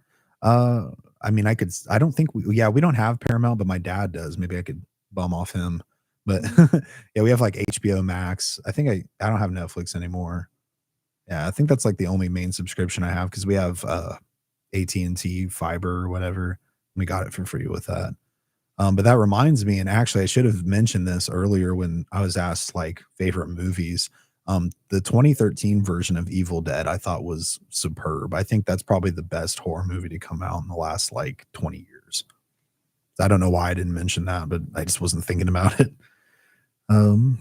Uh, I mean, I don't think we don't have Paramount, but my dad does. Maybe I could bum off him. But yeah, we have like HBO Max. I think I don't have Netflix anymore. Yeah, I think that's like the only main subscription I have because we have AT&T fiber or whatever. We got it for free with that. But that reminds me, and actually, I should have mentioned this earlier when I was asked like favorite movies. The 2013 version of Evil Dead I thought was superb. I think that's probably the best horror movie to come out in the last like 20 years. I don't know why I didn't mention that, but I just wasn't thinking about it. Um,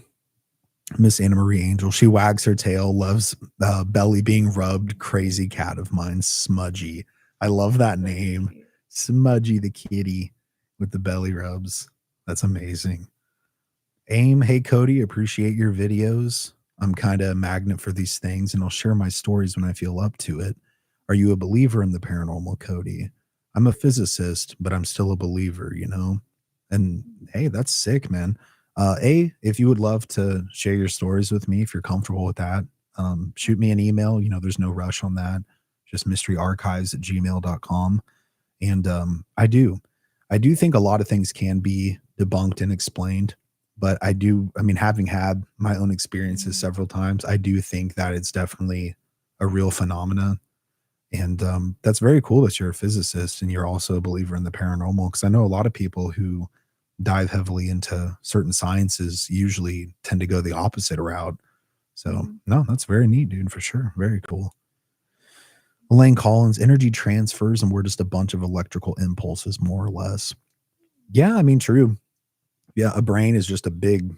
Miss Anna Marie Angel, she wags her tail, loves belly being rubbed. Crazy cat of mine, Smudgy. I love that name, Smudgy the kitty with the belly rubs. That's amazing. Aim, hey Kody, appreciate your videos. I'm kind of a magnet for these things, and I'll share my stories when I feel up to it. Are you a believer in the paranormal, Kody? I'm a physicist, but I'm still a believer, you know? And hey, that's sick, man. If you would love to share your stories with me, if you're comfortable with that, shoot me an email. You know, there's no rush on that. Just mysteryarchives@gmail.com. And I do think a lot of things can be debunked and explained, but I mean, having had my own experiences several times, I do think that it's definitely a real phenomena. And that's very cool that you're a physicist and you're also a believer in the paranormal. Because I know a lot of people who dive heavily into certain sciences usually tend to go the opposite route. So, no, that's very neat, dude, for sure. Very cool. Elaine Collins, energy transfers, and we're just a bunch of electrical impulses, more or less. Yeah, I mean, true. Yeah, a brain is just a big,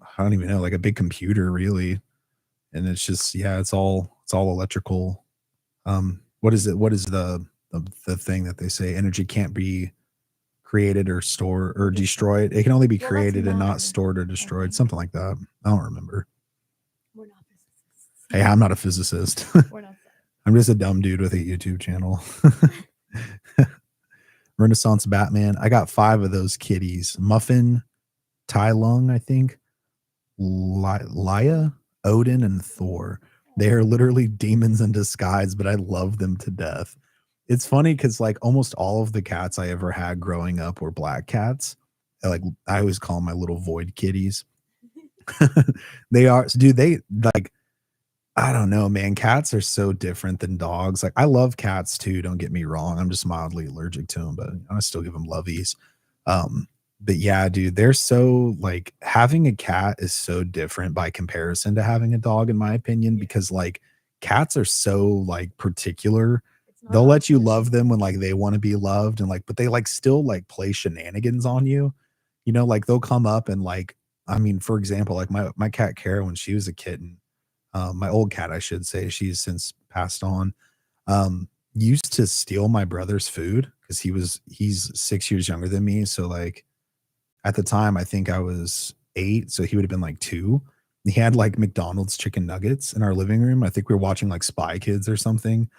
I don't even know, like a big computer, really. And it's just, yeah, it's all electrical. What is it? What is the thing that they say? Energy can't be created or stored or destroyed. It can only be created and not stored or destroyed. Something like that. I don't remember. We're not physicists. Hey, I'm not a physicist. We're not. I'm just a dumb dude with a YouTube channel. Renaissance Batman. I got 5 of those kitties. Muffin, Tai Lung, I think. Laya, Odin, and Thor. They are literally demons in disguise, but I love them to death. It's funny because like almost all of the cats I ever had growing up were black cats. Like I always call them my little void kitties. They are, dude. They like, I don't know, man. Cats are so different than dogs. Like I love cats too. Don't get me wrong. I'm just mildly allergic to them, but I still give them lovies. Um, but yeah, dude, they're so like having a cat is so different by comparison to having a dog, in my opinion, because like cats are so like particular. They'll let you love them when like they want to be loved and like, but they like still like play shenanigans on you. You know, like they'll come up and like, I mean, for example, like my cat Kara when she was a kitten, my old cat, I should say, she's since passed on. Used to steal my brother's food because he's 6 years younger than me. So like at the time, I think I was 8, so he would have been like 2. He had like McDonald's chicken nuggets in our living room. I think we were watching like Spy Kids or something.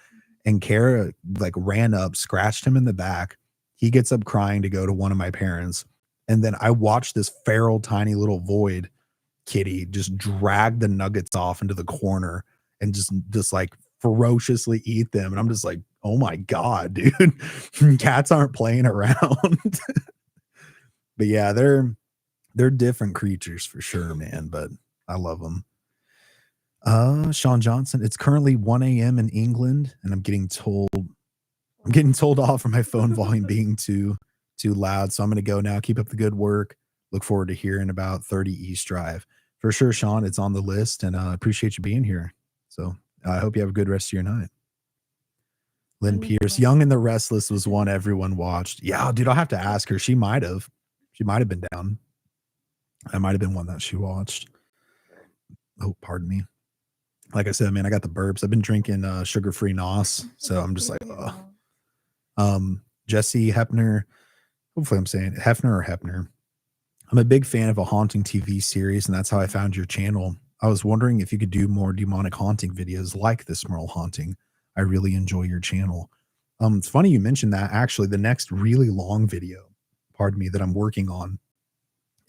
And Kara like ran up, scratched him in the back. He gets up crying to go to one of my parents. And then I watched this feral, tiny little void kitty just drag the nuggets off into the corner and just like ferociously eat them. And I'm just like, oh my God, dude. Cats aren't playing around. But yeah, they're different creatures for sure, man. But I love them. Sean Johnson. It's currently 1 a.m. in England, and I'm getting told off for my phone volume being too loud. So I'm gonna go now. Keep up the good work. Look forward to hearing about 30 East Drive. For sure, Sean, it's on the list, and I appreciate you being here. So I hope you have a good rest of your night. Lynn Pierce, Young and the Restless was one everyone watched. Yeah, dude, I'll have to ask her. She might have. She might have been down. That might have been one that she watched. Oh, pardon me. Like I said, man, I got the burps. I've been drinking sugar-free NOS, so I'm just like, Jesse Hepner. Hopefully, I'm saying Hefner or Hepner. I'm a big fan of a haunting TV series, and that's how I found your channel. I was wondering if you could do more demonic haunting videos like this Merle haunting. I really enjoy your channel. It's funny you mentioned that. Actually, the next really long video, pardon me, that I'm working on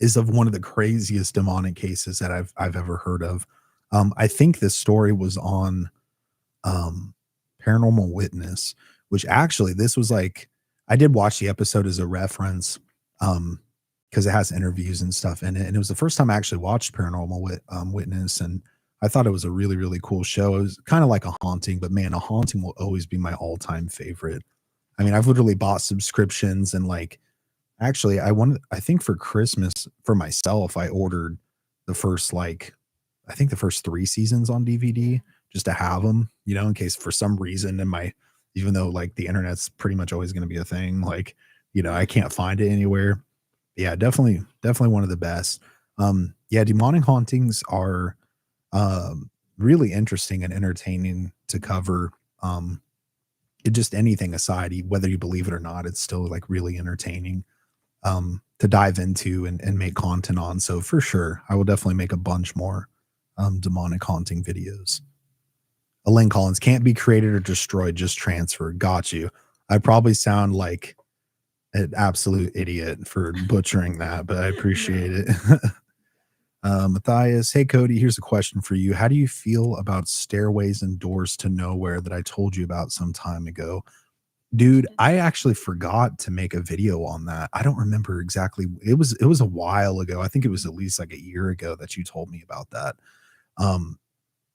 is of one of the craziest demonic cases that I've ever heard of. I think this story was on um, Paranormal Witness, which actually this was like I did watch the episode as a reference because it has interviews and stuff in it, and it was the first time I actually watched Witness, and I thought it was a really really cool show. It was kind of like a haunting, but man, a haunting will always be my all time favorite. I mean, I've literally bought subscriptions and like actually I think for Christmas for myself I ordered the first like I think the first 3 seasons on DVD just to have them, you know, in case for some reason in my even though like the internet's pretty much always going to be a thing, like, you know, I can't find it anywhere. Yeah, definitely one of the best. Yeah, demonic hauntings are really interesting and entertaining to cover. Just anything aside, whether you believe it or not, it's still like really entertaining to dive into and make content on. So for sure, I will definitely make a bunch more demonic haunting videos. Elaine Collins, can't be created or destroyed, just transferred. Got you. I probably sound like an absolute idiot for butchering that, but I appreciate it. Matthias, hey Kody, here's a question for you. How do you feel about stairways and doors to nowhere that I told you about some time ago? Dude, I actually forgot to make a video on that. I don't remember exactly. It was a while ago. I think it was at least like a year ago that you told me about that. Um,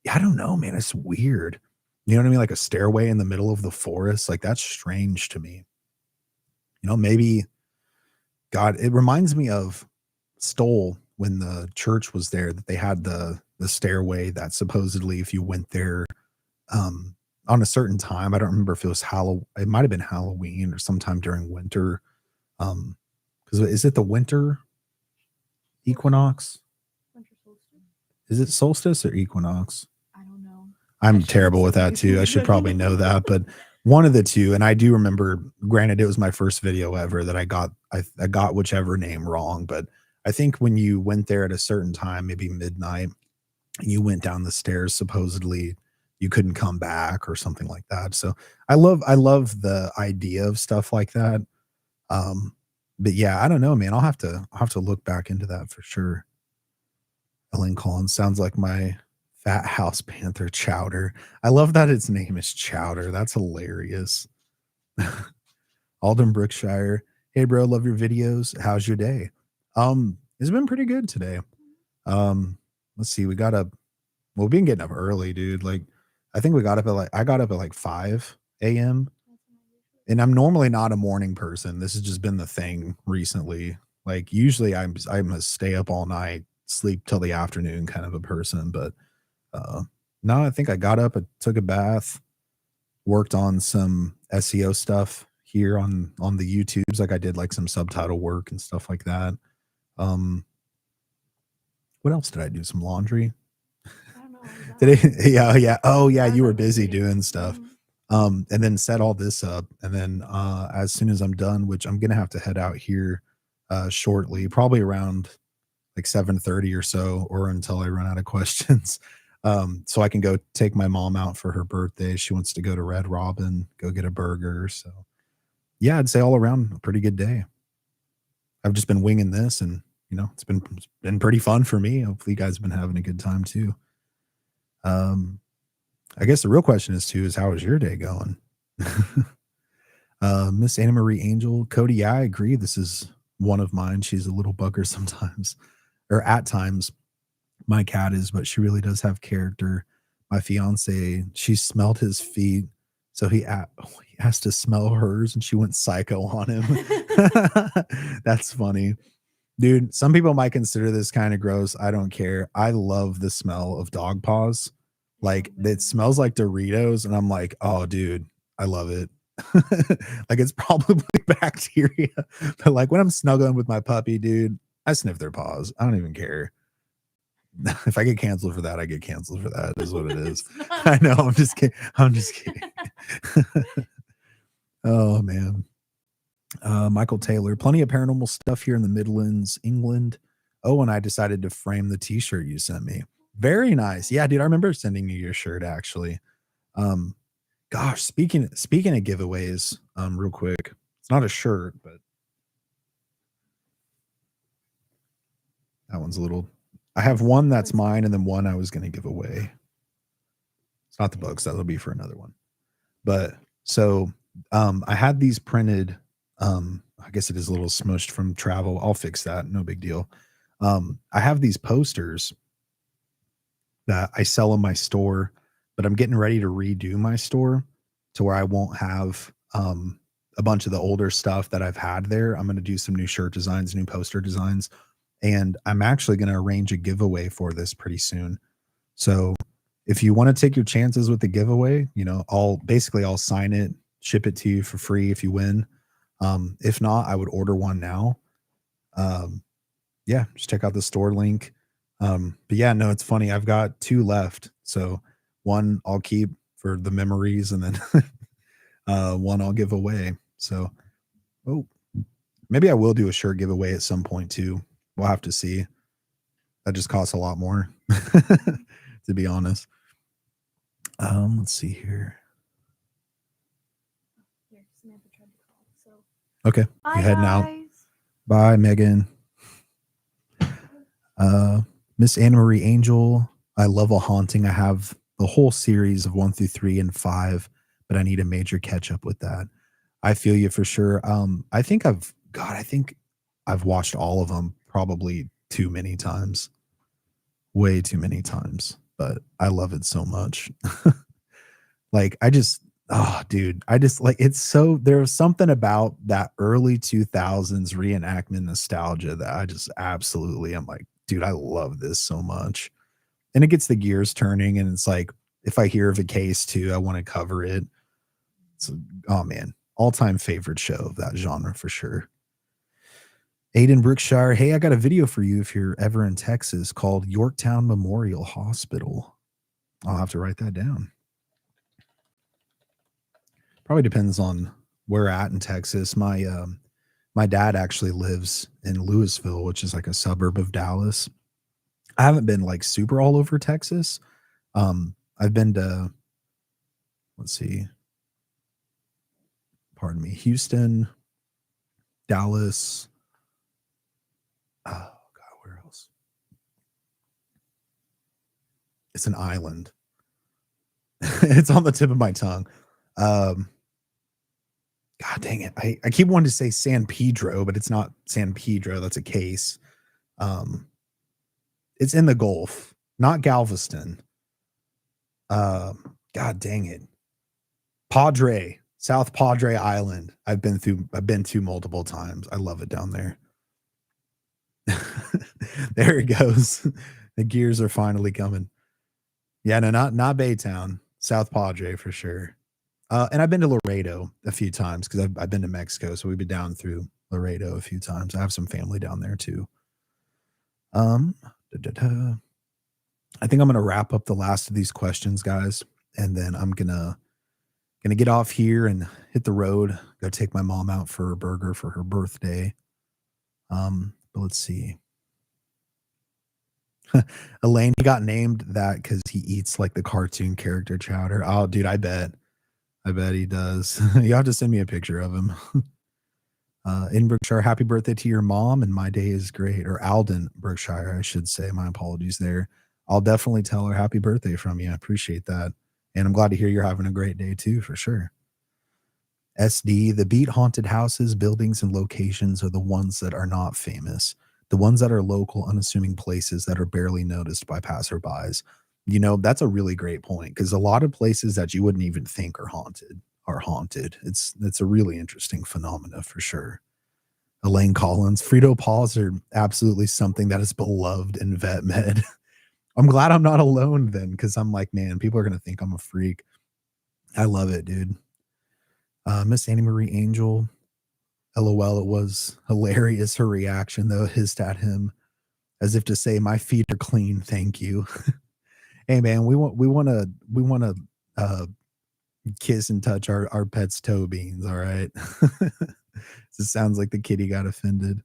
yeah, I don't know, man. It's weird. You know what I mean? Like a stairway in the middle of the forest. Like that's strange to me. You know, maybe God, it reminds me of Stoll when the church was there that they had the stairway that supposedly if you went there on a certain time, I don't remember if it was it might have been Halloween or sometime during winter. Because is it the winter equinox? Winter solstice? Is it solstice or equinox? I don't know. I'm terrible with that too. I should probably know that, but one of the two. And I do remember, granted, it was my first video ever that I got whichever name wrong, but I think when you went there at a certain time, maybe midnight, and you went down the stairs, supposedly you couldn't come back or something like that. So I love the idea of stuff like that. But yeah, I don't know, man. I'll have to look back into that for sure. Ellen Collins sounds like my fat house panther Chowder. I love that its name is Chowder. That's hilarious. Alden Brookshire. Hey bro, love your videos. How's your day? It's been pretty good today. Let's see, we've been getting up early, dude. Like I think I got up at like 5 a.m. And I'm normally not a morning person. This has just been the thing recently. Like usually I'm a stay up all night, sleep till the afternoon kind of a person, but no, I think I got up, I took a bath, worked on some SEO stuff here on the YouTubes. Like I did like some subtitle work and stuff like that. What else did I do? Some laundry. I don't know. Yeah. Oh yeah, you were busy doing stuff. And then set all this up. And then as soon as I'm done, which I'm gonna have to head out here shortly, probably around like 7:30 or so, or until I run out of questions. So I can go take my mom out for her birthday. She wants to go to Red Robin, go get a burger. So yeah, I'd say all around a pretty good day. I've just been winging this, and you know, it's been pretty fun for me. Hopefully you guys have been having a good time too. I guess the real question is how is your day going? Miss Anna Marie Angel, Kody, yeah, I agree. This is one of mine. She's a little bugger sometimes, or at times. My cat is, but she really does have character. My fiance, she smelled his feet, so he has to smell hers, and she went psycho on him. That's funny. Dude, some people might consider this kind of gross. I don't care. I love the smell of dog paws. Like it smells like Doritos, and I'm like, oh, dude, I love it. Like it's probably bacteria, but like when I'm snuggling with my puppy, dude, I sniff their paws. I don't even care. If I get canceled for that, I get canceled for that. Is what it is. I know. I'm just kidding. I'm just kidding. Oh man. Michael Taylor, plenty of paranormal stuff here in the Midlands, England. Oh, and I decided to frame the t-shirt you sent me. Very nice. Yeah, dude, I remember sending you your shirt actually. Um, gosh, speaking of giveaways, real quick. It's not a shirt, but that one's a little. I have one that's mine and then one I was gonna give away. It's not the books, that'll be for another one. But so I had these printed. I guess it is a little smushed from travel. I'll fix that, no big deal. I have these posters that I sell in my store, but I'm getting ready to redo my store to where I won't have a bunch of the older stuff that I've had there. I'm going to do some new shirt designs, new poster designs, and I'm actually going to arrange a giveaway for this pretty soon. So if you want to take your chances with the giveaway, you know, I'll sign it, ship it to you for free if you win. If not, I would order one now. Um, yeah, just check out the store link. But yeah, no, it's funny. I've got 2 left. So one I'll keep for the memories and then one I'll give away. So, oh, maybe I will do a shirt giveaway at some point too. We'll have to see. That just costs a lot more, to be honest. Let's see here. Here, Samantha tried to call. So Okay, bye, you heading out. guys. Bye, Megan. Miss Anna Marie Angel. I love a haunting. I have the whole series of 1 through 3 and 5, but I need a major catch up with that. I feel you for sure. I think I've watched all of them probably too many times, way too many times, but I love it so much. Like oh dude, I just like it's so there's something about that early 2000s reenactment nostalgia that I just absolutely I'm like, dude, I love this so much. And it gets the gears turning and it's like if I hear of a case too, I want to cover it. So oh man, all-time favorite show of that genre for sure. Aiden Brookshire, hey, I got a video for you if you're ever in Texas called Yorktown Memorial Hospital. I'll have to write that down. Probably depends on where at in Texas. My dad actually lives in Louisville, which is like a suburb of Dallas. I haven't been like super all over Texas. I've been to let's see, pardon me, Houston, Dallas. Oh God, where else? It's an island. It's on the tip of my tongue. Um, God dang it. I keep wanting to say San Pedro, but it's not San Pedro. That's a case. Um, it's in the Gulf, not Galveston. God dang it. Padre, South Padre Island. I've been to multiple times. I love it down there. There it goes. The gears are finally coming. Yeah, no, not Baytown. South Padre for sure. And I've been to Laredo a few times because I've been to Mexico, so we've been down through Laredo a few times. I have some family down there too. Um, da, da, da. I think I'm gonna wrap up the last of these questions, guys, and then I'm gonna get off here and hit the road. Go take my mom out for a burger for her birthday. But let's see. Elaine, he got named that because he eats like the cartoon character chowder. Oh, dude, I bet he does. You have to send me a picture of him. In Berkshire, happy birthday to your mom, and my day is great. Or Alden Berkshire, I should say. My apologies there. I'll definitely tell her happy birthday from you. I appreciate that. And I'm glad to hear you're having a great day too, for sure. SD, the beat haunted houses, buildings, and locations are the ones that are not famous. The ones that are local, unassuming places that are barely noticed by passerbys. You know, that's a really great point because a lot of places that you wouldn't even think are haunted are haunted. It's a really interesting phenomena for sure. Elaine Collins, Frito Paws are absolutely something that is beloved in vet med. I'm glad I'm not alone then because I'm like, man, people are going to think I'm a freak. I love it, dude. Miss Annie Marie Angel, LOL, it was hilarious her reaction though, hissed at him as if to say, my feet are clean, thank you. Hey man, we want to kiss and touch our pet's toe beans, all right? sounds like the kitty got offended.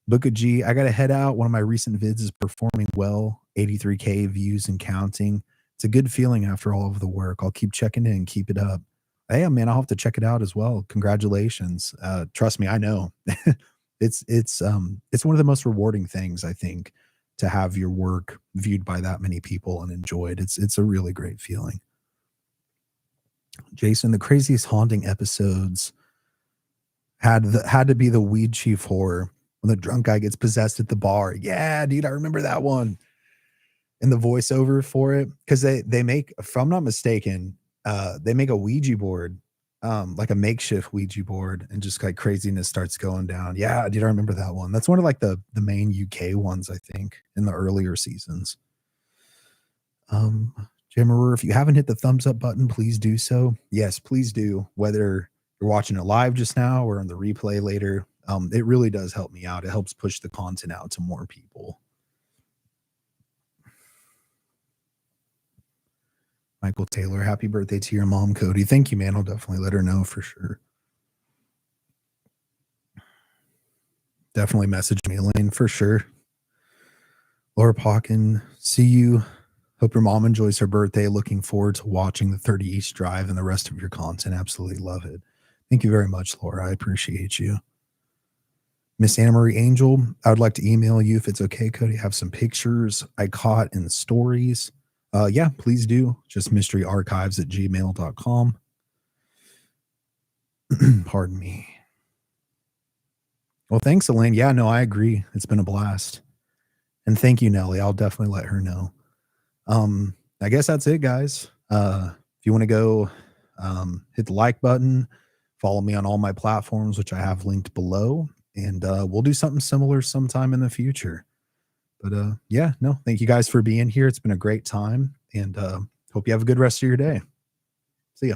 Book of G, I got to head out. One of my recent vids is performing well, 83K views and counting. It's a good feeling after all of the work. I'll keep checking in. Keep it up. Hey, man, I'll have to check it out as well. Congratulations. Trust me, I know. It's one of the most rewarding things, I think, to have your work viewed by that many people and enjoyed. It's a really great feeling. Jason, the craziest haunting episodes had to be the weed chief horror when the drunk guy gets possessed at the bar. Yeah, dude, I remember that one. And the voiceover for it, because they make, if I'm not mistaken, they make a Ouija board, like a makeshift Ouija board, and just like craziness starts going down. Yeah, dude, I remember that one. That's one of like the main UK ones, I think, in the earlier seasons. Jimmerer, if you haven't hit the thumbs up button, please do so. Yes, please do. Whether you're watching it live just now or on the replay later, it really does help me out. It helps push the content out to more people. Michael Taylor, happy birthday to your mom, Kody. Thank you, man. I'll definitely let her know for sure. Definitely message me, Elaine, for sure. Laura Pawkin, see you. Hope your mom enjoys her birthday. Looking forward to watching the 30 East Drive and the rest of your content. Absolutely love it. Thank you very much, Laura. I appreciate you. Miss Anna Marie Angel, I would like to email you if it's okay, Kody. Have some pictures I caught in stories. Yeah, please do. Just mysteryarchives@gmail.com. Pardon me. Well, thanks, Elaine. Yeah, no, I agree. It's been a blast. And thank you, Nelly. I'll definitely let her know. I guess that's it, guys. If you want to go hit the like button, follow me on all my platforms, which I have linked below, and we'll do something similar sometime in the future. But yeah, no, thank you guys for being here. It's been a great time, and hope you have a good rest of your day. See ya.